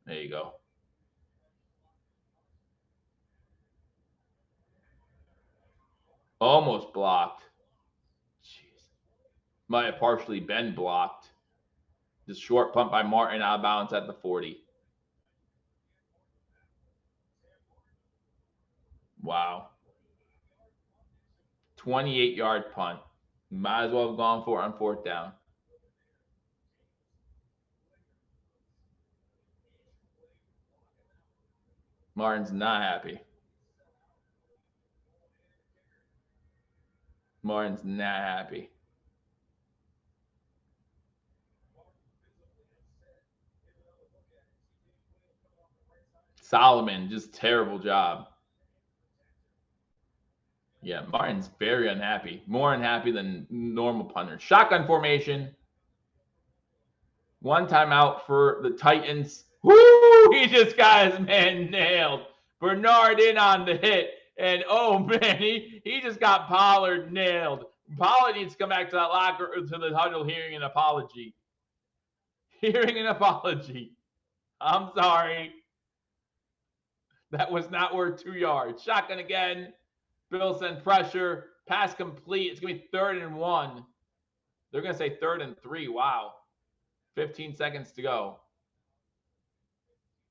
There you go. Almost blocked. Jeez. Might have partially been blocked. Just short punt by Martin out of bounds at the 40. Wow. 28-yard punt. Might as well have gone for it on 4th down. Martin's not happy. Martin's not happy. Solomon, just terrible job. Yeah, Martin's very unhappy. More unhappy than normal punters. Shotgun formation. One timeout for the Titans. Woo! He just got his man nailed. Bernard in on the hit. And oh man, he just got Pollard nailed. Pollard needs to come back to that locker, to the huddle, hearing an apology. Hearing an apology. I'm sorry. That was not worth 2 yards. Shotgun again. Bill send pressure. Pass complete. It's going to be 3rd and 1. They're going to say 3rd and 3. Wow. 15 seconds to go.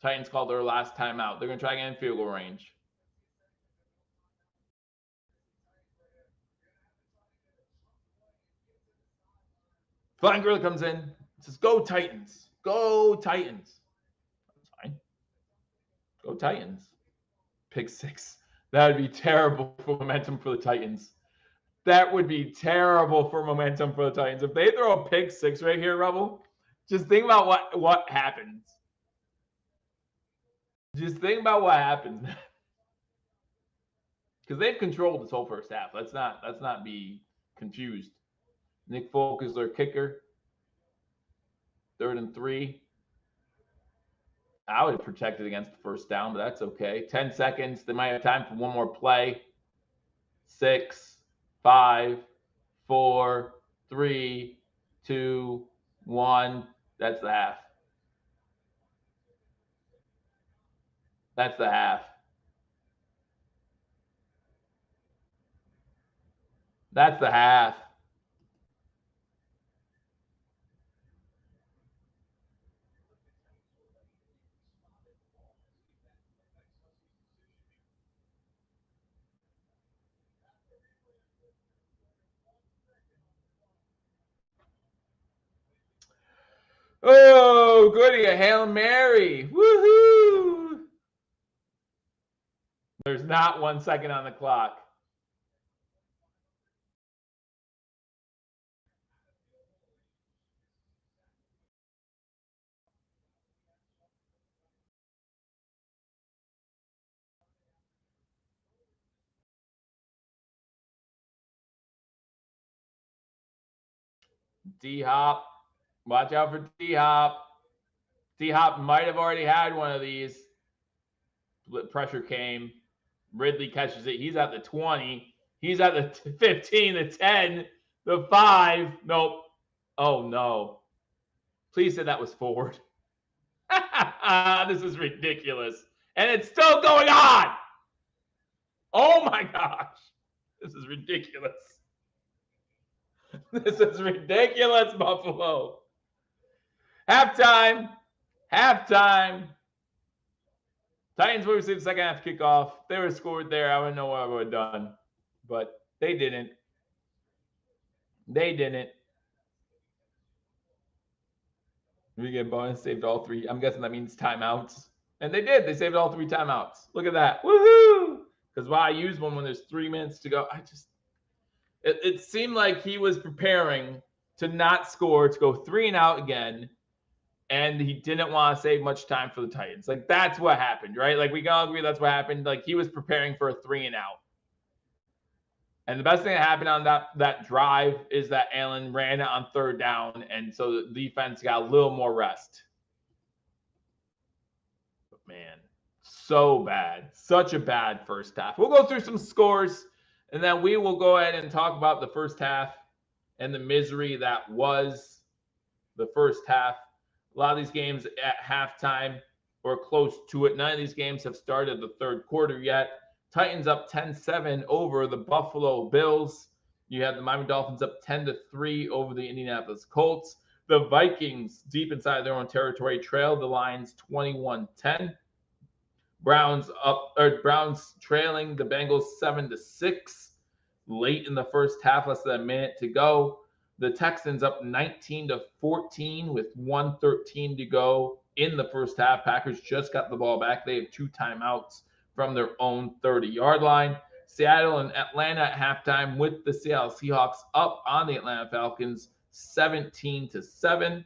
Titans called their last timeout. They're going to try again in field goal range. Flying Gorilla comes in. Says, go Titans. Go Titans. That's fine. Go Titans. Pick 6. That would be terrible for momentum for the Titans. That would be terrible for momentum for the Titans. If they throw a pick 6 right here, Rebel, just think about what happens. Just think about what happens, man. Because they've controlled this whole first half. Let's not be confused. Nick Folk is their kicker. 3rd and 3. I would have protected against the 1st down, but that's okay. 10 seconds. They might have time for one more play. 6, 5, 4, 3, 2, 1. That's the half. That's the half. That's the half. Oh, goody, a Hail Mary. Woohoo! There's not 1 second on the clock. D-Hop. Watch out for D-Hop. D-Hop might have already had one of these. Pressure came. Ridley catches it. He's at the 20. He's at the 15, the 10, the 5. Nope. Oh, no. Please say that was forward. This is ridiculous. And it's still going on. Oh, my gosh. This is ridiculous. This is ridiculous, Buffalo. Halftime. Halftime. Titans would receive the second half kickoff. If they were scored there, I wouldn't know what I would have done. But they didn't. They didn't. We get bonus, saved all 3. I'm guessing that means timeouts. And they did. They saved all 3 timeouts. Look at that. Woohoo! Because why use one when there's 3 minutes to go? It seemed like he was preparing to not score, to go 3 and out again. And he didn't want to save much time for the Titans. Like, that's what happened, right? Like, we can all agree that's what happened. Like, he was preparing for a 3 and out. And the best thing that happened on that drive is that Allen ran it on 3rd down, and so the defense got a little more rest. But, man, so bad. Such a bad first half. We'll go through some scores, and then we will go ahead and talk about the first half and the misery that was the first half. A lot of these games at halftime or close to it. None of these games have started the 3rd quarter yet. Titans up 10-7 over the Buffalo Bills. You have the Miami Dolphins up 10-3 over the Indianapolis Colts. The Vikings, deep inside their own territory, trailed the Lions 21-10. Browns trailing the Bengals 7-6 late in the first half, less than a minute to go. The Texans up 19-14 with 1:13 to go in the first half. Packers just got the ball back. They have 2 timeouts from their own 30-yard line. Seattle and Atlanta at halftime with the Seattle Seahawks up on the Atlanta Falcons 17-7.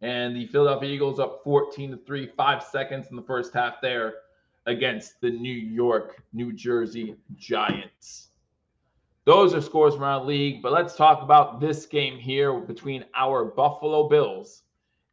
And the Philadelphia Eagles up 14-3, 5 seconds in the first half there against the New Jersey Giants. Those are scores from around the league, but let's talk about this game here between our Buffalo Bills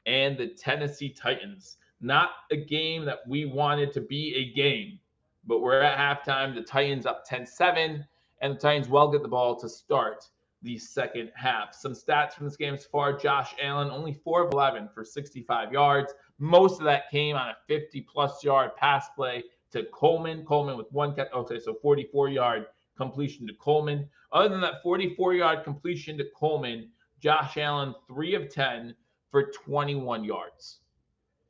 and the Tennessee Titans. Not a game that we wanted to be a game, but we're at halftime. The Titans up 10-7, and the Titans will get the ball to start the second half. Some stats from this game so far. Josh Allen, only 4 of 11 for 65 yards. Most of that came on a 50-plus yard pass play to Coleman. Coleman with 1 catch. Okay, so 44-yard completion to Coleman. Other than that 44-yard completion to Coleman, Josh Allen, 3 of 10 for 21 yards.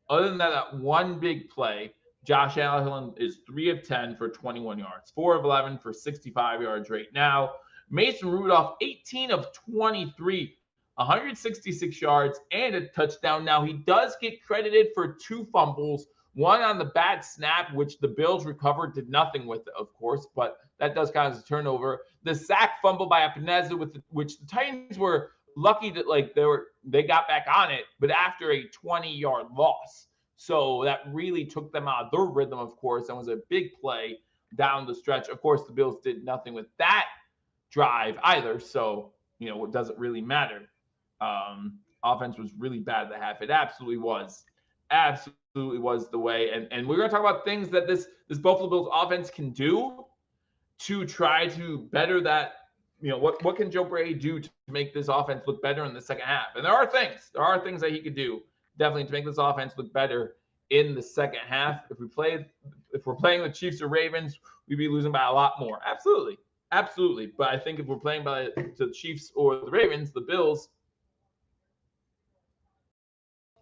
Other than that one big play, Josh Allen is 3 of 10 for 21 yards. 4 of 11 for 65 yards right now. Mason Rudolph, 18 of 23, 166 yards and a touchdown. Now, he does get credited for 2 fumbles, one on the bad snap, which the Bills recovered, did nothing with it, of course, but that does count as a turnover. The sack fumble by Epineza, which the Titans were lucky that they got back on it, but after a 20-yard loss. So that really took them out of their rhythm, of course, and was a big play down the stretch. Of course, the Bills did nothing with that drive either, so it doesn't really matter. Offense was really bad at the half. It absolutely was the way. And we're going to talk about things that this Buffalo Bills offense can do to try to better that. What can Joe Brady do to make this offense look better in the second half? And there are things that he could do definitely to make this offense look better in the second half. If we're playing the Chiefs or Ravens, we'd be losing by a lot more. Absolutely. But I think if we're playing by the Chiefs or the Ravens, the Bills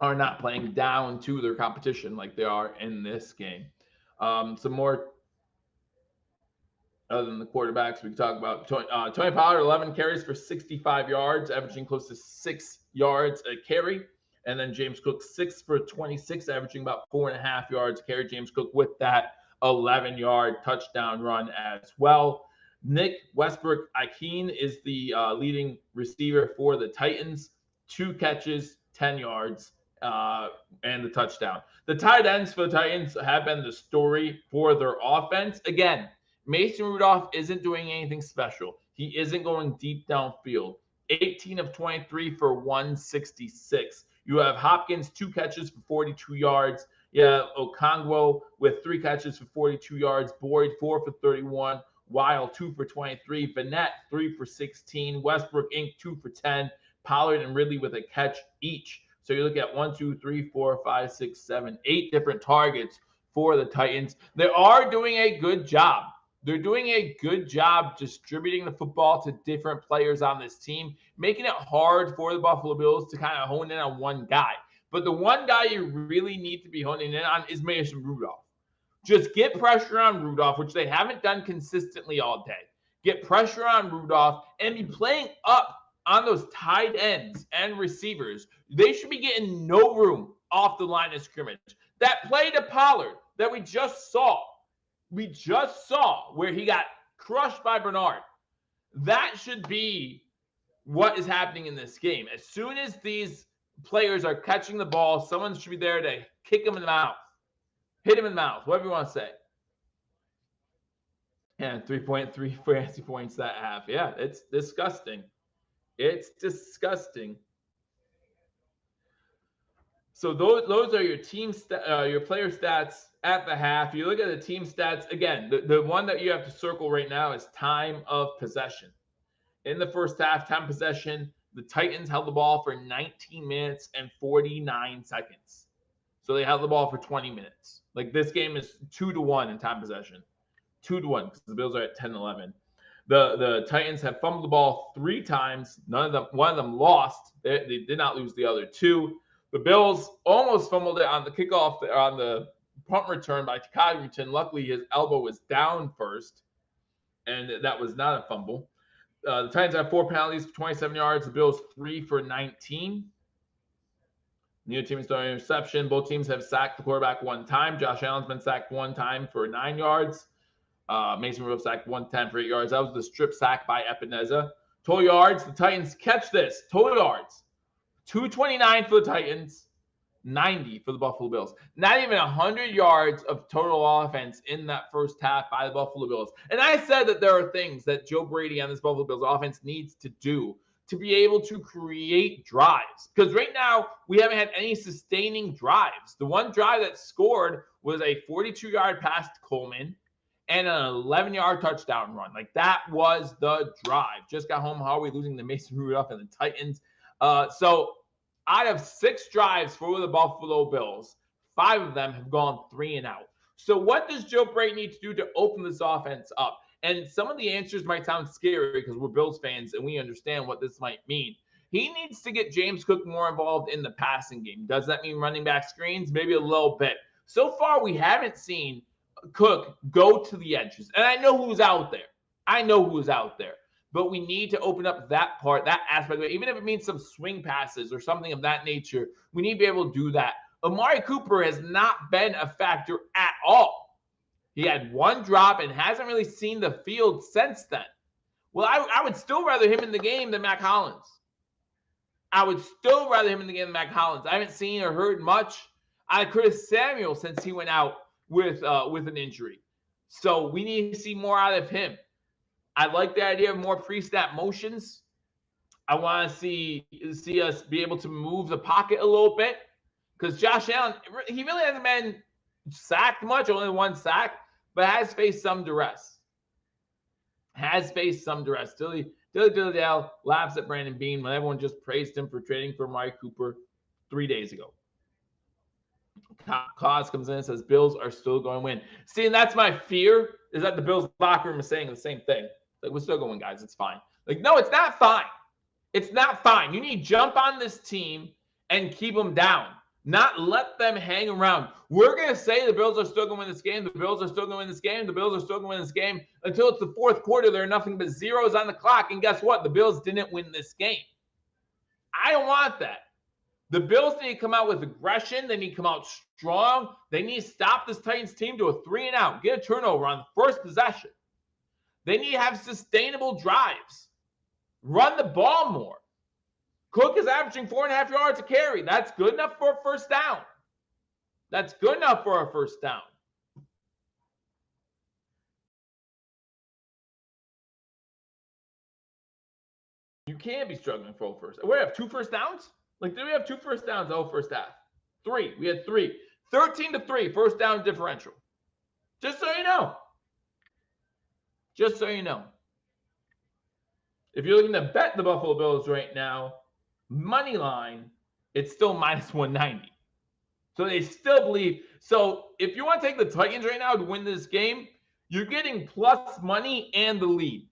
are not playing down to their competition like they are in this game. Some more other than the quarterbacks, we can talk about Tony Pollard, 11 carries for 65 yards, averaging close to 6 yards a carry. And then James Cook, 6 for 26, averaging about 4.5 yards a carry. James Cook with that 11-yard touchdown run as well. Nick Westbrook-Ikhine is the leading receiver for the Titans. 2 catches, 10 yards, and the touchdown. The tight ends for the Titans have been the story for their offense. Again, Mason Rudolph isn't doing anything special. He isn't going deep downfield. 18 of 23 for 166. You have Hopkins, 2 catches for 42 yards. Yeah, Okongwu with 3 catches for 42 yards. Boyd, 4 for 31. Weil, 2 for 23. Vanette, 3 for 16. Westbrook, Inc., 2 for 10. Pollard and Ridley with a catch each. So you look at 1, 2, 3, 4, 5, 6, 7, 8 different targets for the Titans. They are doing a good job. They're doing a good job distributing the football to different players on this team, making it hard for the Buffalo Bills to kind of hone in on one guy. But the one guy you really need to be honing in on is Mason Rudolph. Just get pressure on Rudolph, which they haven't done consistently all day. Get pressure on Rudolph and be playing up on those tight ends and receivers. They should be getting no room off the line of scrimmage. That play to Pollard that we just saw where he got crushed by Bernard. That should be what is happening in this game. As soon as these players are catching the ball, someone should be there to kick him in the mouth, hit him in the mouth, whatever you want to say. And 3.3 fantasy points that half. Yeah, it's disgusting. It's disgusting. So those are your your player stats at the half. You look at the team stats again. The one that you have to circle right now is time of possession. In the first half, time possession, the Titans held the ball for 19 minutes and 49 seconds. So they held the ball for 20 minutes. Like this game is 2-1 in time possession. 2-1 because the Bills are at 10-11. The Titans have fumbled the ball 3 times. One of them lost. They did not lose the other 2. The Bills almost fumbled it on the kickoff, on the punt return by Codrington. Luckily, his elbow was down first, and that was not a fumble. The Titans have 4 penalties for 27 yards. The Bills 3 for 19. Neither team has thrown an interception. Both teams have sacked the quarterback 1 time. Josh Allen's been sacked 1 time for 9 yards. Mason Rudolph sacked 1 time for 8 yards. That was the strip sack by Epineza. Total yards, the Titans, catch this. Total yards, 229 for the Titans, 90 for the Buffalo Bills. Not even 100 yards of total offense in that first half by the Buffalo Bills. And I said that there are things that Joe Brady on this Buffalo Bills offense needs to do to be able to create drives. Because right now, we haven't had any sustaining drives. The one drive that scored was a 42-yard pass to Coleman and an 11-yard touchdown run. Like, that was the drive. Just got home Harvey losing to Mason Rudolph and the Titans. So out of 6 drives for the Buffalo Bills, 5 of them have gone 3 and out. So what does Joe Brady need to do to open this offense up? And some of the answers might sound scary because we're Bills fans and we understand what this might mean. He needs to get James Cook more involved in the passing game. Does that mean running back screens? Maybe a little bit. So far, we haven't seen Cook go to the edges. And I know who's out there. But we need to open up that part, that aspect of it. Even if it means some swing passes or something of that nature, we need to be able to do that. Amari Cooper has not been a factor at all. He had 1 drop and hasn't really seen the field since then. Well, I would still rather him in the game than Mac Hollins. I haven't seen or heard much out of Curtis Samuel since he went out with an injury. So we need to see more out of him. I like the idea of more pre-snap motions. I want to see us be able to move the pocket a little bit because Josh Allen, he really hasn't been sacked much, only 1 sack, but has faced some duress. Dilly Dale laughs at Brandon Beane when everyone just praised him for trading for Amari Cooper 3 days ago. Cause comes in and says Bills are still going to win. See, and that's my fear, is that the Bills locker room is saying the same thing. Like, we're still going, guys. It's fine. Like, no, it's not fine. It's not fine. You need to jump on this team and keep them down. Not let them hang around. We're going to say the Bills are still going to win this game. The Bills are still going to win this game. The Bills are still going to win this game until it's the 4th quarter. There are nothing but zeros on the clock. And guess what? The Bills didn't win this game. I don't want that. The Bills need to come out with aggression. They need to come out strong. They need to stop this Titans team to a 3 and out. Get a turnover on the first possession. They need to have sustainable drives. Run the ball more. Cook is averaging 4.5 yards a carry. That's good enough for a first down. You can't be struggling for a first. We have 2 first downs? Like, did we have 2 first downs the whole first half? 3. We had 3. 13-3 first down differential. Just so you know. If you're looking to bet the Buffalo Bills right now, money line, it's still -190. So they still believe. So if you want to take the Titans right now to win this game, you're getting plus money and the lead.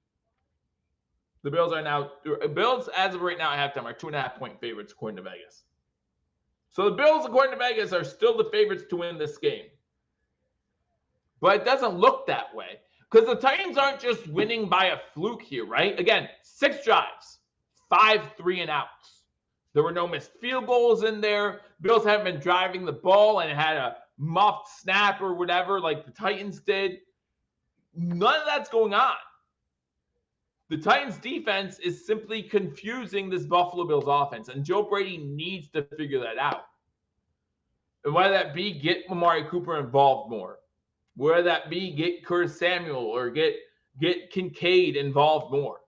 The Bills as of right now at halftime are 2.5-point favorites according to Vegas. So the Bills, according to Vegas, are still the favorites to win this game. But it doesn't look that way because the Titans aren't just winning by a fluke here, right? Again, 6 drives, 5 3 and outs. There were no missed field goals in there. Bills haven't been driving the ball and had a muffed snap or whatever like the Titans did. None of that's going on. The Titans defense is simply confusing this Buffalo Bills offense, and Joe Brady needs to figure that out. And whether that be get Amari Cooper involved more, whether that be get Curtis Samuel or get Kincaid involved more.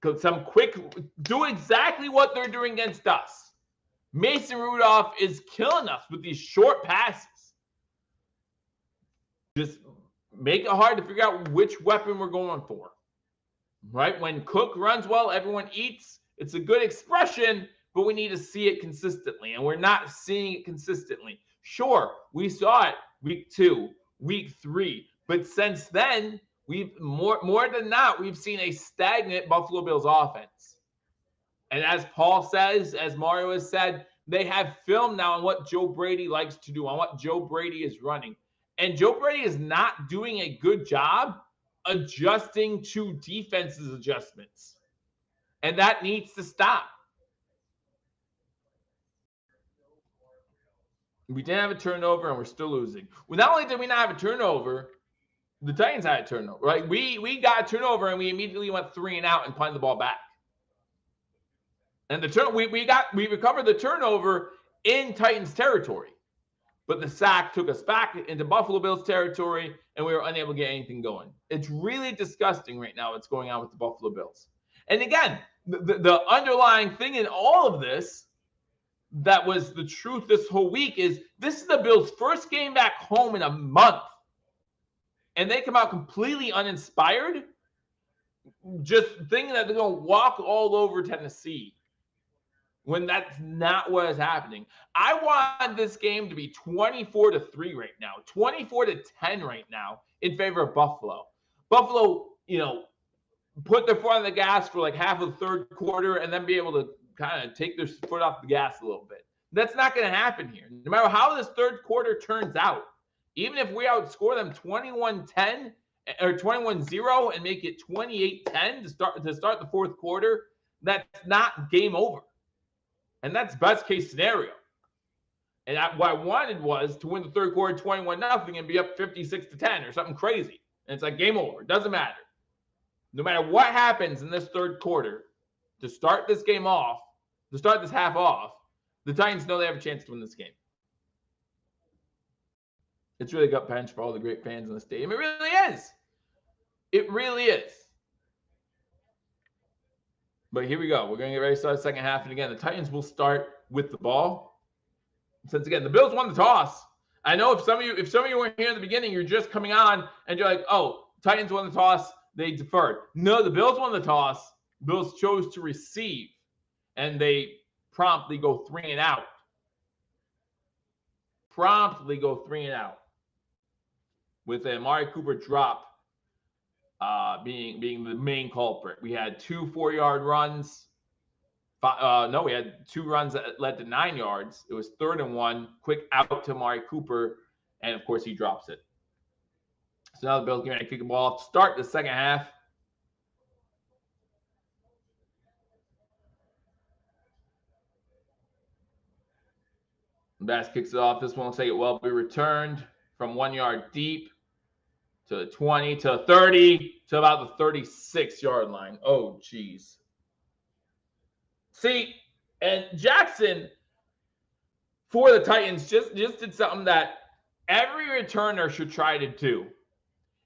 Do exactly what they're doing against us. Mason Rudolph is killing us with these short passes. Just make it hard to figure out which weapon we're going for. Right? When Cook runs well, everyone eats. It's a good expression, but we need to see it consistently, and we're not seeing it consistently. Sure, we saw it week 2, week 3, but since then, we've more than not, we've seen a stagnant Buffalo Bills offense. And as Paul says, as Mario has said, they have film now on what Joe Brady likes to do, on what Joe Brady is running. And Joe Brady is not doing a good job adjusting to defense's adjustments. And that needs to stop. We didn't have a turnover, and we're still losing. Well, not only did we not have a turnover, the Titans had a turnover, right? We got a turnover, and we immediately went 3 and out and punted the ball back. And we recovered the turnover in Titans territory, but the sack took us back into Buffalo Bills territory, and we were unable to get anything going. It's really disgusting right now what's going on with the Buffalo Bills. And again, the underlying thing in all of this that was the truth this whole week is this is the Bills' first game back home in a month, and they come out completely uninspired, just thinking that they're going to walk all over Tennessee, when that's not what is happening. I want this game to be 24-3 right now, 24-10 right now in favor of Buffalo. Buffalo, put their foot on the gas for like half of the third quarter and then be able to kind of take their foot off the gas a little bit. That's not going to happen here. No matter how this third quarter turns out, even if we outscore them 21-10 or 21-0 and make it 28-10 to start the fourth quarter, that's not game over. And that's best case scenario. And what I wanted was to win the third quarter 21-0 and be up 56-10 or something crazy. And it's like game over. It doesn't matter. No matter what happens in this third quarter, to start this game off, to start this half off, the Titans know they have a chance to win this game. It's really gut punch for all the great fans in the stadium. It really is. It really is. But here we go. We're going to get ready to start the second half. And again, the Titans will start with the ball. Since again, the Bills won the toss. I know if some of you weren't here in the beginning, you're just coming on and you're like, oh, Titans won the toss, they deferred. No, the Bills won the toss. Bills chose to receive, and they promptly go 3 and out. With an Amari Cooper drop being the main culprit. We had 2 4-yard runs. We had 2 runs that led to 9 yards. It was 3rd and 1. Quick out to Amari Cooper, and of course he drops it. So now the Bills getting ready to kick the ball off to start the second half. Bass kicks it off. This one looks like it will be returned from 1 yard deep to the 20 to 30 to about the 36-yard line. Oh, geez. See, and Jackson for the Titans just did something that every returner should try to do.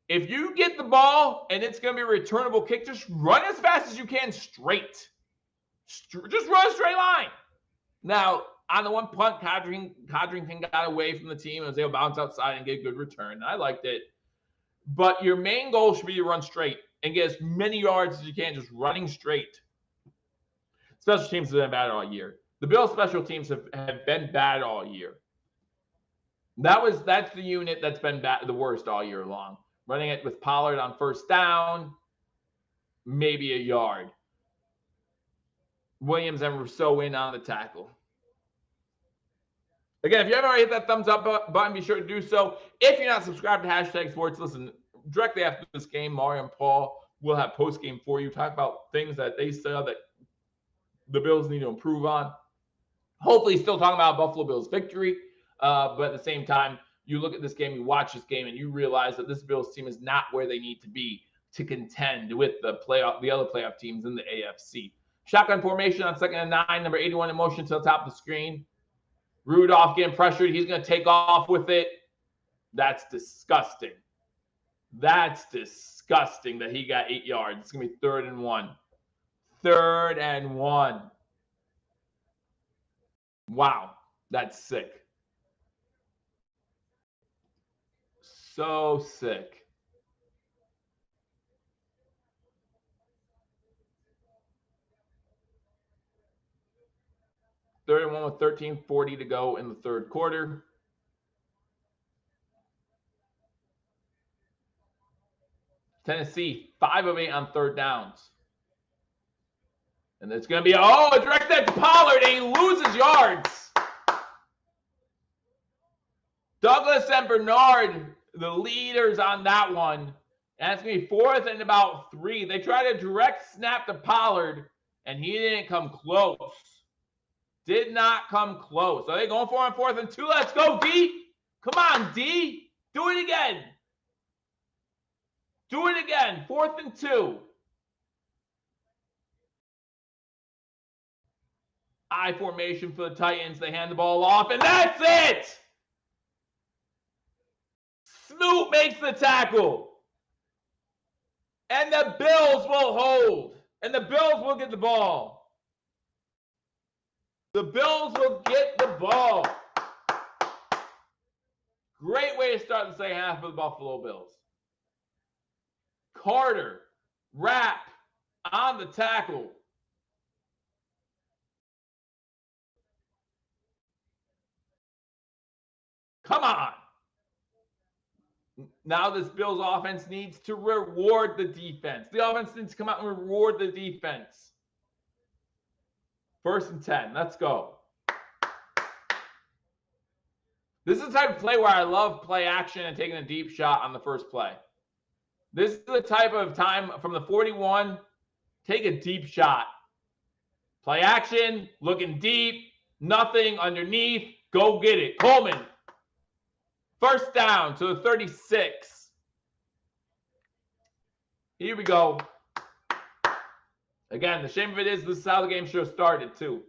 If you get the ball and it's going to be a returnable kick, just run as fast as you can straight. Just run a straight line. Now, on the one punt, Codrington got away from the team and was able to bounce outside and get a good return. I liked it. But your main goal should be to run straight and get as many yards as you can just running straight. Special teams have been bad all year. The Bills' special teams have been bad all year. That's the unit that's been the worst all year long. Running it with Pollard on first down, maybe a yard. Williams and Rousseau in on the tackle. Again, if you haven't already hit that thumbs up button, be sure to do so. If you're not subscribed to Hashtag Sports, listen, directly after this game, Mario and Paul will have post-game for you. Talk about things that they saw that the Bills need to improve on. Hopefully still talking about Buffalo Bills victory, but at the same time, you look at this game, you watch this game, and you realize that this Bills team is not where they need to be to contend with the other playoff teams in the AFC. Shotgun formation on 2nd and 9, number 81 in motion to the top of the screen. Rudolph getting pressured. He's going to take off with it. That's disgusting. That's disgusting that he got 8 yards. It's going to be 3rd and 1. 3rd and 1. Wow, that's sick. So sick. 3rd and 1 with 13:40 to go in the third quarter. Tennessee, 5 of 8 on third downs. And it's going to be, a direct that to Pollard, and he loses yards. Douglas and Bernard, the leaders on that one. And it's going to be 4th and about 3. They tried a direct snap to Pollard, and he didn't come close. Did not come close. Are they going for on 4th and 2? Let's go, D. Come on, D. Do it again. Do it again. 4th and 2. I formation for the Titans. They hand the ball off, and that's it. Snoop makes the tackle. And the Bills will hold. And the Bills will get the ball. The Bills will get the ball. Great way to start the second half for the Buffalo Bills. Carter, Rapp on the tackle. Come on. Now this Bills offense needs to reward the defense. The offense needs to come out and reward the defense. 1st and 10. Let's go. This is the type of play where I love play action and taking a deep shot on the first play. This is the type of time from the 41, take a deep shot. Play action, looking deep, nothing underneath, go get it. Coleman. 1st down to the 36. Here we go. Again, the shame of it is this is how the game should have started too.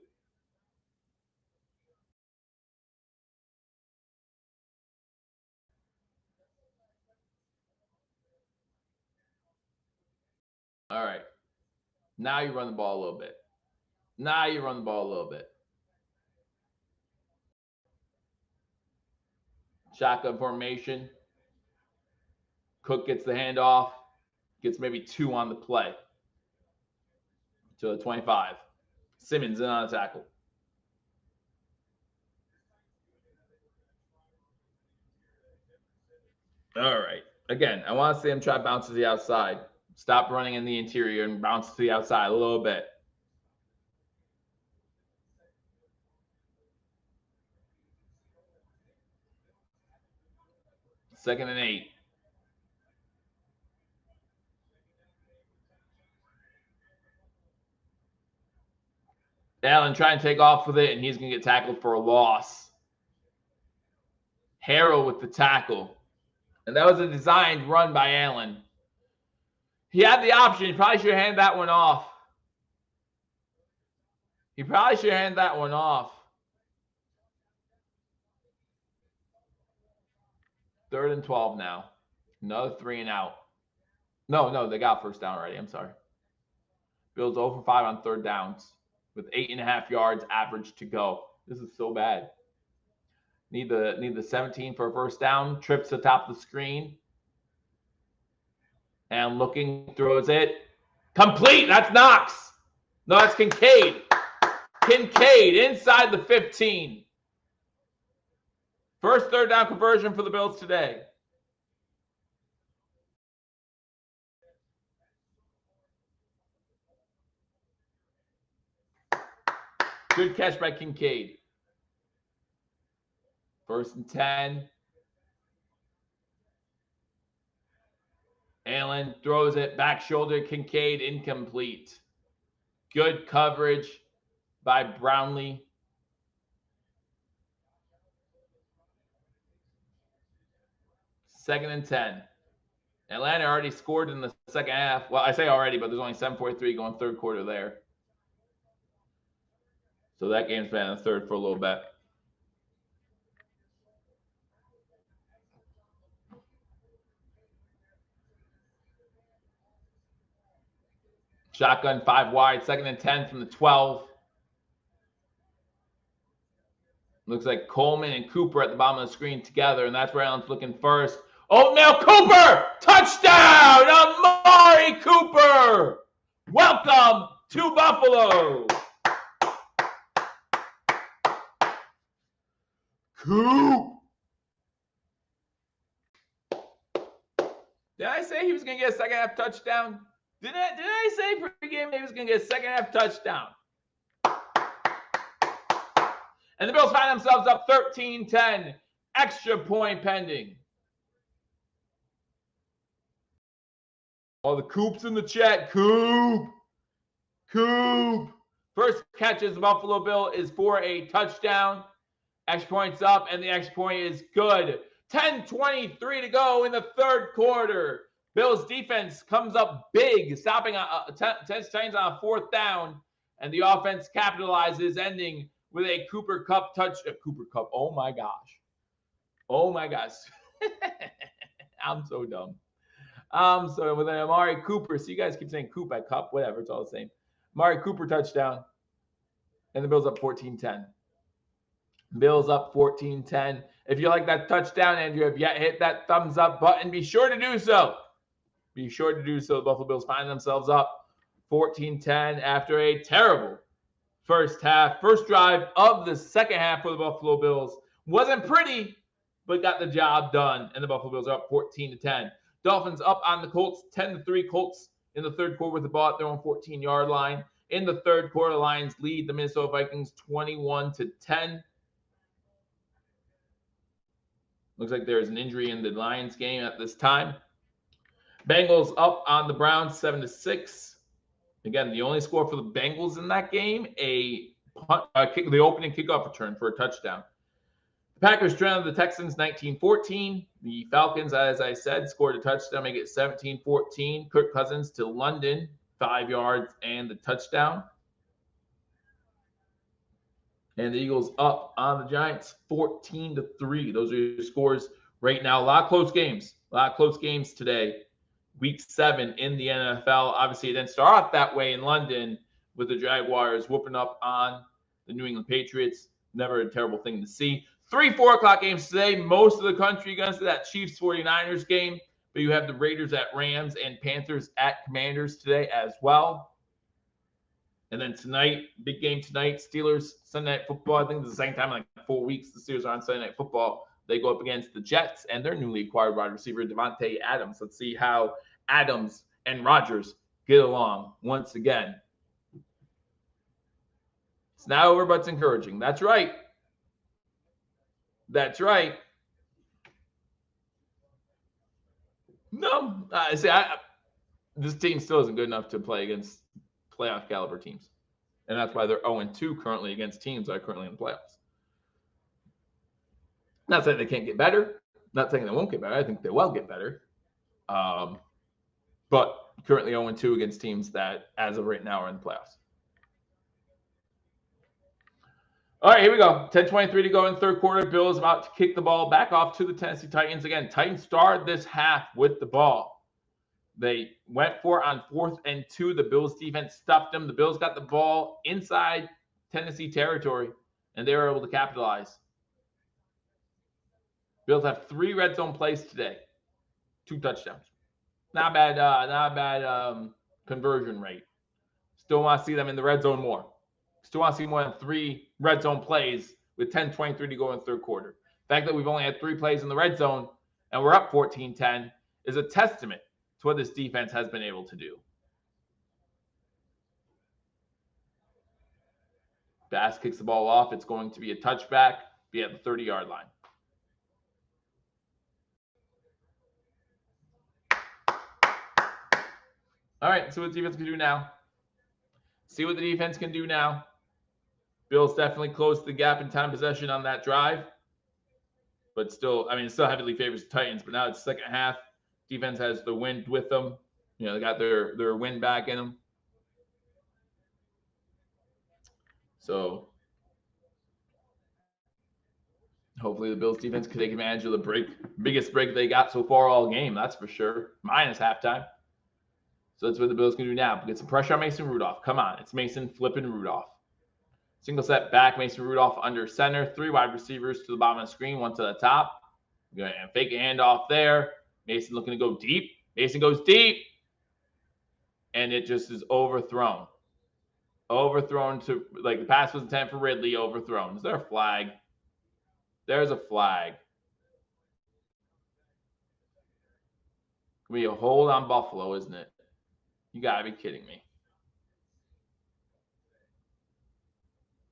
All right. Now you run the ball a little bit. Now you run the ball a little bit. Shotgun formation. Cook gets the handoff. Gets maybe 2 on the play. To the 25. Simmons in on a tackle. All right. Again, I want to see him try to bounce to the outside. Stop running in the interior and bounce to the outside a little bit. Second and 8. Allen trying to take off with it, and he's going to get tackled for a loss. Harrell with the tackle. And that was a designed run by Allen. He had the option. He probably should have handed that one off. He probably should have handed that one off. 3rd and 12 now. Another 3 and out. No, they got 1st down already. I'm sorry. Bills 0 for 5 on 3rd downs with 8.5 yards average to go. This is so bad. Need the 17 for a 1st down. Trips to the top of the screen. And looking, throws it. Complete. That's Knox. No, that's Kincaid. Kincaid inside the 15. First 3rd down conversion for the Bills today. Good catch by Kincaid. 1st and 10. Allen throws it back shoulder. Kincaid incomplete. Good coverage by Brownlee. Second and 10. Atlanta already scored in the second half. Well, I say already, but there's only 7:43 going 3rd quarter there. So that game's been in the 3rd for a little bit. Shotgun 5 wide, 2nd and 10 from the 12. Looks like Coleman and Cooper at the bottom of the screen together, and that's where Allen's looking first. Oh, now Cooper! Touchdown! Amari Cooper! Welcome to Buffalo! Coop. Did I say he was going to get a second half touchdown? Did I say pregame he was going to get a second half touchdown? And the Bills find themselves up 13-10. Extra point pending. All the Coops in the chat. Coop. First catch as the Buffalo Bill is for a touchdown. Extra points up, and the extra point is good. 10:23 to go in the third quarter. Bills defense comes up big, stopping Titans on a fourth down, and the offense capitalizes, ending with a Cooper Cup touch. Cooper Cup. Oh my gosh. I'm so dumb. So with an Amari Cooper, so you guys keep saying Coop at Cup, whatever, it's all the same. Amari Cooper touchdown, and the Bills up 14-10. Bills up 14-10. If you like that touchdown and you have yet hit that thumbs up button, be sure to do so. The Buffalo Bills find themselves up 14-10 after a terrible first half. First drive of the second half for the Buffalo Bills. Wasn't pretty, but got the job done. And the Buffalo Bills are up 14-10. Dolphins up on the Colts, 10-3. Colts in the third quarter with the ball at their own 14-yard line. In the third quarter, Lions lead the Minnesota Vikings 21-10. Looks like there's an injury in the Lions game at this time. Bengals up on the Browns 7-6. Again, the only score for the Bengals in that game, the opening kickoff return for a touchdown. The Packers trailed the Texans 19-14. The Falcons, as I said, scored a touchdown, make it 17-14. Kirk Cousins to London, 5 yards and the touchdown. And the Eagles up on the Giants 14-3. Those are your scores right now. A lot of close games today. Week 7 in the NFL. Obviously, it didn't start off that way in London with the Jaguars whooping up on the New England Patriots. Never a terrible thing to see. 3 4 o'clock games today. Most of the country going to see that Chiefs 49ers game. But you have the Raiders at Rams and Panthers at Commanders today as well. And then tonight, big game tonight, Steelers, Sunday Night Football. I think it's the same time, like 4 weeks, the Steelers are on Sunday Night Football. They go up against the Jets and their newly acquired wide receiver, Devontae Adams. Let's see how Adams and Rodgers get along once again. It's not over, but it's encouraging. That's right. No, this team still isn't good enough to play against playoff caliber teams. And that's why they're 0-2 currently against teams that are currently in the playoffs. Not saying they can't get better. Not saying they won't get better. I think they will get better. But currently 0-2 against teams that, as of right now, are in the playoffs. All right, here we go. 10:23 to go in the third quarter. Bills about to kick the ball back off to the Tennessee Titans. Again, Titans started this half with the ball. They went for it on 4th and 2. The Bills defense stuffed them. The Bills got the ball inside Tennessee territory, and they were able to capitalize. Bills have 3 red zone plays today, 2 touchdowns. Not bad conversion rate. Still want to see them in the red zone more. Still want to see more than 3 red zone plays with 10:23 to go in the third quarter. The fact that we've only had 3 plays in the red zone and we're up 14-10 is a testament to what this defense has been able to do. Bass kicks the ball off. It's going to be a touchback, be at the 30-yard line. All right, see what the defense can do now. Bills definitely closed the gap in time possession on that drive. But still, it still heavily favors the Titans. But now it's second half. Defense has the wind with them. They got their wind back in them. So hopefully the Bills defense can take advantage of the biggest break they got so far all game. That's for sure. Minus halftime. So that's what the Bills can do now. Get some pressure on Mason Rudolph. Come on. It's Mason flipping Rudolph. Single set back. Mason Rudolph under center. 3 wide receivers to the bottom of the screen. 1 to the top. Going to fake a handoff there. Mason looking to go deep. Mason goes deep. And it just is overthrown. Overthrown to, the pass was intended for Ridley. Overthrown. Is there a flag? There's a flag. Be a hold on Buffalo, isn't it? You gotta be kidding me.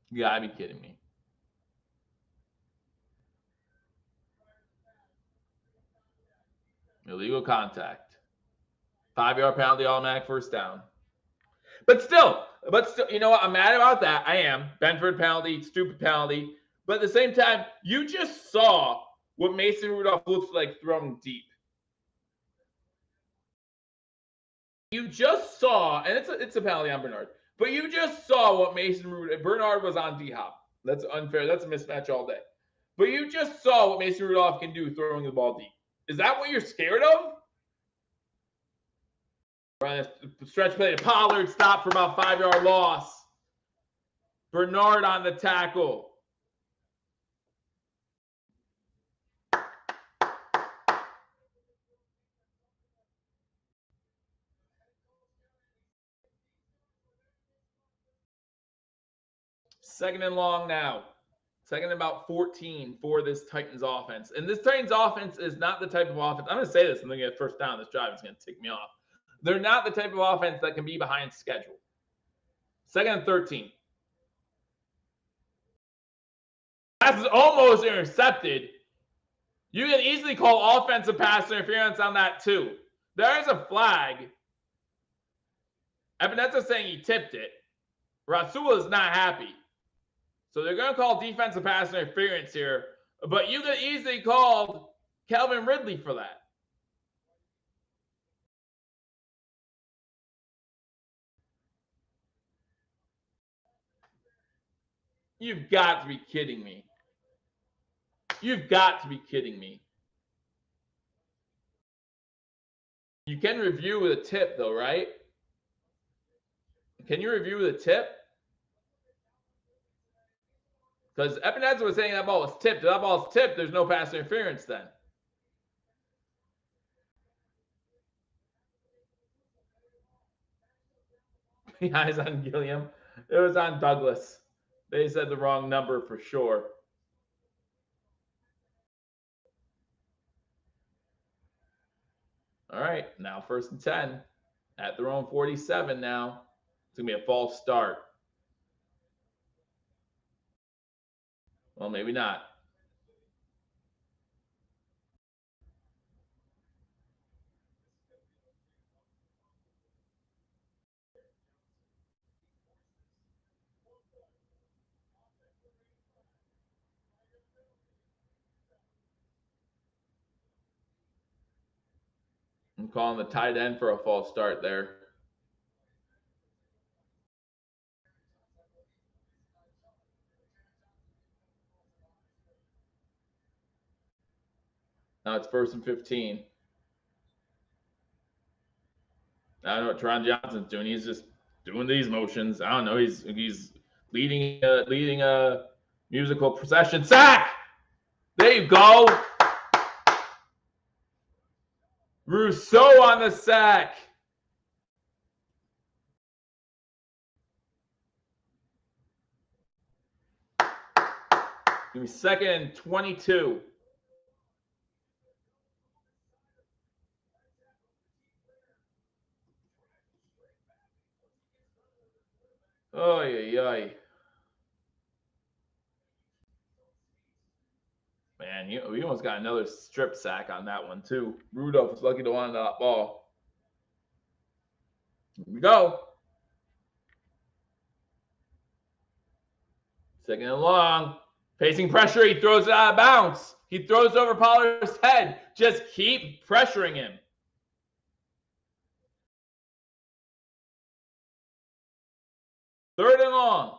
You gotta be kidding me. Illegal contact. 5-yard penalty, automatic first down. But still, you know what? I'm mad about that. I am. Benford penalty, stupid penalty. But at the same time, you just saw what Mason Rudolph looks like thrown deep. You just saw, and it's a penalty on Bernard, but you just saw what Mason Rudolph, Bernard was on D-Hop. That's unfair. That's a mismatch all day. But you just saw what Mason Rudolph can do throwing the ball deep. Is that what you're scared of? Stretch play to Pollard, stop for about 5-yard loss. Bernard on the tackle. Second and long now. Second and about 14 for this Titans offense. And this Titans offense is not the type of offense. I'm going to say this and then get first down. This drive is going to tick me off. They're not the type of offense that can be behind schedule. Second and 13. Pass is almost intercepted. You can easily call offensive pass interference on that too. There is a flag. Epineta's saying he tipped it. Rasul is not happy. So they're going to call defensive pass interference here. But you could easily call Calvin Ridley for that. You've got to be kidding me. You've got to be kidding me. You can review with a tip, though, right? Can you review with a tip? Because Epineza was saying that ball was tipped. If that ball is tipped, there's no pass interference then. The eyes on Gilliam. It was on Douglas. They said the wrong number for sure. All right, now 1st and 10 at their own 47 now. It's going to be a false start. Well, maybe not. I'm calling the tight end for a false start there. Now it's 1st and 15. I don't know what Teron Johnson's doing. He's just doing these motions. I don't know. He's leading a musical procession. Sack! There you go. Rousseau on the sack. Give me 2nd and 22. Oy, oy. Man, we almost got another strip sack on that one, too. Rudolph was lucky to land that ball. Here we go. 2nd and long. Facing pressure. He throws it out of bounds. He throws over Pollard's head. Just keep pressuring him. Third and long.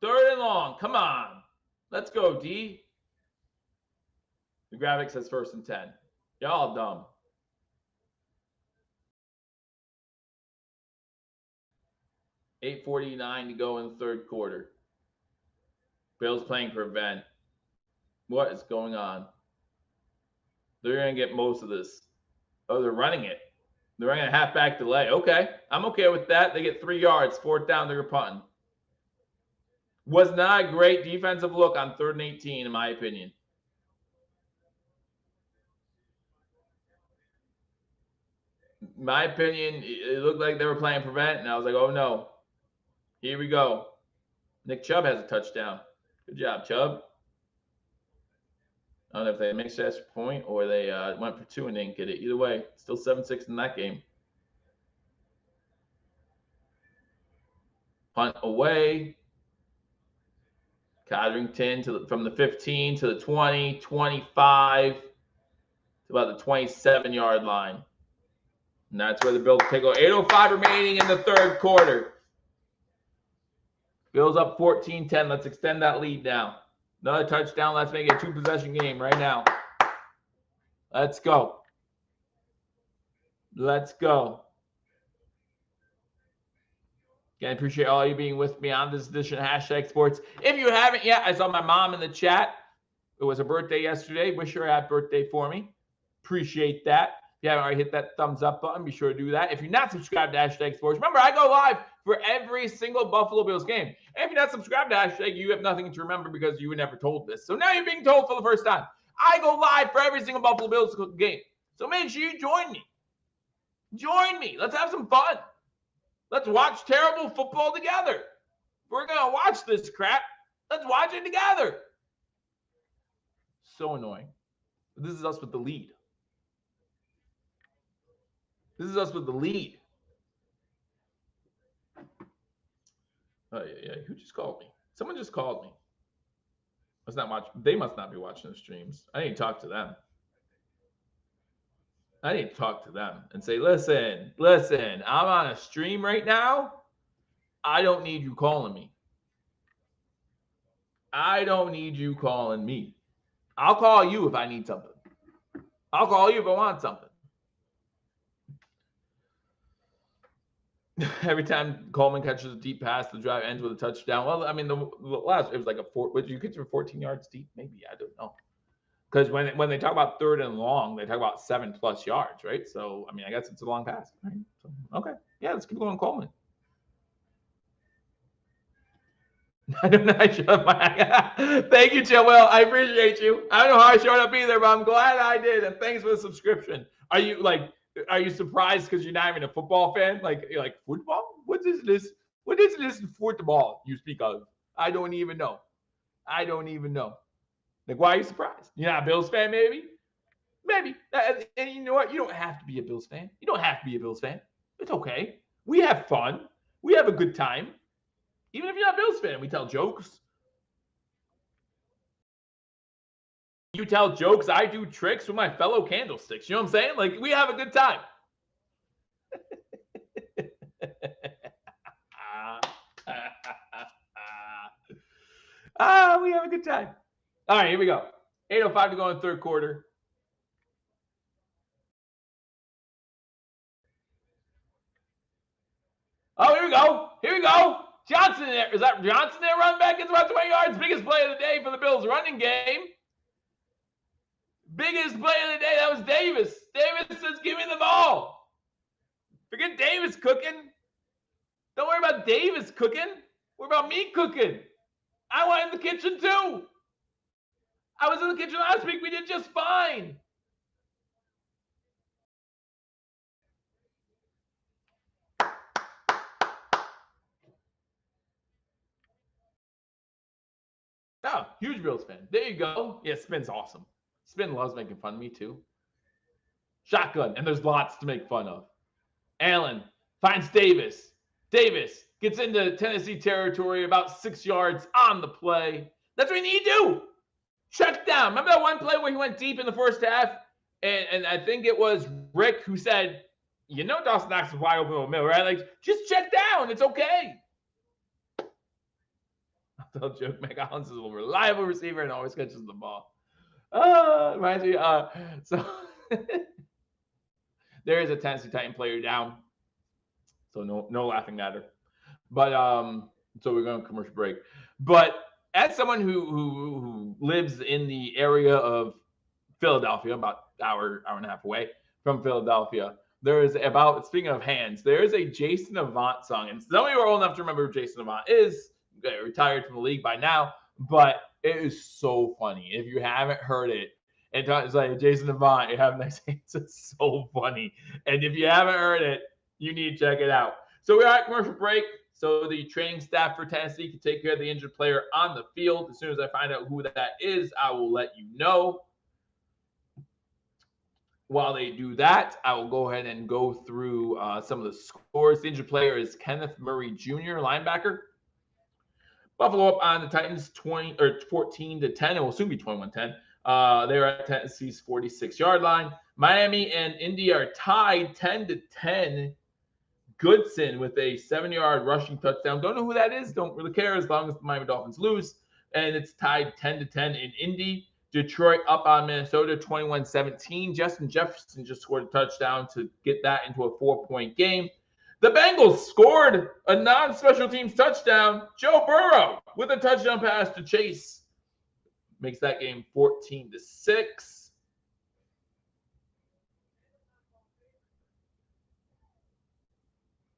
3rd and long. Come on. Let's go, D. The graphic says 1st and 10. Y'all dumb. $8:49 to go in the 3rd quarter. Bills playing prevent. What is going on? They're going to get most of this. Oh, they're running it. They're running a halfback delay. Okay. I'm okay with that. They get 3 yards. 4th down, they're punting. Was not a great defensive look on 3rd and 18, in my opinion. My opinion, it looked like they were playing prevent, and I was like, oh no. Here we go. Nick Chubb has a touchdown. Good job, Chubb. I don't know if they missed that point or they went for 2 and didn't get it. Either way, still 7-6 in that game. Punt away. Codrington from the 15 to the 20, 25 to about the 27-yard line. And that's where the Bills take over. 8:05 remaining in the 3rd quarter. Bills up 14-10. Let's extend that lead now. Another touchdown. Let's make it a 2-possession game right now. Let's go. Let's go. Again, I appreciate all you being with me on this edition of Hashtag Sports. If you haven't yet, I saw my mom in the chat. It was her birthday yesterday. Wish her a happy birthday for me. Appreciate that. If you haven't already hit that thumbs up button, be sure to do that. If you're not subscribed to Hashtag Sports, remember, I go live for every single Buffalo Bills game. And if you're not subscribed to Hashtag, you have nothing to remember because you were never told this. So now you're being told for the first time. I go live for every single Buffalo Bills game. So make sure you join me. Join me. Let's have some fun. Let's watch terrible football together. If we're going to watch this crap, let's watch it together. So annoying. This is us with the lead. This is us with the lead. Oh, yeah. Who just called me? Someone just called me. Must not watch. They must not be watching the streams. I need to talk to them. I need to talk to them and say, listen, I'm on a stream right now. I don't need you calling me. I don't need you calling me. I'll call you if I need something. I'll call you if I want something. Every time Coleman catches a deep pass, the drive ends with a touchdown. Well, I mean, the last, it was like a 4, but you catch for 14 yards deep? Maybe, I don't know. Because when they talk about 3rd and long, they talk about 7+ yards, right? So, I mean, I guess it's a long pass. Right? So, okay. Yeah, let's keep going, Coleman. I don't know. I showed up. Thank you, Joel. I appreciate you. I don't know how I showed up either, but I'm glad I did. And thanks for the subscription. Are you surprised because you're not even a football fan? You're like, football? What is this? What is this football you speak of? I don't even know. Like, why are you surprised? You're not a Bills fan, maybe? Maybe. And you know what? You don't have to be a Bills fan. It's okay. We have fun. We have a good time. Even if you're not a Bills fan, we tell jokes. You tell jokes. I do tricks with my fellow candlesticks. You know what I'm saying? Like, we have a good time. We have a good time. All right, here we go. 8:05 to go in the 3rd quarter. Oh, here we go. Johnson there. Is that Johnson there? Run back. It's about 20 yards. Biggest play of the day for the Bills running game. Biggest play of the day. That was Davis. Davis says, give me the ball. Forget Davis cooking. Don't worry about Davis cooking. Worry about me cooking. I went in the kitchen too. I was in the kitchen last week. We did just fine. Oh, huge Bills fan. There you go. Yeah, Spin's awesome. Spin loves making fun of me too. Shotgun, and there's lots to make fun of. Allen finds Davis. Davis gets into Tennessee territory about 6 yards on the play. That's what you need to do. Check down. Remember that one play where he went deep in the first half? And I think it was Rick who said, you know Dawson Knox is wide open in the middle, right? Like, just check down. It's okay. I'll tell joke, Mac Hollins is a reliable receiver and always catches the ball. Reminds me. So there is a Tennessee Titan player down. So no laughing at her. But so we're going to commercial break. But as someone who lives in the area of Philadelphia, about hour and a half away from Philadelphia, there is speaking of hands, there is a Jason Avant song. And some of you are old enough to remember who Jason Avant is. retired from the league by now, but it is so funny. If you haven't heard it, and it's like Jason Avant, you have nice hands. It's so funny. And if you haven't heard it, you need to check it out. So we're at commercial break. So the training staff for Tennessee can take care of the injured player on the field. As soon as I find out who that is, I will let you know. While they do that, I will go ahead and go through some of the scores. The injured player is Kenneth Murray Jr., linebacker. Buffalo up on the Titans 14-10. It will soon be 21-10. They're at Tennessee's 46-yard line. Miami and Indy are tied 10-10. Goodson with a 7-yard rushing touchdown. Don't know who that is. Don't really care as long as the Miami Dolphins lose. And it's tied 10-10 in Indy. Detroit up on Minnesota 21-17. Justin Jefferson just scored a touchdown to get that into a 4-point game. The Bengals scored a non-special teams touchdown. Joe Burrow with a touchdown pass to Chase makes that game 14-6.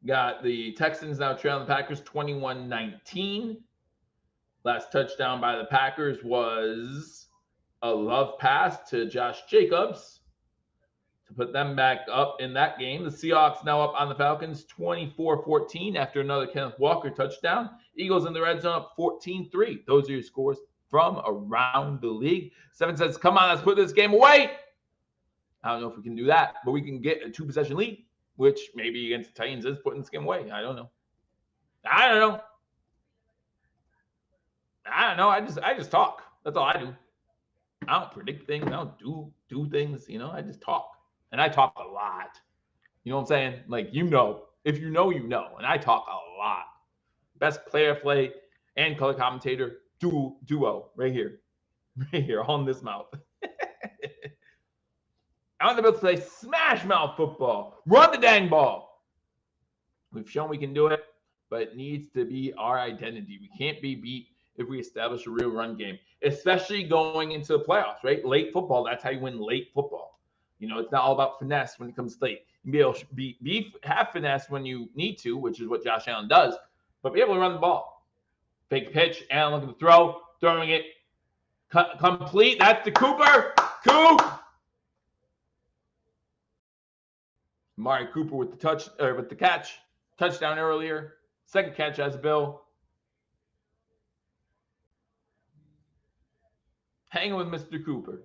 Got the Texans now trailing the Packers 21-19. Last touchdown by the Packers was a love pass to Josh Jacobs to put them back up in that game. The Seahawks now up on the Falcons 24-14 after another Kenneth Walker touchdown. Eagles in the red zone up 14-3. Those are your scores from around the league. Seven says, come on, let's put this game away. I don't know if we can do that, but we can get a 2-possession lead, which maybe against the Titans is putting this game away. I don't know. I just talk. That's all I do. I don't predict things. I don't do things. I just talk. And I talk a lot. You know what I'm saying? Like, if you know, you know. And I talk a lot. Best play and color commentator duo right here. Right here on this mouth. I want them to play smash mouth football. Run the dang ball. We've shown we can do it, but it needs to be our identity. We can't be beat if we establish a real run game, especially going into the playoffs, right? Late football, that's how you win late football. It's not all about finesse when it comes to late. You can be able to have finesse when you need to, which is what Josh Allen does, but be able to run the ball. Fake pitch, Allen looking to throw, throwing it complete. That's the Cooper. Amari Cooper with the catch. Touchdown earlier. Second catch as a Bill. Hanging with Mr. Cooper.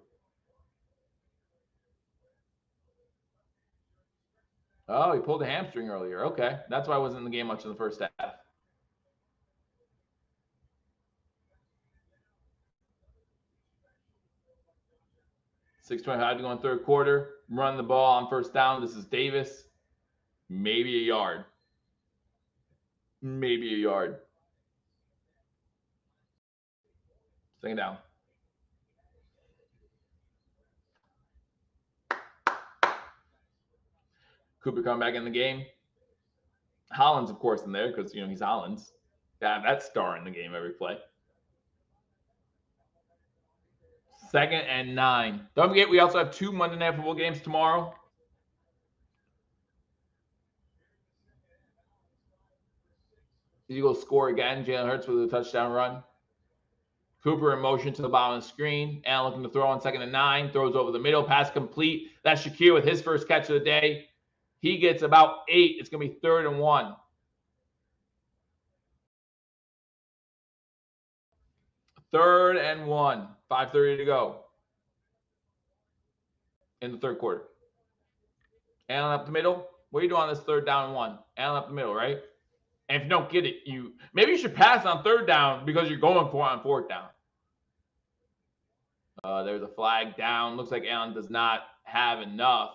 Oh, he pulled a hamstring earlier. Okay. That's why I wasn't in the game much in the first half. $6:25 to go in third quarter. Run the ball on first down. This is Davis. Maybe a yard. Second down. Cooper coming back in the game. Hollins, of course, in there because, he's Hollins. Yeah, that's star in the game every play. 2nd and 9. Don't forget, we also have 2 Monday Night Football games tomorrow. Eagles score again. Jalen Hurts with a touchdown run. Cooper in motion to the bottom of the screen. Allen looking to throw on 2nd and 9. Throws over the middle. Pass complete. That's Shakir with his first catch of the day. He gets about 8. It's going to be 3rd and 1. 3rd and 1. 5:30 to go in the third quarter. Allen up the middle. What are you doing on this 3rd down and 1? Allen up the middle, right? And if you don't get it, maybe you should pass on 3rd down because you're going for it on 4th down. There's a flag down. Looks like Allen does not have enough.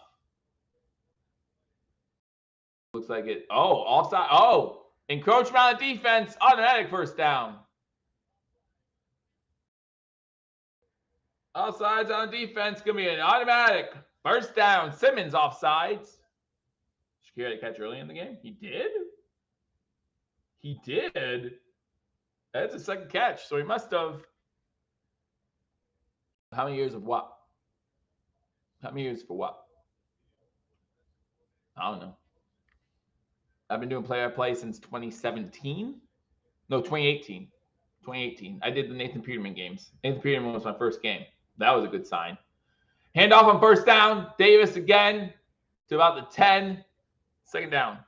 Looks like it. Oh, offside. Oh, encroachment on the defense. Automatic first down. Offsides on defense. Going to be an automatic first down. Simmons offsides. Shakir had a catch early in the game. He did? That's a second catch. So he must have. How many years of what? How many years for what? I don't know. I've been doing play-by-play since 2017. No, 2018. 2018. I did the Nathan Peterman games. Nathan Peterman was my first game. That was a good sign. Handoff on first down. Davis again to about the 10. Second down.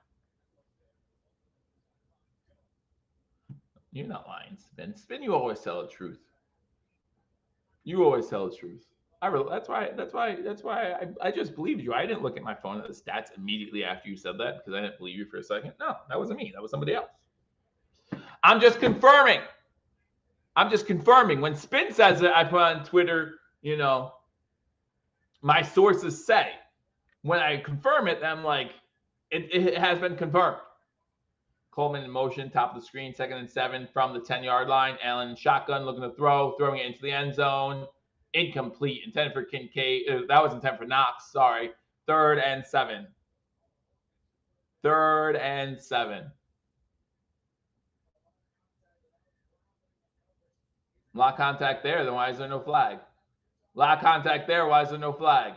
You're not lying, Spin. Spin, you always tell the truth. You always tell the truth. That's why I just believed you. I didn't look at my phone at the stats immediately after you said that because I didn't believe you for a second. No, that wasn't me. That was somebody else. I'm just confirming. When Spin says it, I put on Twitter, my sources say. When I confirm it, I'm like, it has been confirmed. Coleman in motion, top of the screen, 2nd and 7 from the 10-yard line. Allen shotgun looking to throwing it into the end zone. Incomplete. Intended for Kincaid. That was intended for Knox. Sorry. 3rd and 7. 3rd and 7. Lot contact there. Then why is there no flag? Lot contact there. Why is there no flag?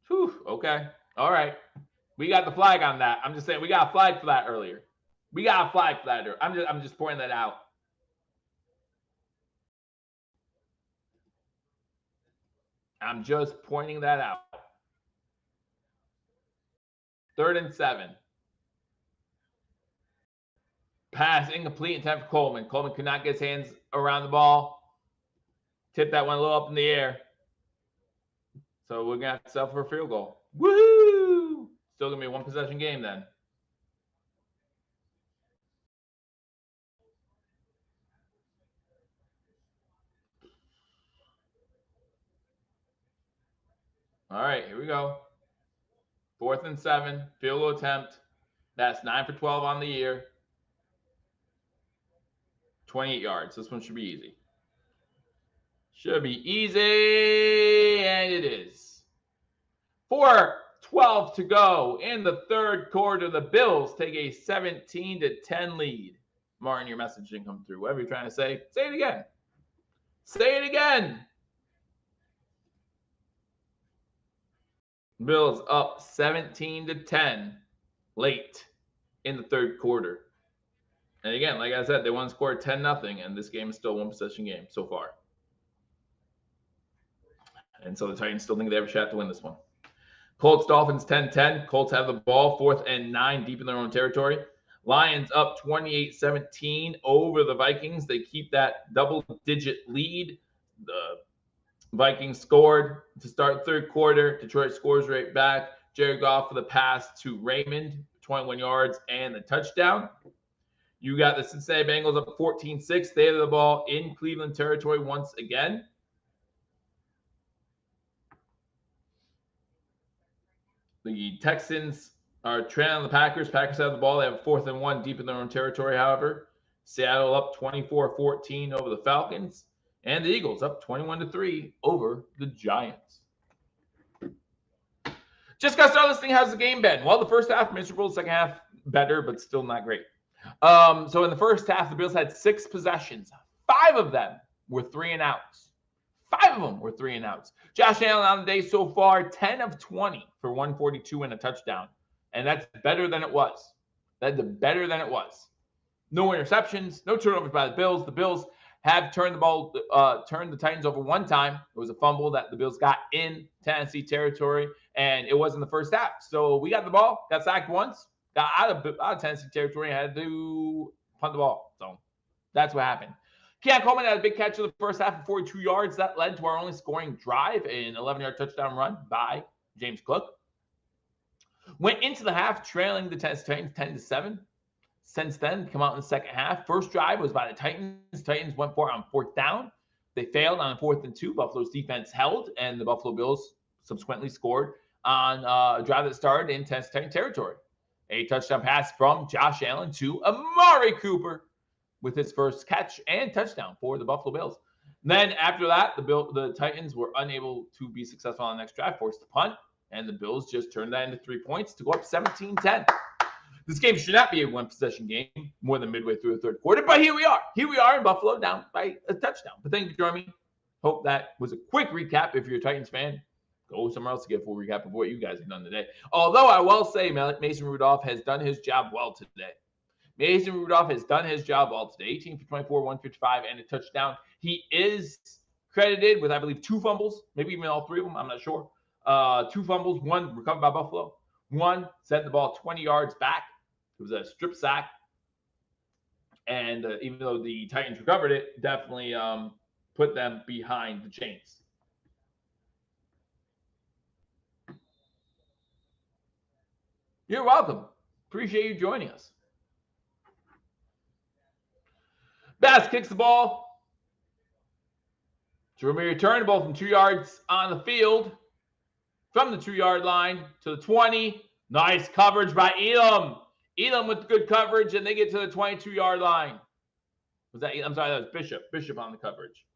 Whew. Okay. All right. We got the flag on that. I'm just saying we got a flag for that earlier. I'm just pointing that out. I'm just pointing that out. 3rd and 7. Pass incomplete, intent for Coleman. Coleman could not get his hands around the ball. Tipped that one a little up in the air. So we're going to have to settle for a field goal. Woo! Still going to be a 1-possession game then. All right, here we go. 4th and 7, field goal attempt. That's 9 for 12 on the year. 28 yards. This one should be easy. And it is. 4:12 to go in the 3rd quarter. The Bills take a 17-10 lead. Martin, your message didn't come through. Whatever you're trying to say, say it again. Say it again. Bills up 17-10 late in the 3rd quarter. And again, like I said, they won scored 10-0, and this game is still a 1-possession game so far. And so the Titans still think they have a shot to win this one. Colts, Dolphins 10-10. Colts have the ball, 4th and 9 deep in their own territory. Lions up 28-17 over the Vikings. They keep that double-digit lead. The Vikings scored to start 3rd quarter. Detroit scores right back. Jared Goff for the pass to Raymond, 21 yards and the touchdown. You got the Cincinnati Bengals up 14-6. They have the ball in Cleveland territory once again. The Texans are trailing the Packers. Packers have the ball. They have 4th and 1 deep in their own territory, however. Seattle up 24-14 over the Falcons. And the Eagles up 21-3 over the Giants. Just got started listening. How's the game been? Well, the first half, miserable. The second half, better, but still not great. So in the first half, the Bills had 6 possessions. 5 of them were 3 and outs. 5 of them were 3 and outs. Josh Allen on the day so far, 10 of 20 for 142 and a touchdown. And that's better than it was. That's better than it was. No interceptions, no turnovers by the Bills. The Bills have turned the Titans over one time. It was a fumble that the Bills got in Tennessee territory, and it was in the first half. So we got the ball, got sacked once, got out of Tennessee territory, and had to punt the ball. So that's what happened. Keon Coleman had a big catch in the first half of 42 yards. That led to our only scoring drive, an 11-yard touchdown run by James Cook. Went into the half trailing the Tennessee Titans 10-7. Since then, come out in the second half. First drive was by the Titans. Titans went for it on 4th down. They failed on 4th and 2. Buffalo's defense held, and the Buffalo Bills subsequently scored on a drive that started in Tennessee Titan territory. A touchdown pass from Josh Allen to Amari Cooper with his first catch and touchdown for the Buffalo Bills. Then after that, the Titans were unable to be successful on the next drive, forced to punt, and the Bills just turned that into 3 points to go up 17-10. This game should not be a 1-possession game more than midway through the 3rd quarter, but here we are. Here we are in Buffalo, down by a touchdown. But thank you for joining me. Hope that was a quick recap. If you're a Titans fan, go somewhere else to get a full recap of what you guys have done today. Although I will say Mason Rudolph has done his job well today. Mason Rudolph has done his job all today. 18 for 24, 155, and a touchdown. He is credited with, I believe, 2 fumbles, maybe even all 3 of them. I'm not sure. 2 fumbles, 1 recovered by Buffalo. 1 sent the ball 20 yards back. It was a strip sack. And even though the Titans recovered it, definitely put them behind the chains. You're welcome. Appreciate you joining us. Bass kicks the ball. To return the ball from 2 yards on the field. From the 2-yard line to the 20. Nice coverage by Elam. Elam with good coverage, and they get to the 22-yard line. Was that? I'm sorry, that was Bishop. Bishop on the coverage.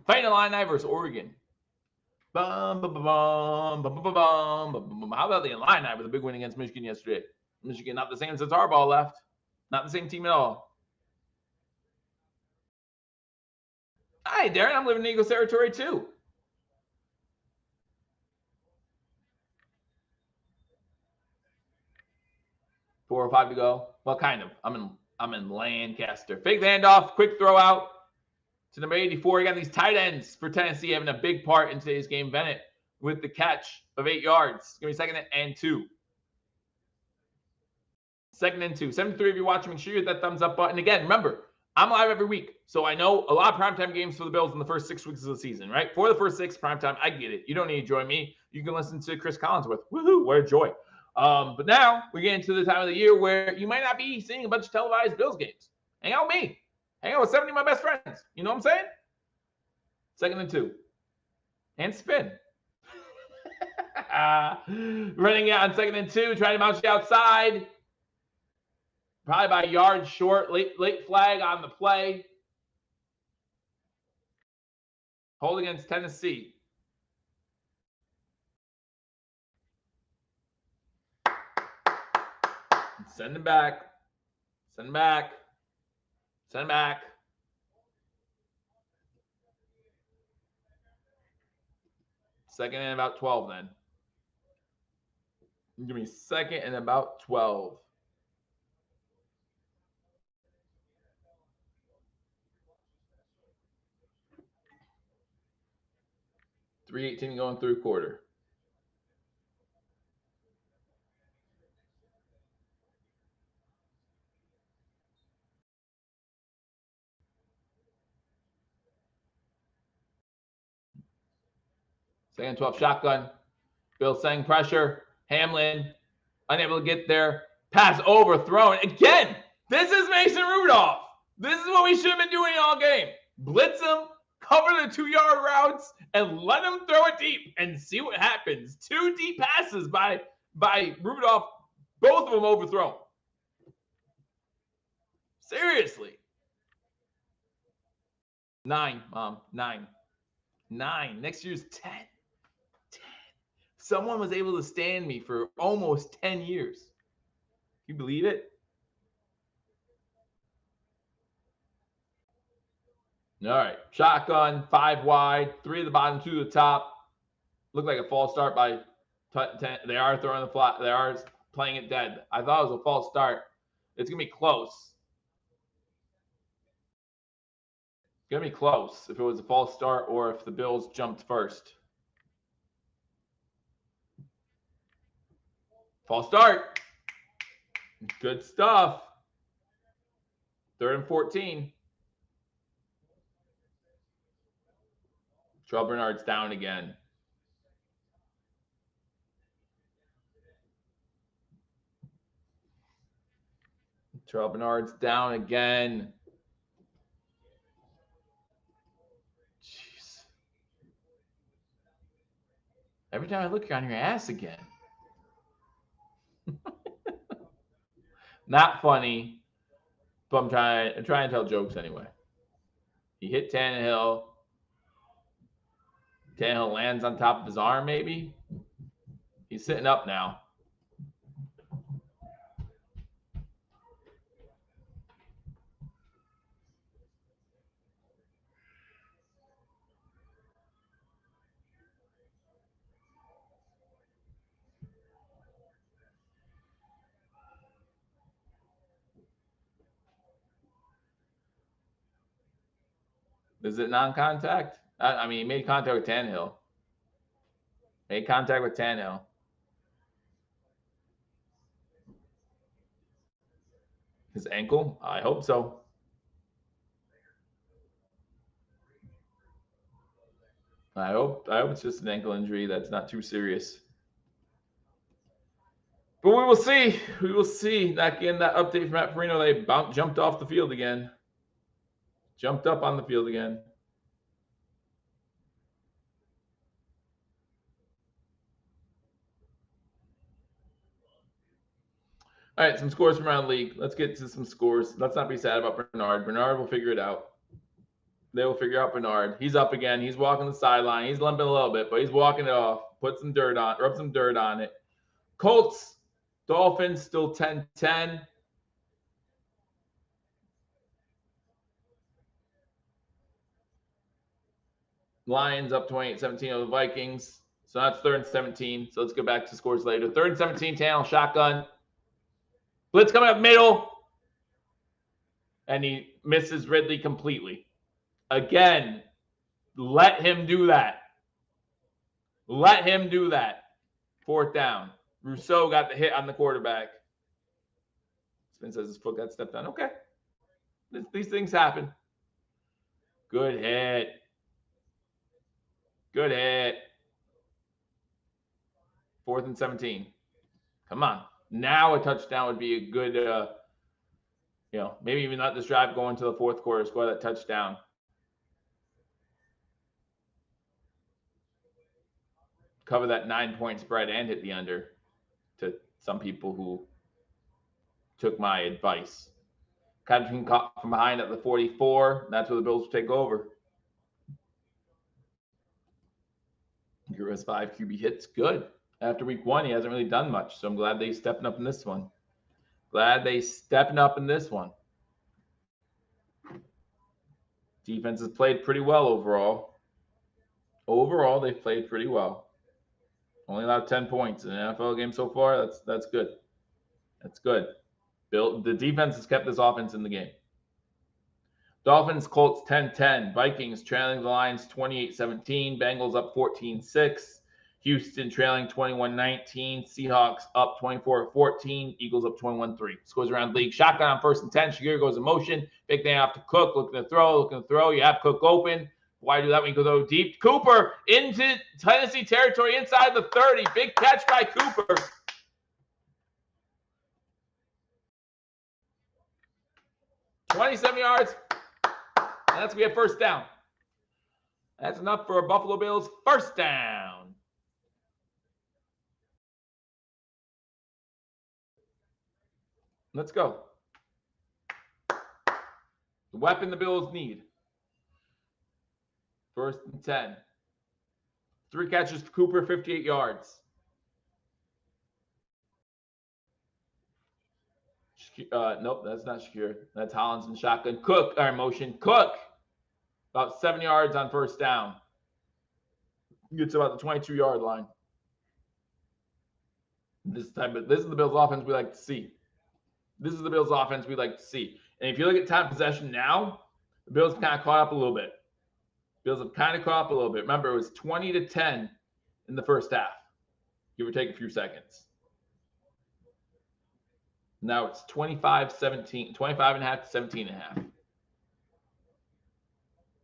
Fighting Illini versus Oregon. How about the Illini with a big win against Michigan yesterday? Michigan not the same since Harbaugh left. Not the same team at all. Hi, Darren. I'm living in Eagles territory too. 4:05 to go. Well, kind of. I'm in Lancaster. Fake handoff, quick throw out to number 84. You got these tight ends for Tennessee having a big part in today's game. Bennett with the catch of 8 yards. It's going to be 2nd and 2. 2nd and 2. 73 if you're watching. Make sure you hit that thumbs up button. Again, remember, I'm live every week. So I know a lot of primetime games for the Bills in the first 6 weeks of the season, right? For the first 6 primetime, I get it. You don't need to join me. You can listen to Chris Collinsworth. Woohoo, what a joy. But now we're getting to the time of the year where you might not be seeing a bunch of televised Bills games. Hang out with me. Hang out with 70 of my best friends. You know what I'm saying? 2nd and 2. And spin. Running out on 2nd and 2, trying to bounce you outside. Probably by a yard short. Late flag on the play. Hold against Tennessee. Send him back. Send him back. Send him back. Second and about 12 then. Give me 2nd and about 12. .318 going through quarter. Second 12 shotgun. Bill saying pressure. Hamlin unable to get there. Pass overthrown. Again, this is Mason Rudolph. This is what we should have been doing all game. Blitz him, cover the 2-yard routes, and let him throw it deep and see what happens. 2 deep passes by Rudolph, both of them overthrown. Seriously. 9, Mom. 9. 9. Next year's 10. 10. Someone was able to stand me for almost 10 years. Can you believe it? All right. Shotgun, 5 wide, 3 at the bottom, 2 at the top. Looked like a false start by 10. They are throwing the flat. They are playing it dead. I thought it was a false start. It's going to be close. It's going to be close if it was a false start or if the Bills jumped first. False start. Good stuff. 3rd and 14. Terrell Bernard's down again. Terrell Bernard's down again. Jeez. Every time I look, you're on your ass again. Not funny, but I'm trying to tell jokes anyway. He hit Tannehill. Tannehill lands on top of his arm, maybe. He's sitting up now. Is it non-contact? I mean, he made contact with Tannehill. Made contact with Tannehill. His ankle? I hope so. I hope it's just an ankle injury that's not too serious. But we will see. We will see. Not getting that update from Matt Perino. They jumped off the field again. Jumped up on the field again. All right, some scores from around the league. Let's get to some scores. Let's not be sad about Bernard. Bernard will figure it out. They will figure out Bernard. He's up again. He's walking the sideline. He's limping a little bit, but he's walking it off. Put some dirt on, rub some dirt on it. Colts, Dolphins still 10-10. Lions up 28-17 over the Vikings. So that's 3rd and 17. So let's go back to scores later. 3rd and 17, Tannehill, shotgun. Blitz coming up middle. And he misses Ridley completely. Again, let him do that. Let him do that. 4th down. Rousseau got the hit on the quarterback. Spin says his foot got stepped on. Okay. These things happen. Good hit. Good hit. 4th and 17. Come on. Now a touchdown would be a good, maybe even not this drive going to the 4th quarter, score that touchdown. Cover that 9-point spread and hit the under to some people who took my advice. Cutting from behind at the 44. That's where the Bills will take over. Guru has 5 QB hits. Good. After week 1, he hasn't really done much. So I'm glad they stepping up in this one. Defense has played pretty well overall. Overall, they've played pretty well. Only allowed 10 points in an NFL game so far. That's good. That's good. The defense has kept this offense in the game. Dolphins, Colts 10-10. Vikings trailing the Lions 28-17. Bengals up 14-6. Houston trailing 21-19. Seahawks up 24-14. Eagles up 21-3. Scores around league. Shotgun on 1st and 10. Shakir goes in motion. Big thing off to Cook. Looking to throw. You have Cook open. Why do that when you go deep? Cooper into Tennessee territory inside the 30. Big catch by Cooper. $27 yards. And that's going to be a 1st down. That's enough for a Buffalo Bills 1st down. Let's go. The weapon the Bills need. 1st and 10. 3 catches for Cooper, 58 yards. Nope, that's not Shakir. That's Hollins in shotgun. Cook, or motion. Cook, about 7 yards on 1st down. Gets about the 22-yard line. This is the Bills' offense we like to see. And if you look at time possession now, the Bills kind of caught up a little bit. Remember, it was 20-10 in the 1st half, give or take a few seconds. Now it's 25-17, 25.5 to 17.5.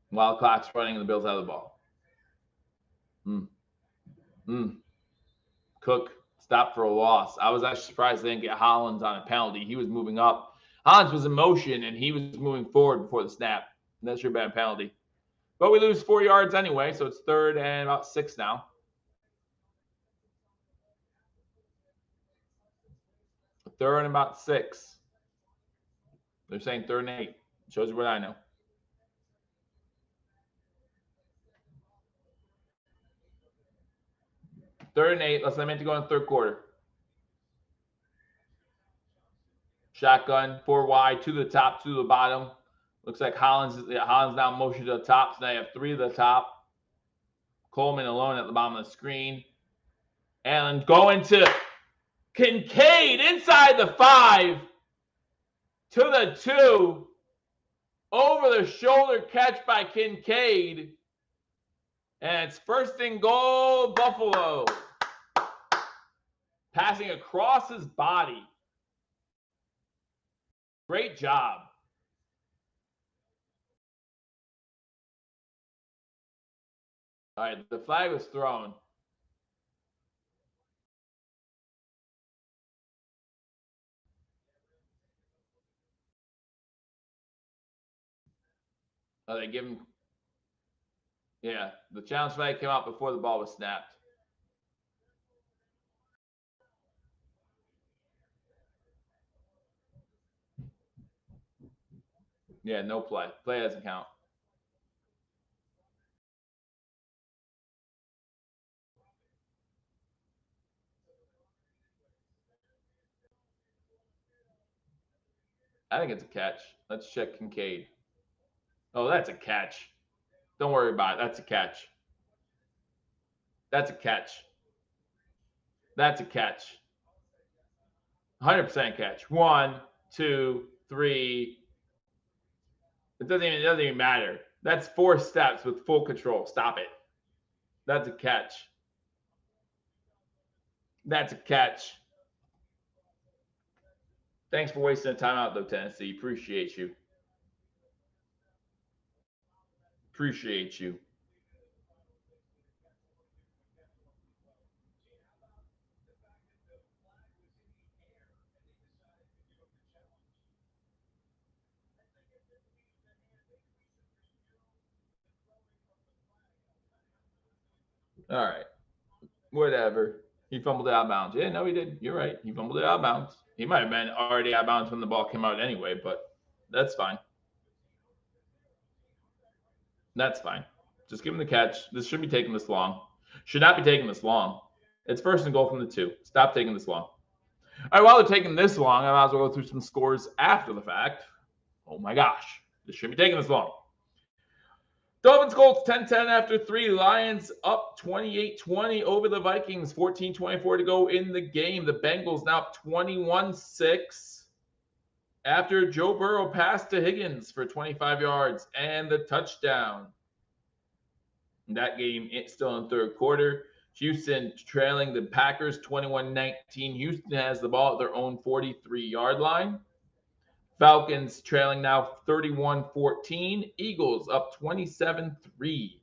While clock's running and the Bills out of the ball. Cook stopped for a loss. I was actually surprised they didn't get Hollins on a penalty. He was moving up. Hollins was in motion, and he was moving forward before the snap. And that should have been a penalty. But we lose 4 yards anyway, so it's 3rd and about 6 now. 3rd and about 6. They're saying 3rd and 8. Shows you what I know. Third and 8. Let's limit to go in the 3rd quarter. Shotgun, 4 wide, 2 to the top, 2 to the bottom. Looks like Hollins now in motion to the top. So now you have 3 to the top. Coleman alone at the bottom of the screen. And going to Kincaid inside the 5 to the 2. Over the shoulder catch by Kincaid. And it's 1st and goal, Buffalo. Passing across his body. Great job. All right, the flag was thrown. Oh, they give him. Yeah, the challenge flag came out before the ball was snapped. Yeah, no play. Play doesn't count. I think it's a catch. Let's check Kincaid. Oh, that's a catch. Don't worry about it. That's a catch. That's a catch. That's a catch. 100% catch. 1, 2, 3. It doesn't even matter. That's 4 steps with full control. Stop it. That's a catch. That's a catch. Thanks for wasting the time out, though, Tennessee. Appreciate you. Appreciate you. All right. Whatever. He fumbled it out of bounds. Yeah, no, he did. You're right. He fumbled it out of bounds. He might have been already out of bounds when the ball came out anyway, but that's fine. That's fine. Just give him the catch. This shouldn't be taking this long. Should not be taking this long. It's 1st and goal from the 2. Stop taking this long. All right, while they're taking this long, I might as well go through some scores after the fact. Oh my gosh. This shouldn't be taking this long. Dolphins Colts 10-10 after 3. Lions up 28-20 over the Vikings. 14-24 to go in the game. The Bengals now up 21-6 after Joe Burrow passed to Higgins for 25 yards and the touchdown. That game, it's still in 3rd quarter. Houston trailing the Packers 21-19. Houston has the ball at their own 43-yard line. Falcons trailing now 31-14. Eagles up 27-3.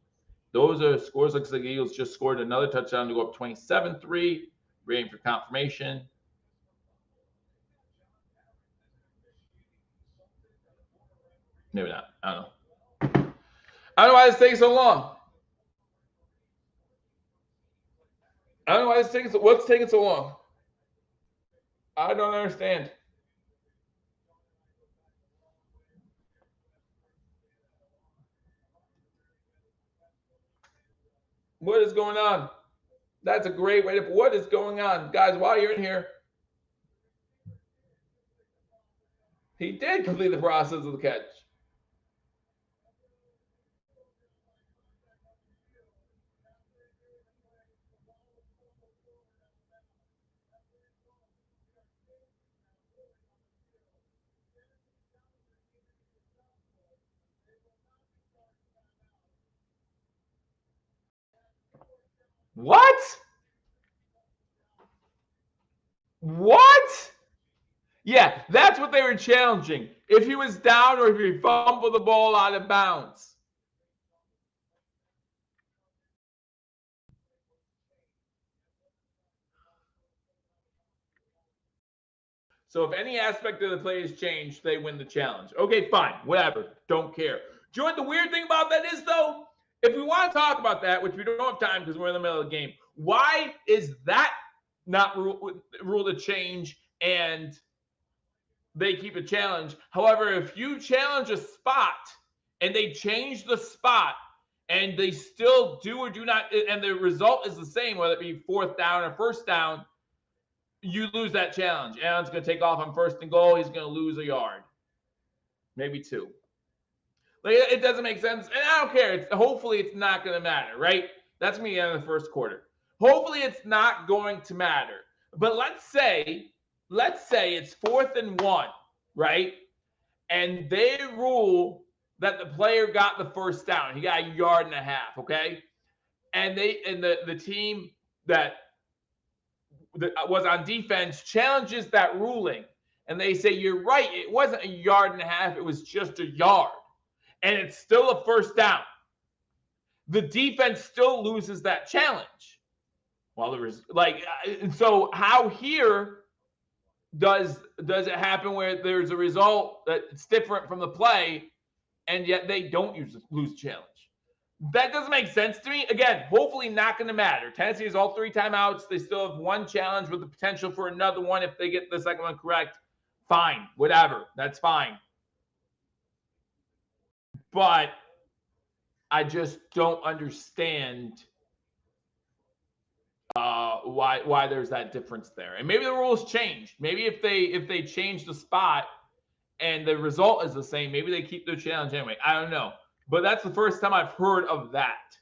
Those are scores. Looks like the Eagles just scored another touchdown to go up 27-3. Waiting for confirmation. Maybe not. I don't know. I don't know why this takes so long. I don't know why this taking so. What's taking so long? I don't understand. What is going on? That's a great way to. What is going on, guys? While you're in here, he did complete the process of the catch. What? What? Yeah, that's what they were challenging. If he was down or if he fumbled the ball out of bounds. So if any aspect of the play is changed, they win the challenge. Okay, fine, whatever. Don't care. Do you know what the weird thing about that is, though? If we want to talk about that, which we don't have time because we're in the middle of the game, why is that not rule to change and they keep a challenge? However, if you challenge a spot and they change the spot and they still do or do not, and the result is the same, whether it be 4th down or 1st down, you lose that challenge. Allen's going to take off on 1st and goal. He's going to lose a yard, maybe 2. Like, it doesn't make sense, and I don't care. Hopefully, it's not going to matter, right? That's me in the 1st quarter. Hopefully, it's not going to matter. But let's say it's 4th and 1, right? And they rule that the player got the first down. He got a yard and a half, okay? And the team that was on defense challenges that ruling. And they say, you're right, it wasn't a yard and a half, it was just a yard. And it's still a first down. The defense still loses that challenge. Well, there was so how here does it happen where there's a result that's different from the play, and yet they don't lose challenge? That doesn't make sense to me. Again, hopefully not going to matter. Tennessee has all 3 timeouts. They still have 1 challenge with the potential for another one if they get the second one correct. Fine, whatever. That's fine. But I just don't understand why there's that difference there. And maybe the rules change. Maybe if they change the spot and the result is the same, maybe they keep their challenge anyway. I don't know. But that's the first time I've heard of that.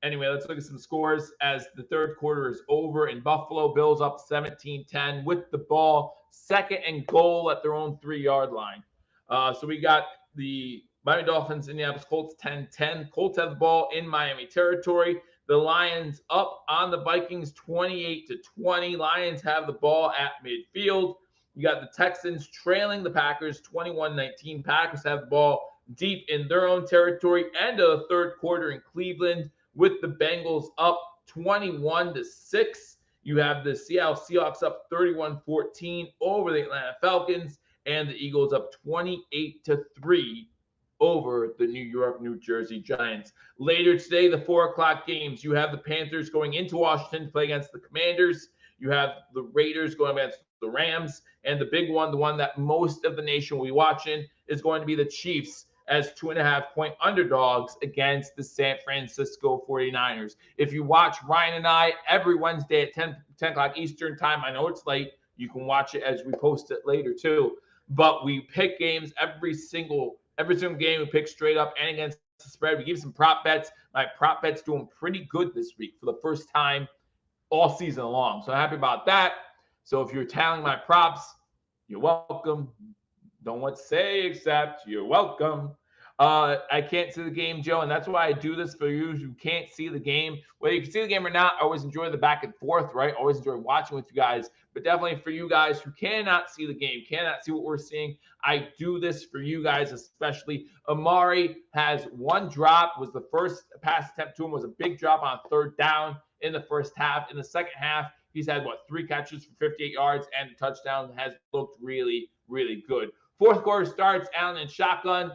Anyway, let's look at some scores as the third quarter is over. In Buffalo, Bills up 17-10 with the ball, 2nd and goal at their own 3-yard line. So we got the Miami Dolphins, Indianapolis Colts 10-10. Colts have the ball in Miami territory. The Lions up on the Vikings 28-20. Lions have the ball at midfield. You got the Texans trailing the Packers 21-19. Packers have the ball deep in their own territory. End of the third quarter in Cleveland with the Bengals up 21-6. You have the Seattle Seahawks up 31-14 over the Atlanta Falcons, and the Eagles up 28-3 over the New York, New Jersey Giants. Later today, the 4 o'clock games, you have the Panthers going into Washington to play against the Commanders. You have the Raiders going against the Rams. And the big one, the one that most of the nation will be watching, is going to be the Chiefs as 2.5-point underdogs against the San Francisco 49ers. If you watch Ryan and I every Wednesday at 10 o'clock Eastern time, I know it's late. You can watch it as we post it later too. But we pick games every single game. We pick straight up and against the spread. We give some prop bets. My prop bet's doing pretty good this week for the first time all season long. So happy about that. So if you're tallying my props, you're welcome. Don't want to say except you're welcome. I can't see the game, Joe, and that's why I do this for you who can't see the game. Whether you can see the game or not, I always enjoy the back and forth, right? Always enjoy watching with you guys. But definitely for you guys who cannot see the game, cannot see what we're seeing, I do this for you guys especially. Amari has 1 drop, was the first pass attempt to him, was a big drop on 3rd down in the first half. In the second half, he's had, 3 catches for 58 yards and a touchdown. Has looked really, really good. Fourth quarter starts, Allen in shotgun.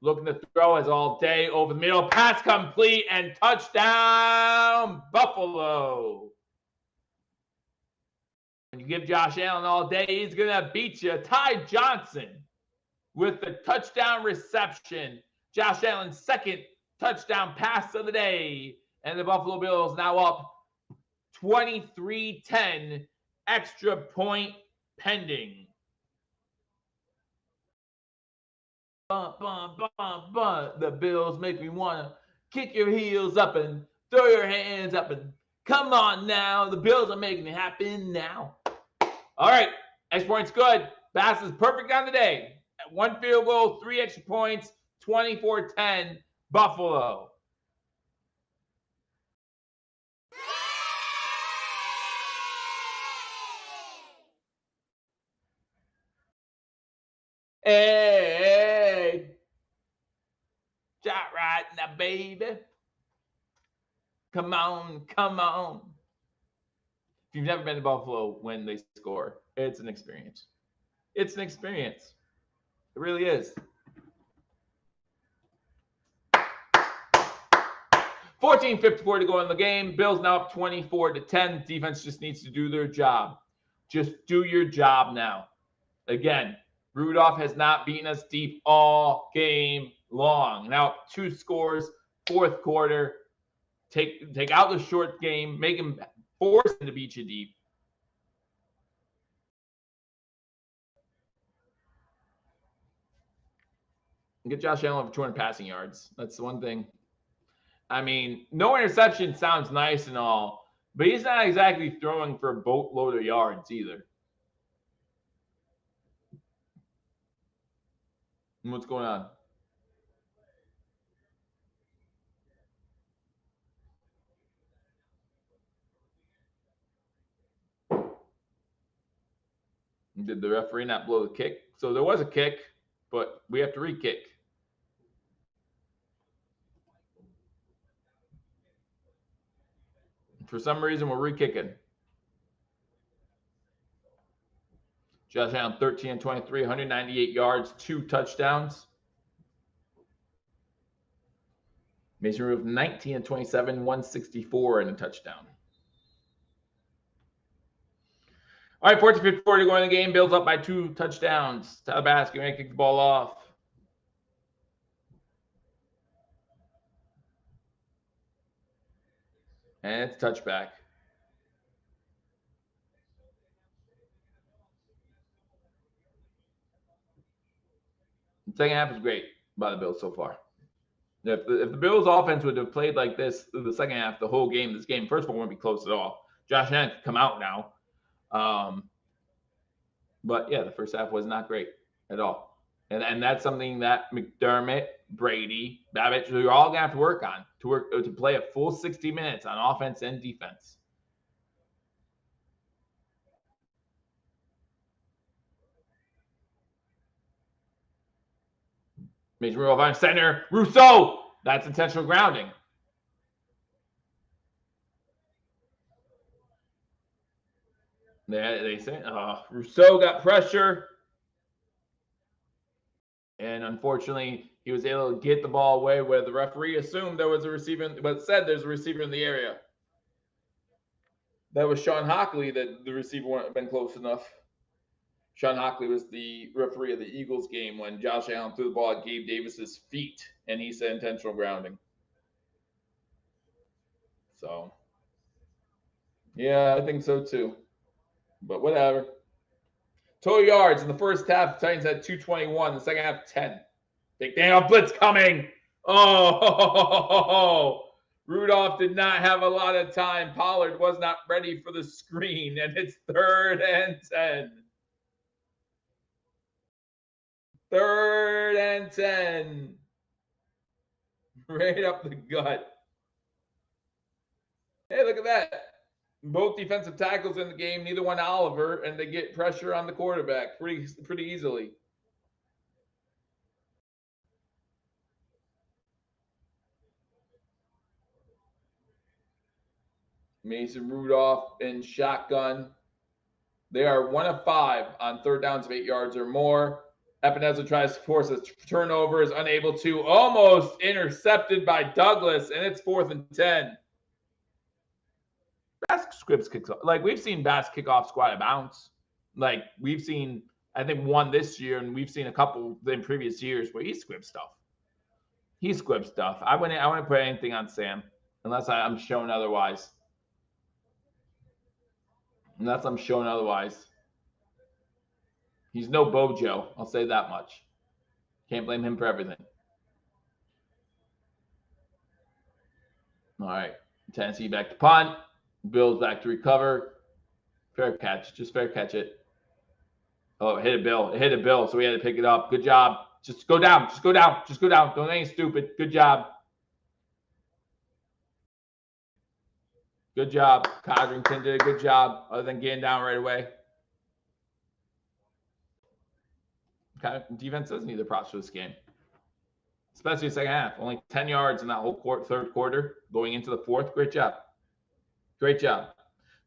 Looking to throw as all day over the middle. Pass complete and touchdown, Buffalo. When you give Josh Allen all day, he's going to beat you. Ty Johnson with the touchdown reception. Josh Allen's 2nd touchdown pass of the day. And the Buffalo Bills now up 23-10. Extra point pending. The Bills make me want to kick your heels up and throw your hands up and come on now. The Bills are making it happen now. All right. Extra points good. Bass is perfect on the day. 1 field goal, 3 extra points, 24-10, Buffalo. Hey, shot right now, baby. Come on, come on. If you've never been to Buffalo when they score, it's an experience. It's an experience. It really is. 14:54 to go in the game. Bills now up 24-10. Defense just needs to do their job. Just do your job now. Again, Rudolph has not beaten us deep all game long. Now 2 scores, fourth quarter. Take out the short game. Make him force him to beat you deep. Get Josh Allen over 200 passing yards. That's the one thing. I mean, no interception sounds nice and all, but he's not exactly throwing for a boatload of yards either. What's going on? Did the referee not blow the kick? So there was a kick, but we have to re-kick. For some reason, we're re-kicking. Josh Allen, 13 and 23, 198 yards, 2 touchdowns. Mason Rudolph, 19 and 27, 164 and a touchdown. All right, 14-54 to go in the game. Bills up by 2 touchdowns. Tyler Bass going to kick the ball off. And it's touchback. The second half is great by the Bills so far. If the Bills' offense would have played like this through the second half, the whole game, this game, first of all, wouldn't be close at all. Josh Allen could come out now. But yeah, the first half was not great at all. And that's something that McDermott, Brady, Babbitt, we're all gonna have to work on to play a full 60 minutes on offense and defense. Mason Rudolph on center. Rousseau! That's intentional grounding. They say Rousseau got pressure. And unfortunately, he was able to get the ball away where the referee assumed there was a receiver, but said there's a receiver in the area. That was Sean Hockley that the receiver wouldn't have been close enough. Sean Hockley was the referee of the Eagles game when Josh Allen threw the ball at Gabe Davis's feet, and he said intentional grounding. So, yeah, I think so too. But whatever. Total yards in the first half, the Titans had 221. The second half, 10. Big Daniel blitz coming. Oh, Rudolph did not have a lot of time. Pollard was not ready for the screen, and it's 3rd and 10. 3rd and 10. Right up the gut. Hey, look at that. Both defensive tackles in the game, neither one Oliver, and they get pressure on the quarterback pretty easily. Mason Rudolph in shotgun. They are 1 of 5 on 3rd downs of 8 yards or more. Epineza tries to force a turnover, is unable to. Almost intercepted by Douglas, and it's 4th and 10. Bass scripts kicks off. Like, we've seen Bass kick off squad bounce. Like, we've seen, I think, one this year, and we've seen a couple in previous years where he scripts stuff. He scripts stuff. I wouldn't put anything on Sam unless I'm shown otherwise. Unless I'm shown otherwise. He's no Bojo. I'll say that much. Can't blame him for everything. All right. Tennessee back to punt. Bills back to recover. Fair catch. Just fair catch it. Oh, it hit a Bill. It hit a Bill, so we had to pick it up. Good job. Just go down. Just go down. Just go down. Don't do anything stupid. Good job. Good job. Codrington did a good job other than getting down right away. Okay. Defense doesn't need the props for this game, especially the second half. Only 10 yards in that whole 3rd quarter going into the 4th. Great job. Great job.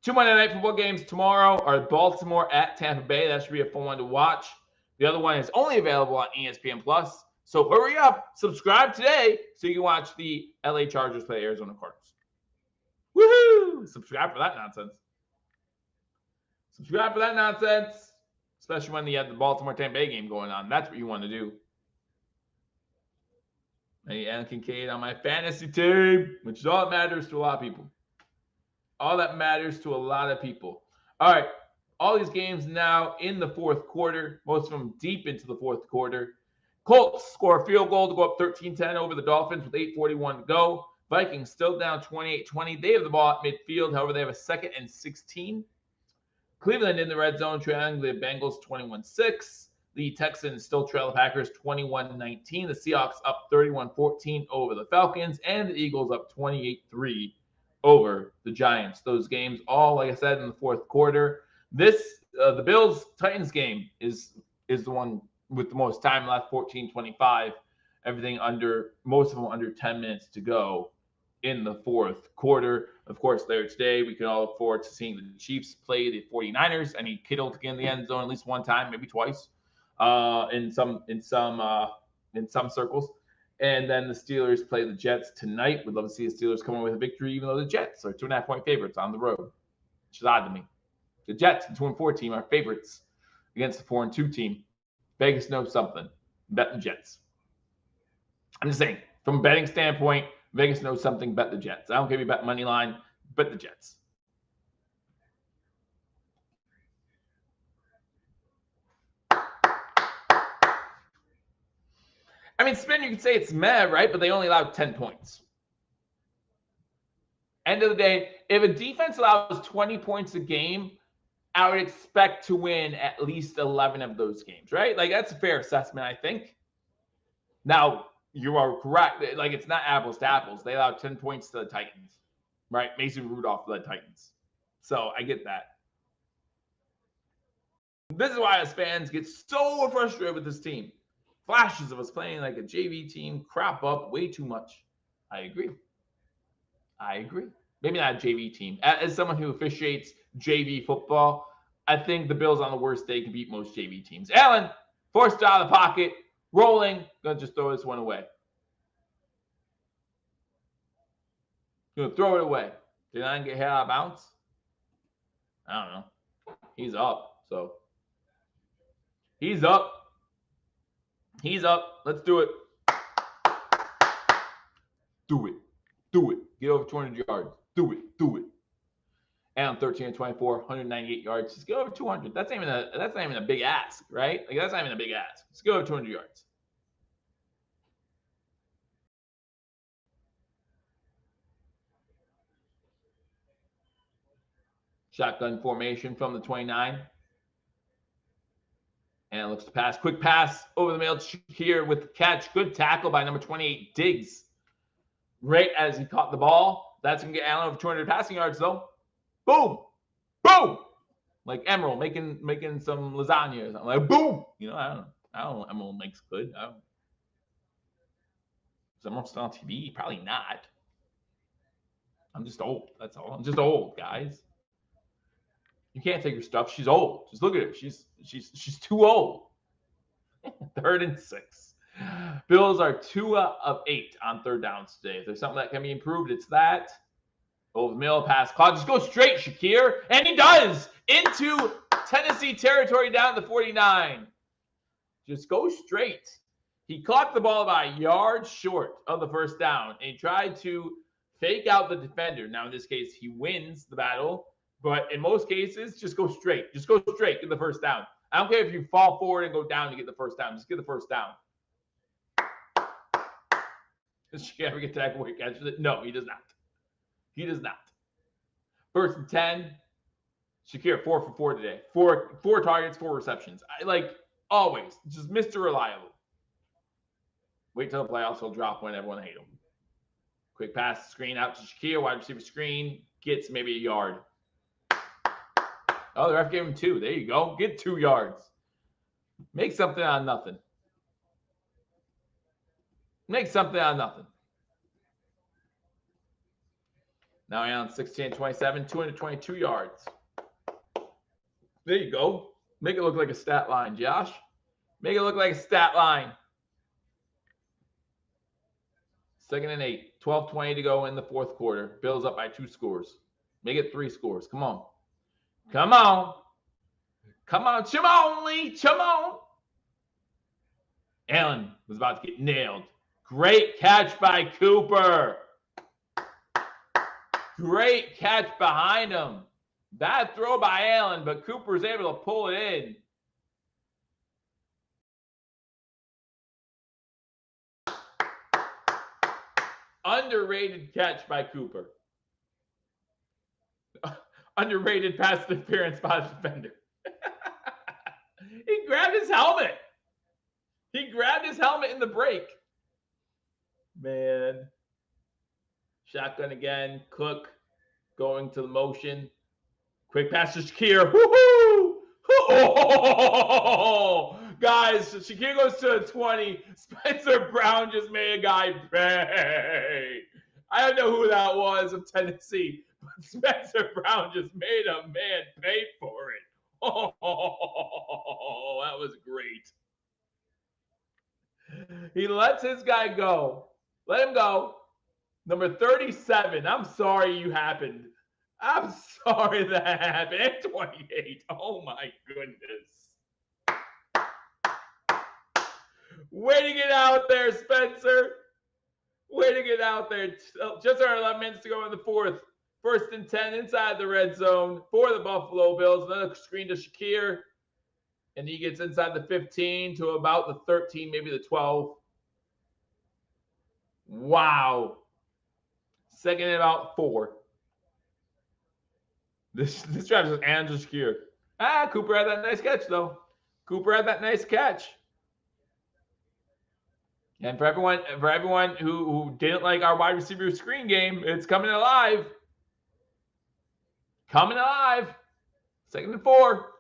2 Monday Night Football games tomorrow are Baltimore at Tampa Bay. That should be a fun one to watch. The other one is only available on ESPN+. So hurry up, subscribe today so you can watch the LA Chargers play Arizona Cardinals. Woohoo! Subscribe for that nonsense. Subscribe for that nonsense, especially when you have the Baltimore-Tampa Bay game going on. That's what you want to do. And Kincaid on my fantasy team, which is all that matters to a lot of people. All that matters to a lot of people. All right. All these games now in the 4th quarter, most of them deep into the 4th quarter. Colts score a field goal to go up 13-10 over the Dolphins with 8:41 to go. Vikings still down 28-20. They have the ball at midfield. However, they have a 2nd and 16. Cleveland in the red zone, trailing the Bengals 21-6. The Texans still trail the Packers 21-19. The Seahawks up 31-14 over the Falcons, and the Eagles up 28-3 over the Giants. Those games all, like I said, in the fourth quarter. The Bills-Titans game is the one with the most time left, 14-25. Everything most of them under 10 minutes to go in the fourth quarter. Of course, later today, we can all look forward to seeing the Chiefs play the 49ers. I need Kittle to get in the end zone at least one time, maybe twice, in some circles. And then the Steelers play the Jets tonight. We'd love to see the Steelers come in with a victory, even though the Jets are 2.5-point favorites on the road, which is odd to me. The Jets, the 2-4 team, are favorites against the 4-2 team. Vegas knows something. Bet the Jets. I'm just saying, from a betting standpoint, Vegas knows something. Bet the Jets. I don't care if you bet money line. Bet the Jets. I mean, spin, you could say it's meh, right? But they only allowed 10 points. End of the day, if a defense allows 20 points a game, I would expect to win at least 11 of those games, right? Like, that's a fair assessment, I think. Now, you are correct. Like, it's not apples to apples. They allowed 10 points to the Titans, right? Mason Rudolph led Titans. So I get that. This is why us fans get so frustrated with this team. Flashes of us playing like a JV team crop up way too much. I agree. Maybe not a JV team. As someone who officiates JV football, I think the Bills on the worst day can beat most JV teams. Allen, forced out of the pocket, rolling, gonna just throw this one away. Gonna throw it away. Did I get hit out of bounds? I don't know. He's up, so. He's up. Let's do it. Do it. Get over 200 yards. Do it. And 13-24, 198 yards. Just get over 200. That's not even a big ask, right? Like, that's not even a big ask. Just go over 200 yards. Shotgun formation from the 29. And it looks to pass. Quick pass over the middle. Shakir with the catch. Good tackle by number 28, Diggs. Right as he caught the ball. That's going to get Allen over 200 passing yards, though. Boom. Like Emerald making some lasagna or something. Like, boom. You know, I don't know. Emerald makes good. Is Emerald still on TV? Probably not. I'm just old. That's all. I'm just old, guys. You can't take her stuff. She's old. Just look at her. She's too old. 3rd and 6. Bills are 2 of 8 on 3rd downs today. If there's something that can be improved, it's that. Over the middle, pass clock. Just go straight, Shakir. And he does. Into Tennessee territory down to the 49. Just go straight. He caught the ball about a yard short of the 1st down. And he tried to fake out the defender. Now, in this case, he wins the battle. But in most cases, just go straight. Just go straight. Get the 1st down. I don't care if you fall forward and go down to get the 1st down. Just get the 1st down. Does Shakir ever get tackled where he catches it? No, he does not. 1st and 10. Shakir 4 for 4 today. Four targets, 4 receptions. Always. Just Mr. Reliable. Wait till the playoffs. He'll drop when everyone hates him. Quick pass, screen out to Shakir. Wide receiver screen. Gets maybe a yard. Oh, the ref gave him 2. There you go. Get 2 yards. Make something out of nothing. Now on 16-27, 222 yards. There you go. Make it look like a stat line, Josh. Make it look like a stat line. 2nd and 8. 12:20 to go in the 4th quarter. Bills up by 2 scores. Make it 3 scores. Come on. Chimon. Allen was about to get nailed. Great catch by Cooper. Great catch behind him. Bad throw by Allen, but Cooper's able to pull it in. Underrated catch by Cooper. Underrated pass interference by the defender. He grabbed his helmet. He grabbed his helmet in the break. Man. Shotgun again. Cook going to the motion. Quick pass to Shakir. Woohoo! Oh! Guys, Shakir goes to a 20. Spencer Brown just made a guy pay. I don't know who that was of Tennessee, but Spencer Brown just made a man pay for it. Oh, that was great. He lets his guy go. Let him go. Number 37. I'm sorry you happened. I'm sorry that happened. At 28. Oh my goodness. Way to get out there, Spencer. Way to get out there. Just around 11 minutes to go in the fourth. 1st and 10 inside the red zone for the Buffalo Bills. Another screen to Shakir. And he gets inside the 15 to about the 13, maybe the 12. Wow. 2nd and about 4. This drive is Andrew Shakir. Cooper had that nice catch, though. Cooper had that nice catch. And for everyone who didn't like our wide receiver screen game, it's coming alive. Coming alive. 2nd and 4.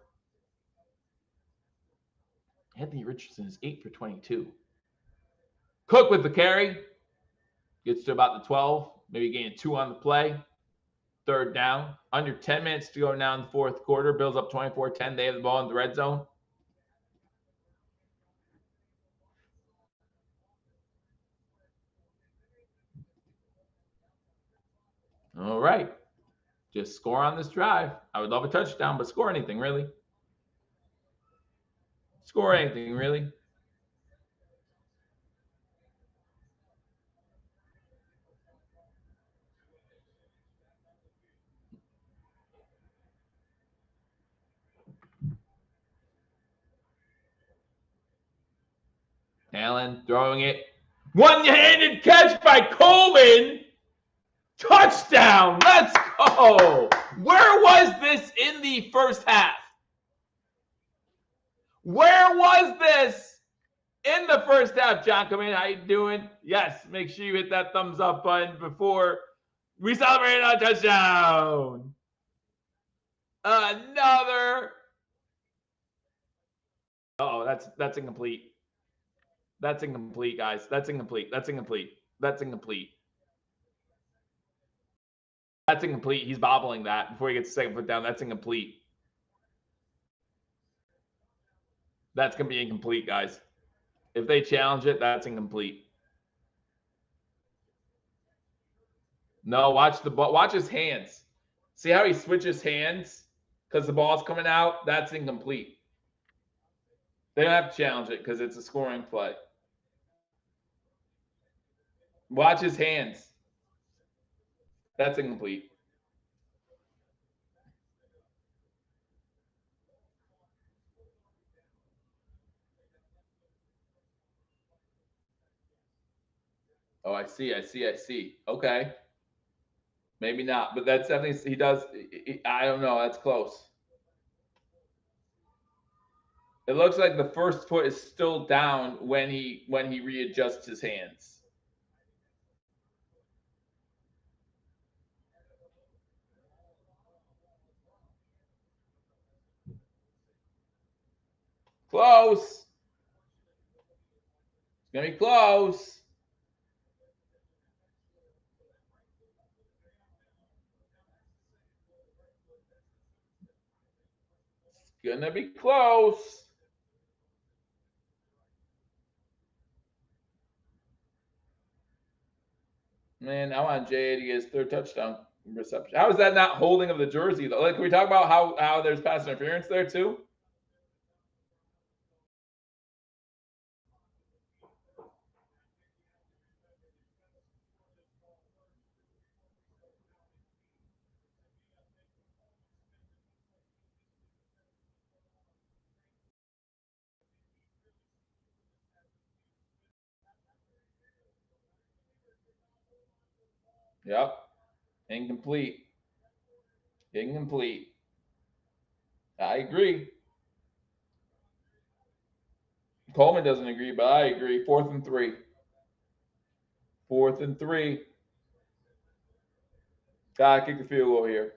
Anthony Richardson is 8 for 22. Cook with the carry. Gets to about the 12. Maybe gaining 2 on the play. 3rd down. Under 10 minutes to go now in the 4th quarter. Bills up 24-10. They have the ball in the red zone. All right. Just score on this drive. I would love a touchdown, but score anything, really. Score anything, really. Allen throwing it. One-handed catch by Coleman. Touchdown. Let's go. Where was this in the first half? Where was this in the first half? John, come in. How you doing? Yes, make sure you hit that thumbs up button before we celebrate a touchdown. Another. Oh, that's incomplete. That's incomplete, guys. That's incomplete. That's incomplete. That's incomplete. That's incomplete. He's bobbling that before he gets the 2nd foot down. That's incomplete. That's going to be incomplete, guys. If they challenge it, that's incomplete. No, watch his hands. See how he switches hands because the ball's coming out? That's incomplete. They don't have to challenge it because it's a scoring play. Watch his hands. That's incomplete. Oh, I see. Okay. Maybe not, but that's definitely, he does. I don't know. That's close. It looks like the 1st foot is still down when he readjusts his hands. Close. It's going to be close. It's going to be close. Man, I want Jay to get his 3rd touchdown reception. How is that not holding of the jersey, though? Like, can we talk about how there's pass interference there, too? Yep. Incomplete. Incomplete. I agree. Coleman doesn't agree, but I agree. 4th and 3. 4th and 3. Gotta kick the field goal here.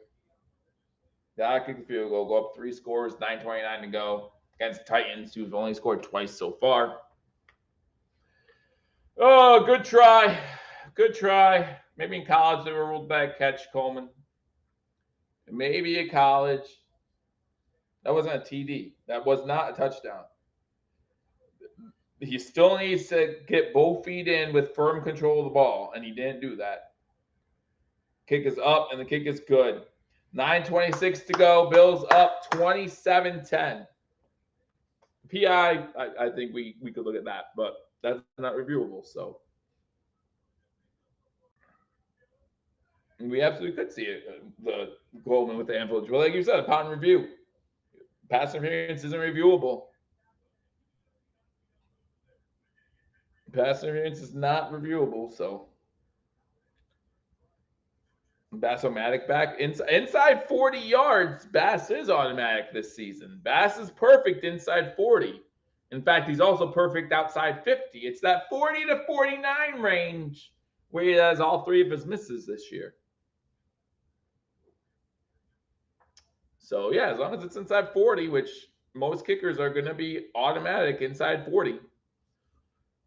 Gotta kick the field goal. Go up 3 scores, 9:29 to go against Titans, who've only scored twice so far. Oh, good try. Good try. Maybe in college they were ruled back catch, Coleman. Maybe at college. That wasn't a TD. That was not a touchdown. He still needs to get both feet in with firm control of the ball, and he didn't do that. Kick is up, and the kick is good. 9:26 to go. Bills up 27-10. PI, I think we could look at that, but that's not reviewable. So we absolutely could see it. The Goldman with the influence. Well, like you said, upon review, pass interference isn't reviewable. Pass interference is not reviewable. So Bass automatic back inside 40 yards. Bass is automatic this season. Bass is perfect inside 40. In fact, he's also perfect outside 50. It's that 40 to 49 range where he has all 3 of his misses this year. So yeah, as long as it's inside 40, which most kickers are going to be automatic inside 40.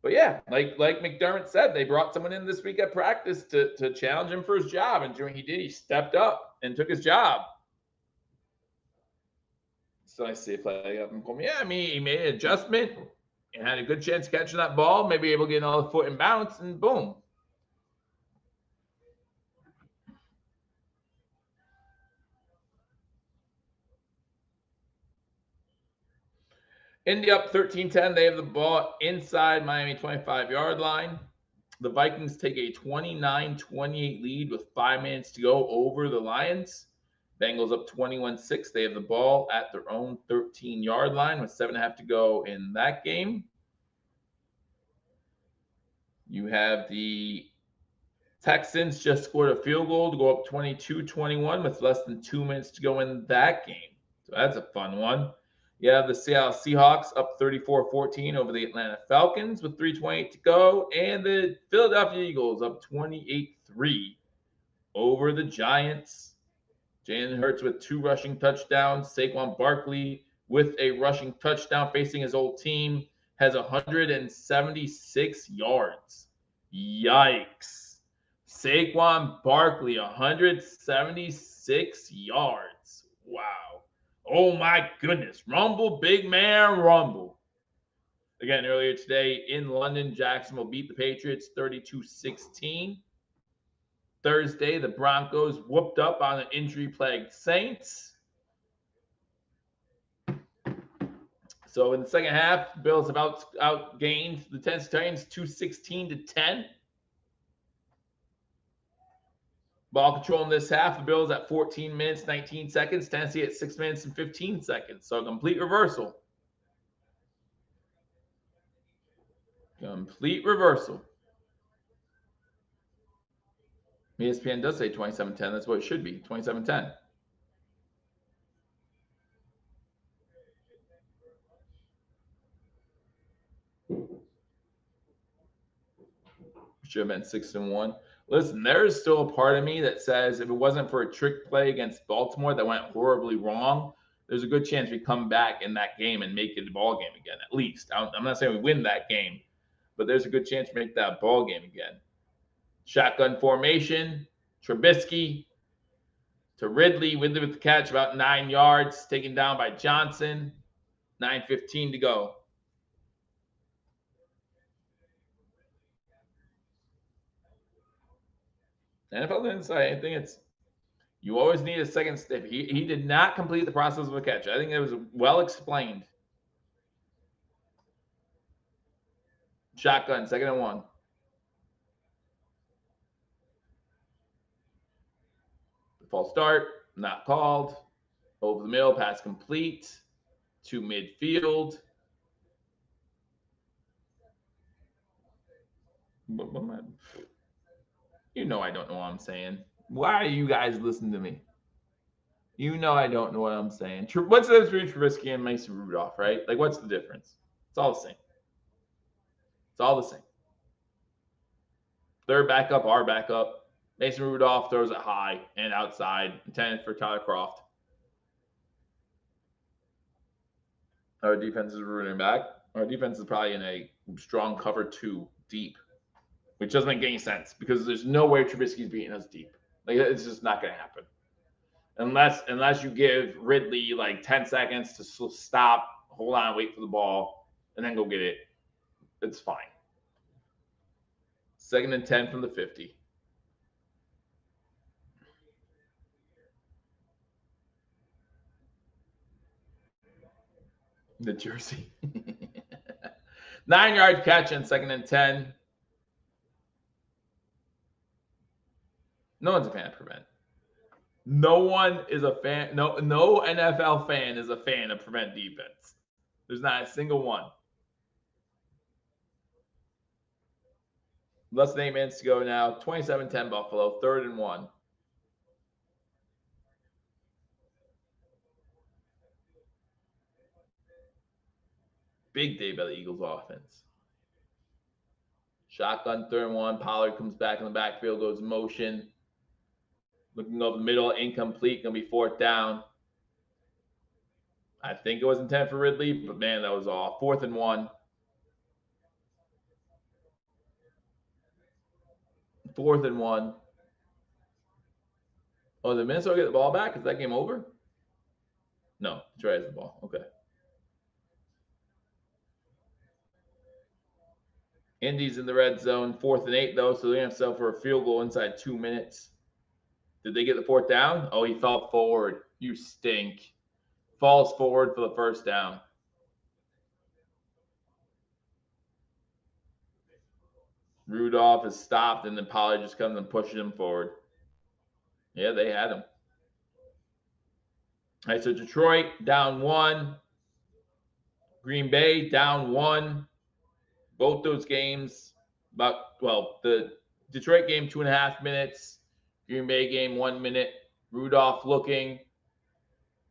But yeah, like McDermott said, they brought someone in this week at practice to challenge him for his job, and doing he did. He stepped up and took his job. So I see a play up and yeah, I mean, he made an adjustment and had a good chance catching that ball, maybe able to get another foot and bounce, and boom. Indy up 13-10. They have the ball inside Miami 25-yard line. The Vikings take a 29-28 lead with 5 minutes to go over the Lions. Bengals up 21-6. They have the ball at their own 13-yard line with 7.5 to go in that game. You have the Texans just scored a field goal to go up 22-21 with less than 2 minutes to go in that game. So that's a fun one. You have the Seattle Seahawks up 34-14 over the Atlanta Falcons with 3:28 to go. And the Philadelphia Eagles up 28-3 over the Giants. Jalen Hurts with 2 rushing touchdowns. Saquon Barkley with a rushing touchdown facing his old team has 176 yards. Yikes. Saquon Barkley, 176 yards. Wow. Oh my goodness. Rumble, big man, rumble. Again, earlier today in London, Jacksonville beat the Patriots 32-16. Thursday, the Broncos whooped up on the injury-plagued Saints. So in the second half, the Bills have outgained the Tennessee Titans 216-10. Ball control in this half, the Bills at 14 minutes, 19 seconds. Tennessee at 6 minutes and 15 seconds. So a complete reversal. Complete reversal. ESPN does say 27-10. That's what it should be, 27-10. Should have been 6-1. Listen, there is still a part of me that says if it wasn't for a trick play against Baltimore that went horribly wrong, there's a good chance we come back in that game and make it a ball game again, at least. I'm not saying we win that game, but there's a good chance we make that ball game again. Shotgun formation, Trubisky to Ridley. Ridley with the catch, about 9 yards, taken down by Johnson. 9:15 to go. NFL didn't say anything. It's you always need a second step. He did not complete the process of a catch. I think it was well explained. Shotgun, 2nd and 1. False start, not called. Over the middle, pass complete to midfield. You know I don't know what I'm saying. Why are you guys listening to me? You know I don't know what I'm saying. What's the difference between Trubisky and Mason Rudolph, right? Like, what's the difference? It's all the same. It's all the same. Third backup, our backup. Mason Rudolph throws it high and outside, intended for Tyler Kroft. Our defense is running back. Our defense is probably in a strong cover 2 deep, which doesn't make any sense because there's no way Trubisky's beating us deep. Like, it's just not going to happen. Unless you give Ridley like 10 seconds to stop, hold on, wait for the ball, and then go get it. It's fine. 2nd and 10 from the 50. The jersey. 9-yard catch and 2nd and 10. No one's a fan of prevent. No one is a fan. No NFL fan is a fan of prevent defense. There's not a single one. Less than 8 minutes to go now. 27-10 Buffalo. 3rd and 1. Big day by the Eagles offense. Shotgun 3rd and 1. Pollard comes back in the backfield, goes in motion. Looking over the middle, incomplete. Going to be 4th down. I think it was intended for Ridley, but man, that was off. 4th and 1. 4th and 1. Oh, did Minnesota get the ball back? Is that game over? No, Detroit has the ball. Okay. Indy's in the red zone. 4th and 8, though, so they're going to settle for a field goal inside 2 minutes. Did they get the 4th down? Oh, he fell forward. You stink. Falls forward for the 1st down. Rudolph is stopped, and then Pollard just comes and pushes him forward. Yeah, they had him. All right, so Detroit down 1. Green Bay down 1. Both those games, the Detroit game 2.5 minutes. Green Bay game 1 minute. Rudolph looking.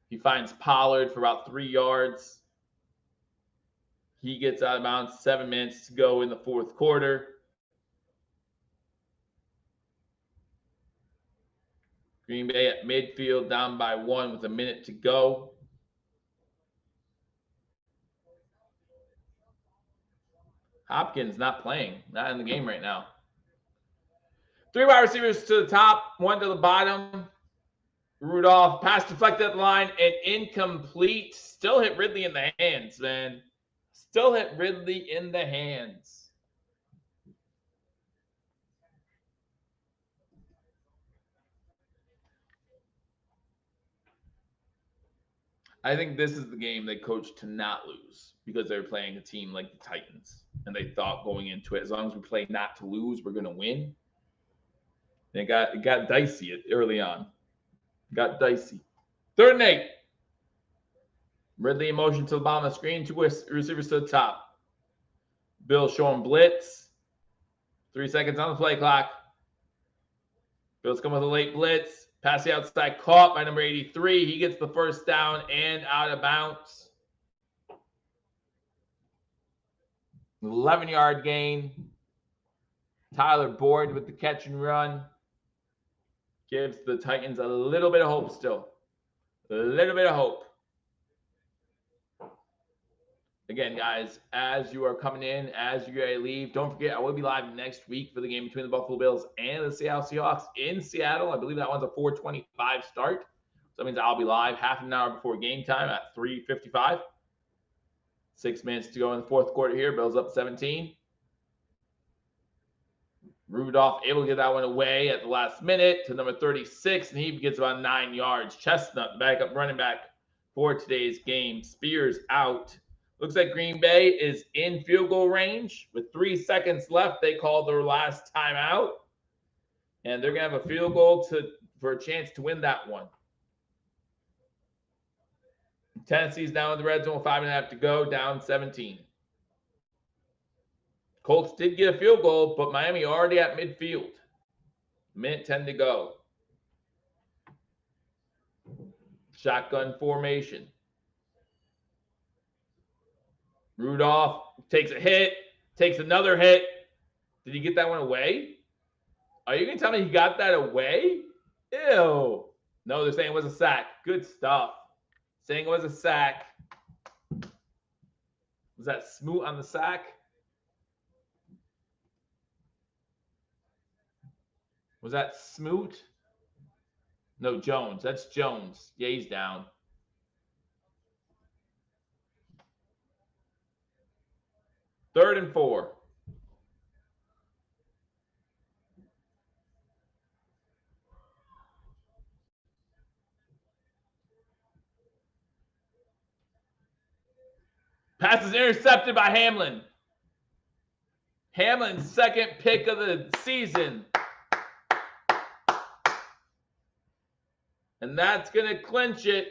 He finds Pollard for about 3 yards. He gets out of bounds. 7 minutes to go in the 4th quarter. Green Bay at midfield down by 1 with a minute to go. Hopkins not playing, not in the game right now. 3 wide receivers to the top, 1 to the bottom. Rudolph, pass deflected at the line and incomplete. Still hit Ridley in the hands, man. Still hit Ridley in the hands. I think this is the game they coached to not lose because they were playing a team like the Titans. And they thought going into it, as long as we play not to lose, we're going to win. And it got dicey early on. Got dicey. 3rd and 8. Ridley in motion to the bottom of the screen. 2 receivers to the top. Bill showing blitz. 3 seconds on the play clock. Bill's coming with a late blitz. Pass the outside, caught by number 83. He gets the 1st down and out of bounds. 11-yard gain. Tyler Boyd with the catch and run. Gives the Titans a little bit of hope still. A little bit of hope. Again, guys, as you are coming in, as you ready to leave, don't forget, I will be live next week for the game between the Buffalo Bills and the Seattle Seahawks in Seattle. I believe that one's a 4:25 start. So that means I'll be live half an hour before game time at 3:55. 6 minutes to go in the 4th quarter here. Bills up 17. Rudolph able to get that one away at the last minute to number 36, and he gets about 9 yards. Chestnut, the backup running back for today's game. Spears out. Looks like Green Bay is in field goal range. With 3 seconds left, they called their last timeout. And they're going to have a field goal for a chance to win that one. Tennessee's down in the red zone, 5.5 to go, down 17. Colts did get a field goal, but Miami already at midfield. 1:10 to go. Shotgun formation. Rudolph takes a hit, Takes another hit. Did he get that one away? Are you going to tell me he got that away? Ew. No, they're saying it was a sack. Good stuff. Saying it was a sack. Was that Smoot on the sack? Was that Smoot? No, Jones. That's Jones. Yeah, he's down. Third and 4. Pass is intercepted by Hamlin. Hamlin's second pick of the season. And that's going to clinch it.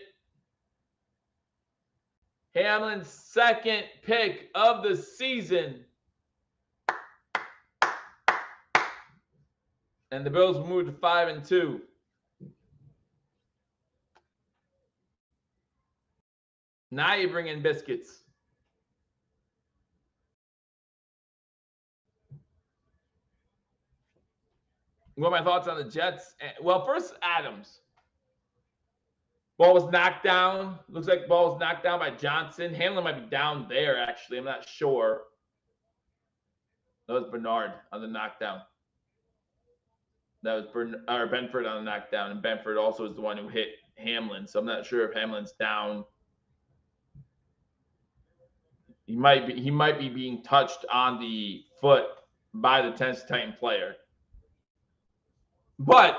Hamlin's second pick of the season. And the Bills moved to 5-2. Now you bring in biscuits. What are my thoughts on the Jets? Well, first, Adams. Ball was knocked down. Looks like ball was knocked down by Johnson. Hamlin might be down there, actually. I'm not sure. That was Bernard on the knockdown. That was Benford on the knockdown. And Benford also is the one who hit Hamlin. So I'm not sure if Hamlin's down. He might be being touched on the foot by the Tennessee Titan player. But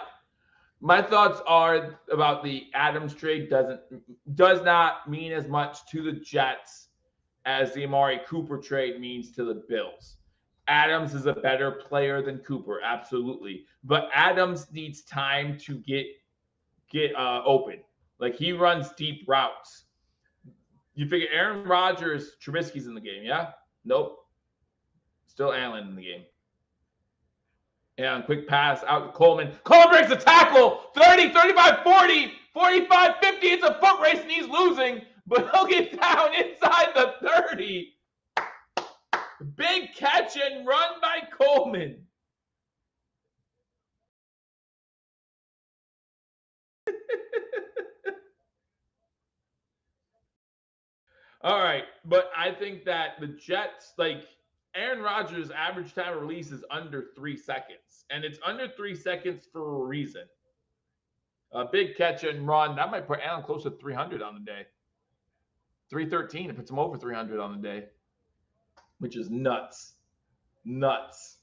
my thoughts are about the Adams trade does not mean as much to the Jets as the Amari Cooper trade means to the Bills. Adams is a better player than Cooper, absolutely. But Adams needs time to get open. Like, he runs deep routes. You figure Aaron Rodgers, Trubisky's in the game, yeah? Nope. Still Allen in the game. And quick pass out to Coleman. Coleman breaks the tackle. 30, 35, 40, 45, 50. It's a foot race and he's losing. But he'll get down inside the 30. Big catch and run by Coleman. All right. But I think that the Jets, like, Aaron Rodgers' average time of release is under 3 seconds. And it's under 3 seconds for a reason. A big catch and run. That might put Allen close to 300 on the day. 313. It puts him over 300 on the day, which is nuts. Nuts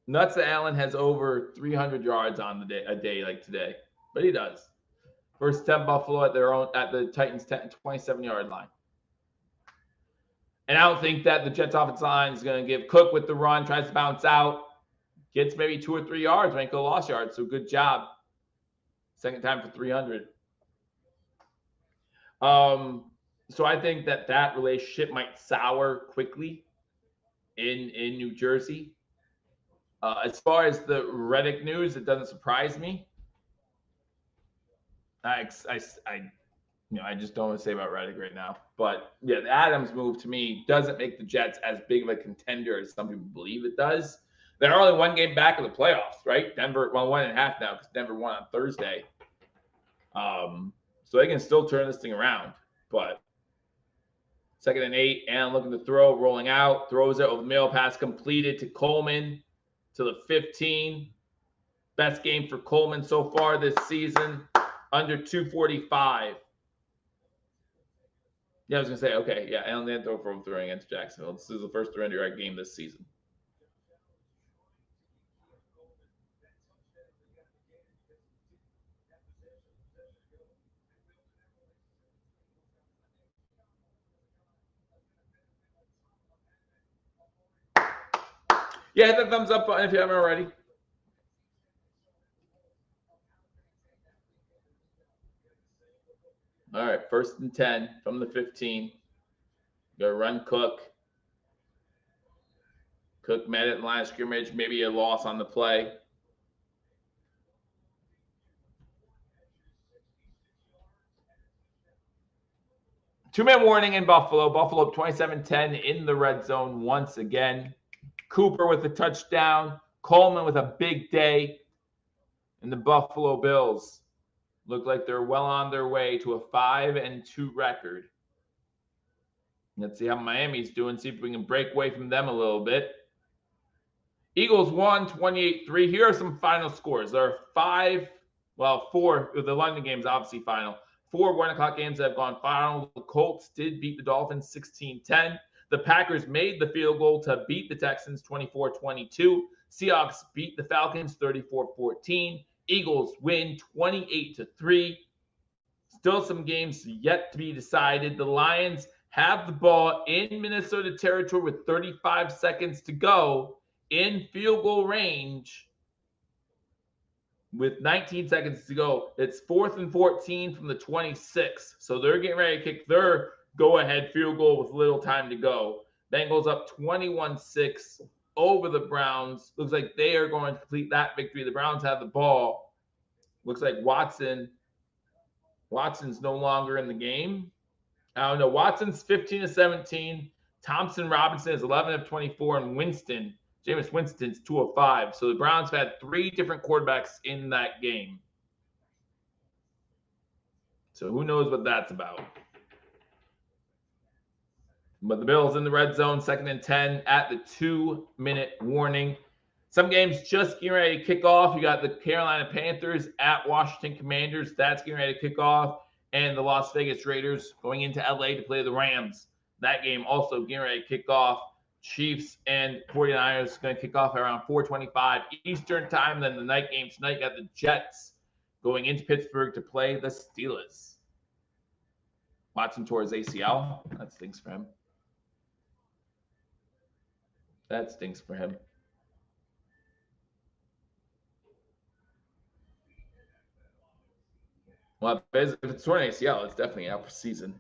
that Allen has over 300 yards on a day like today. But he does. First 10 Buffalo at the Titans 27-yard line. And I don't think that the Jets offensive line is going to give Cook with the run, tries to bounce out, gets maybe 2 or 3 yards, might go lost yards. So good job. Second time for 300. So I think that relationship might sour quickly in New Jersey. As far as the Reddick news, it doesn't surprise me. I just don't want to say about Reddick right now. But yeah, the Adams move to me doesn't make the Jets as big of a contender as some people believe it does. They're only 1 game back of the playoffs, right? Denver, 1.5 now because Denver won on Thursday. So they can still turn this thing around. But 2nd and 8, and looking to throw, rolling out, throws it over the middle, pass completed to Coleman to the 15. Best game for Coleman so far this season, under 245. Yeah, I was going to say, okay, yeah, Allen didn't throw for throwing against Jacksonville. This is the first 300-yard game this season. Yeah, hit the thumbs up button if you haven't already. All right, 1st and 10 from the 15. Go run Cook. Cook met it in line of scrimmage, maybe a loss on the play. Two-man warning in Buffalo. Buffalo up 27-10 in the red zone once again. Cooper with a touchdown. Coleman with a big day. And the Buffalo Bills look like they're well on their way to a 5-2 record. Let's see how Miami's doing. See if we can break away from them a little bit. Eagles won 28-3. Here are some final scores. There are four. The London game's obviously final. 4 1 o'clock games that have gone final. The Colts did beat the Dolphins 16-10. The Packers made the field goal to beat the Texans 24-22. Seahawks beat the Falcons 34-14. Eagles win 28-3. Still some games yet to be decided. The Lions have the ball in Minnesota territory with 35 seconds to go in field goal range with 19 seconds to go. It's 4th and 14 from the 26. So they're getting ready to kick their go-ahead field goal with little time to go. Bengals up 21-6 over the Browns. Looks like they are going to complete that victory. The Browns have the ball. Looks like Watson's no longer in the game. I don't know. Watson's 15-17. Thompson Robinson is 11 of 24, and Jameis Winston's 2 of 5. So the Browns have had 3 different quarterbacks in that game. So who knows what that's about. But the Bills in the red zone, 2nd and 10 at the 2-minute warning. Some games just getting ready to kick off. You got the Carolina Panthers at Washington Commanders. That's getting ready to kick off. And the Las Vegas Raiders going into LA to play the Rams. That game also getting ready to kick off. Chiefs and 49ers going to kick off around 4:25 Eastern time. Then the night game tonight got the Jets going into Pittsburgh to play the Steelers. Watson tore his ACL. That stinks for him. Well, if it's torn ACL, it's definitely out for season.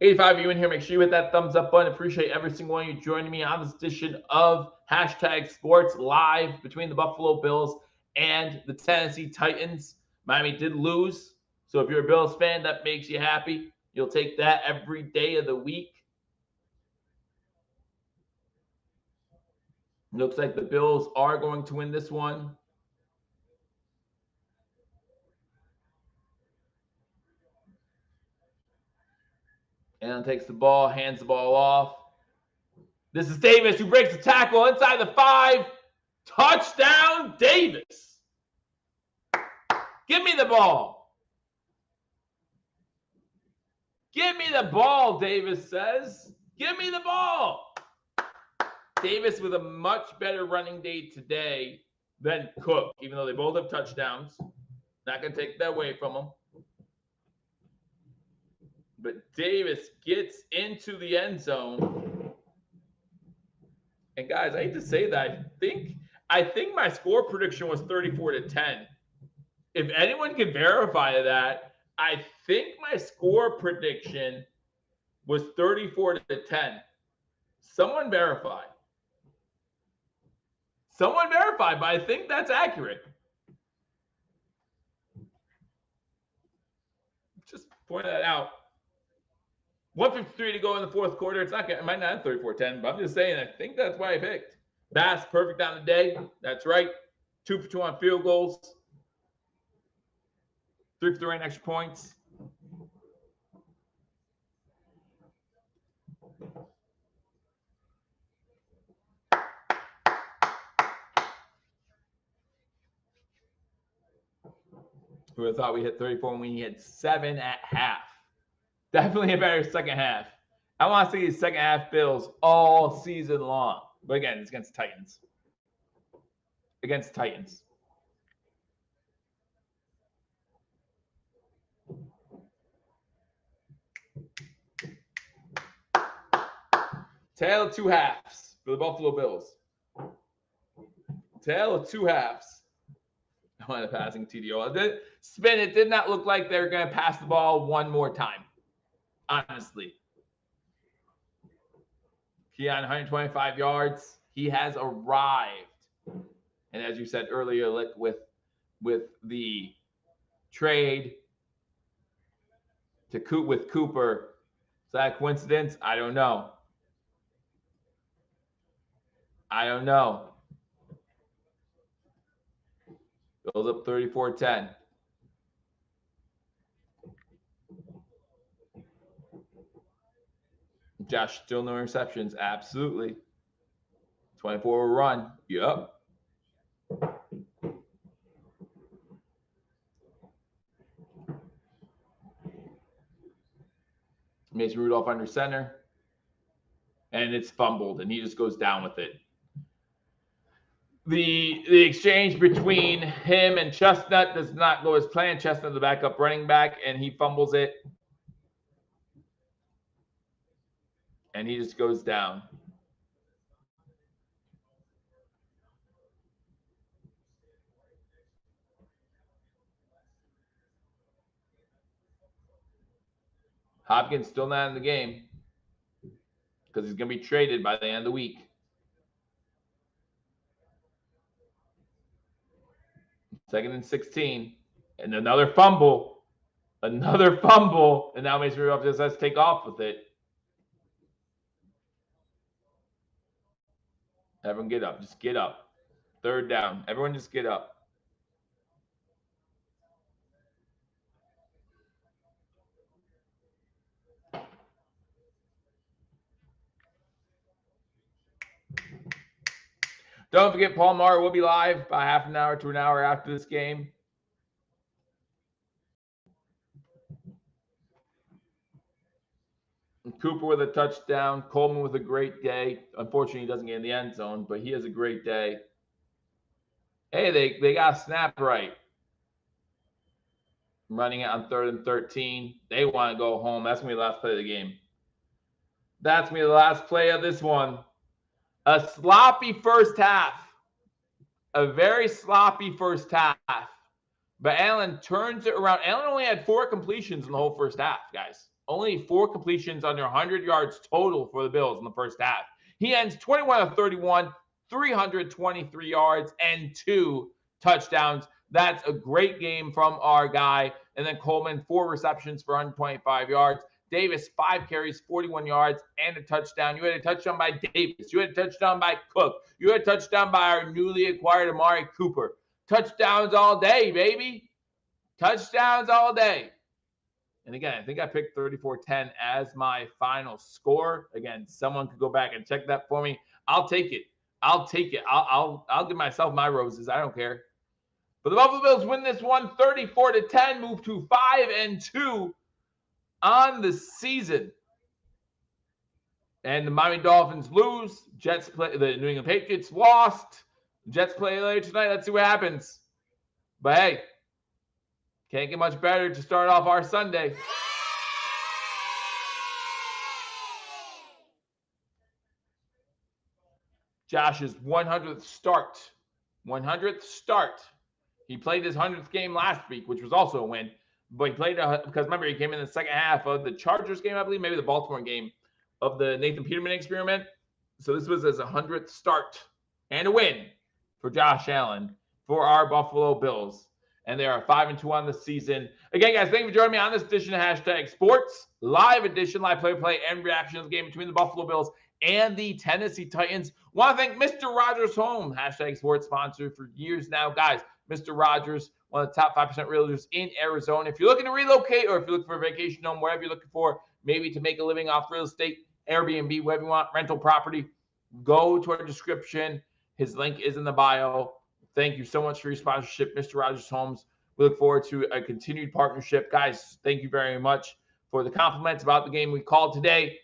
85 of you in here, make sure you hit that thumbs up button. Appreciate every single one of you joining me on this edition of #Sports Live between the Buffalo Bills and the Tennessee Titans. Miami did lose, so if you're a Bills fan, that makes you happy. You'll take that every day of the week. Looks like the Bills are going to win this one. Allen takes the ball, hands the ball off. This is Davis who breaks the tackle inside the 5. Touchdown, Davis. Give me the ball. Give me the ball, Davis says. Give me the ball. Davis with a much better running day today than Cook, even though they both have touchdowns. Not going to take that away from them. But Davis gets into the end zone. And guys, I hate to say that. I think my score prediction was 34-10. If anyone can verify that, I think my score prediction was 34-10. Someone verify. But I think that's accurate. Just point that out. 1:53 to go in the 4th quarter. It might not have 34-10, but I'm just saying, I think that's why I picked. Bass, perfect on the day. That's right. 2 for 2 on field goals. 3 for 3 on extra points. Who would have thought we hit 34 when we hit 7 at half? Definitely a better second half. I want to see these second half Bills all season long. But again, it's against Titans. Tale of 2 halves for the Buffalo Bills. Tale of 2 halves. I wanted a passing TDO. It did not look like they were going to pass the ball one more time. Honestly. Keon, 125 yards. He has arrived. And as you said earlier, with the trade, with Cooper. Is that a coincidence? I don't know. Bills up 34-10. Josh still no interceptions. Absolutely. 24 run. Yep. Mason Rudolph under center. And it's fumbled, and he just goes down with it. The exchange between him and Chestnut does not go as planned. Chestnut, the backup running back, and he fumbles it. And he just goes down. Hopkins still not in the game because he's going to be traded by the end of the week. Second and 16. And another fumble. And now Mason Rudolph just has to take off with it. Everyone get up. Just get up. Third down. Everyone just get up. Don't forget, Paul Maher will be live by half an hour to an hour after this game. Cooper with a touchdown. Coleman with a great day. Unfortunately, he doesn't get in the end zone, but he has a great day. Hey, they got a snap right. Running it on 3rd and 13. They want to go home. That's going to be the last play of the game. That's going to be the last play of this one. A sloppy first half. A very sloppy first half. But Allen turns it around. Allen only had 4 completions in the whole first half, guys. Only 4 completions under 100 yards total for the Bills in the first half. He ends 21 of 31, 323 yards, and 2 touchdowns. That's a great game from our guy. And then Coleman, 4 receptions for 125 yards. Davis, 5 carries, 41 yards, and a touchdown. You had a touchdown by Davis. You had a touchdown by Cook. You had a touchdown by our newly acquired Amari Cooper. Touchdowns all day, baby. Touchdowns all day. And again, I think I picked 34-10 as my final score. Again, someone could go back and check that for me. I'll take it. I'll give myself my roses. I don't care. But the Buffalo Bills win this one 34-10, move to 5-2 on the season. And the Miami Dolphins lose. Jets play. The New England Patriots lost. Jets play later tonight. Let's see what happens. But hey, can't get much better to start off our Sunday. Josh's 100th start. 100th start. He played his 100th game last week, which was also a win. But he played because remember, he came in the second half of the Chargers game, I believe, maybe the Baltimore game of the Nathan Peterman experiment. So this was his 100th start and a win for Josh Allen for our Buffalo Bills. And they are 5-2 on the season. Again, guys, thank you for joining me on this edition of Hashtag Sports. Live edition, live play, and reaction to the game between the Buffalo Bills and the Tennessee Titans. Want to thank Mr. Rogers Home, Hashtag Sports sponsor for years now. Guys, Mr. Rogers, one of the top 5% realtors in Arizona. If you're looking to relocate or if you're looking for a vacation home, whatever you're looking for, maybe to make a living off real estate, Airbnb, whatever you want, rental property, go to our description. His link is in the bio. Thank you so much for your sponsorship, Mr. Rogers Homes. We look forward to a continued partnership. Guys, thank you very much for the compliments about the game we called today.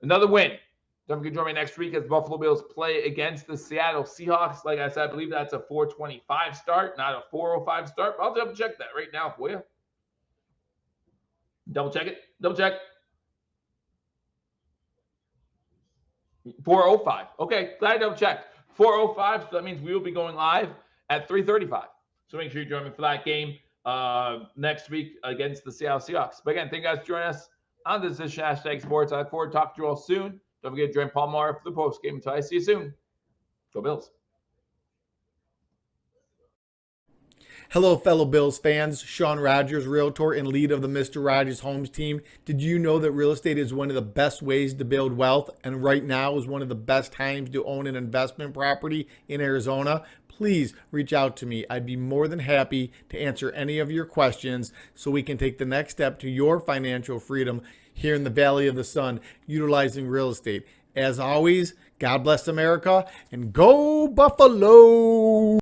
Another win. Don't forget to join me next week as the Buffalo Bills play against the Seattle Seahawks. Like I said, I believe that's a 4:25 start, not a 4:05 start. I'll double check that right now for you. Double check it. Double check. 4:05. Okay, glad I double checked. 4:05, so that means we will be going live at 3:35. So make sure you join me for that game next week against the Seattle Seahawks. But again, thank you guys for joining us on this edition of Hashtag Sports. I look forward to talking to you all soon. Don't forget to join Paul Maher for the post game. Until I see you soon. Go Bills. Hello, fellow Bills fans. Sean Rogers, Realtor and lead of the Mr. Rogers Homes team. Did you know that real estate is one of the best ways to build wealth, and right now is one of the best times to own an investment property in Arizona? Please reach out to me. I'd be more than happy to answer any of your questions so we can take the next step to your financial freedom here in the Valley of the Sun, utilizing real estate. As always, God bless America and go Buffalo!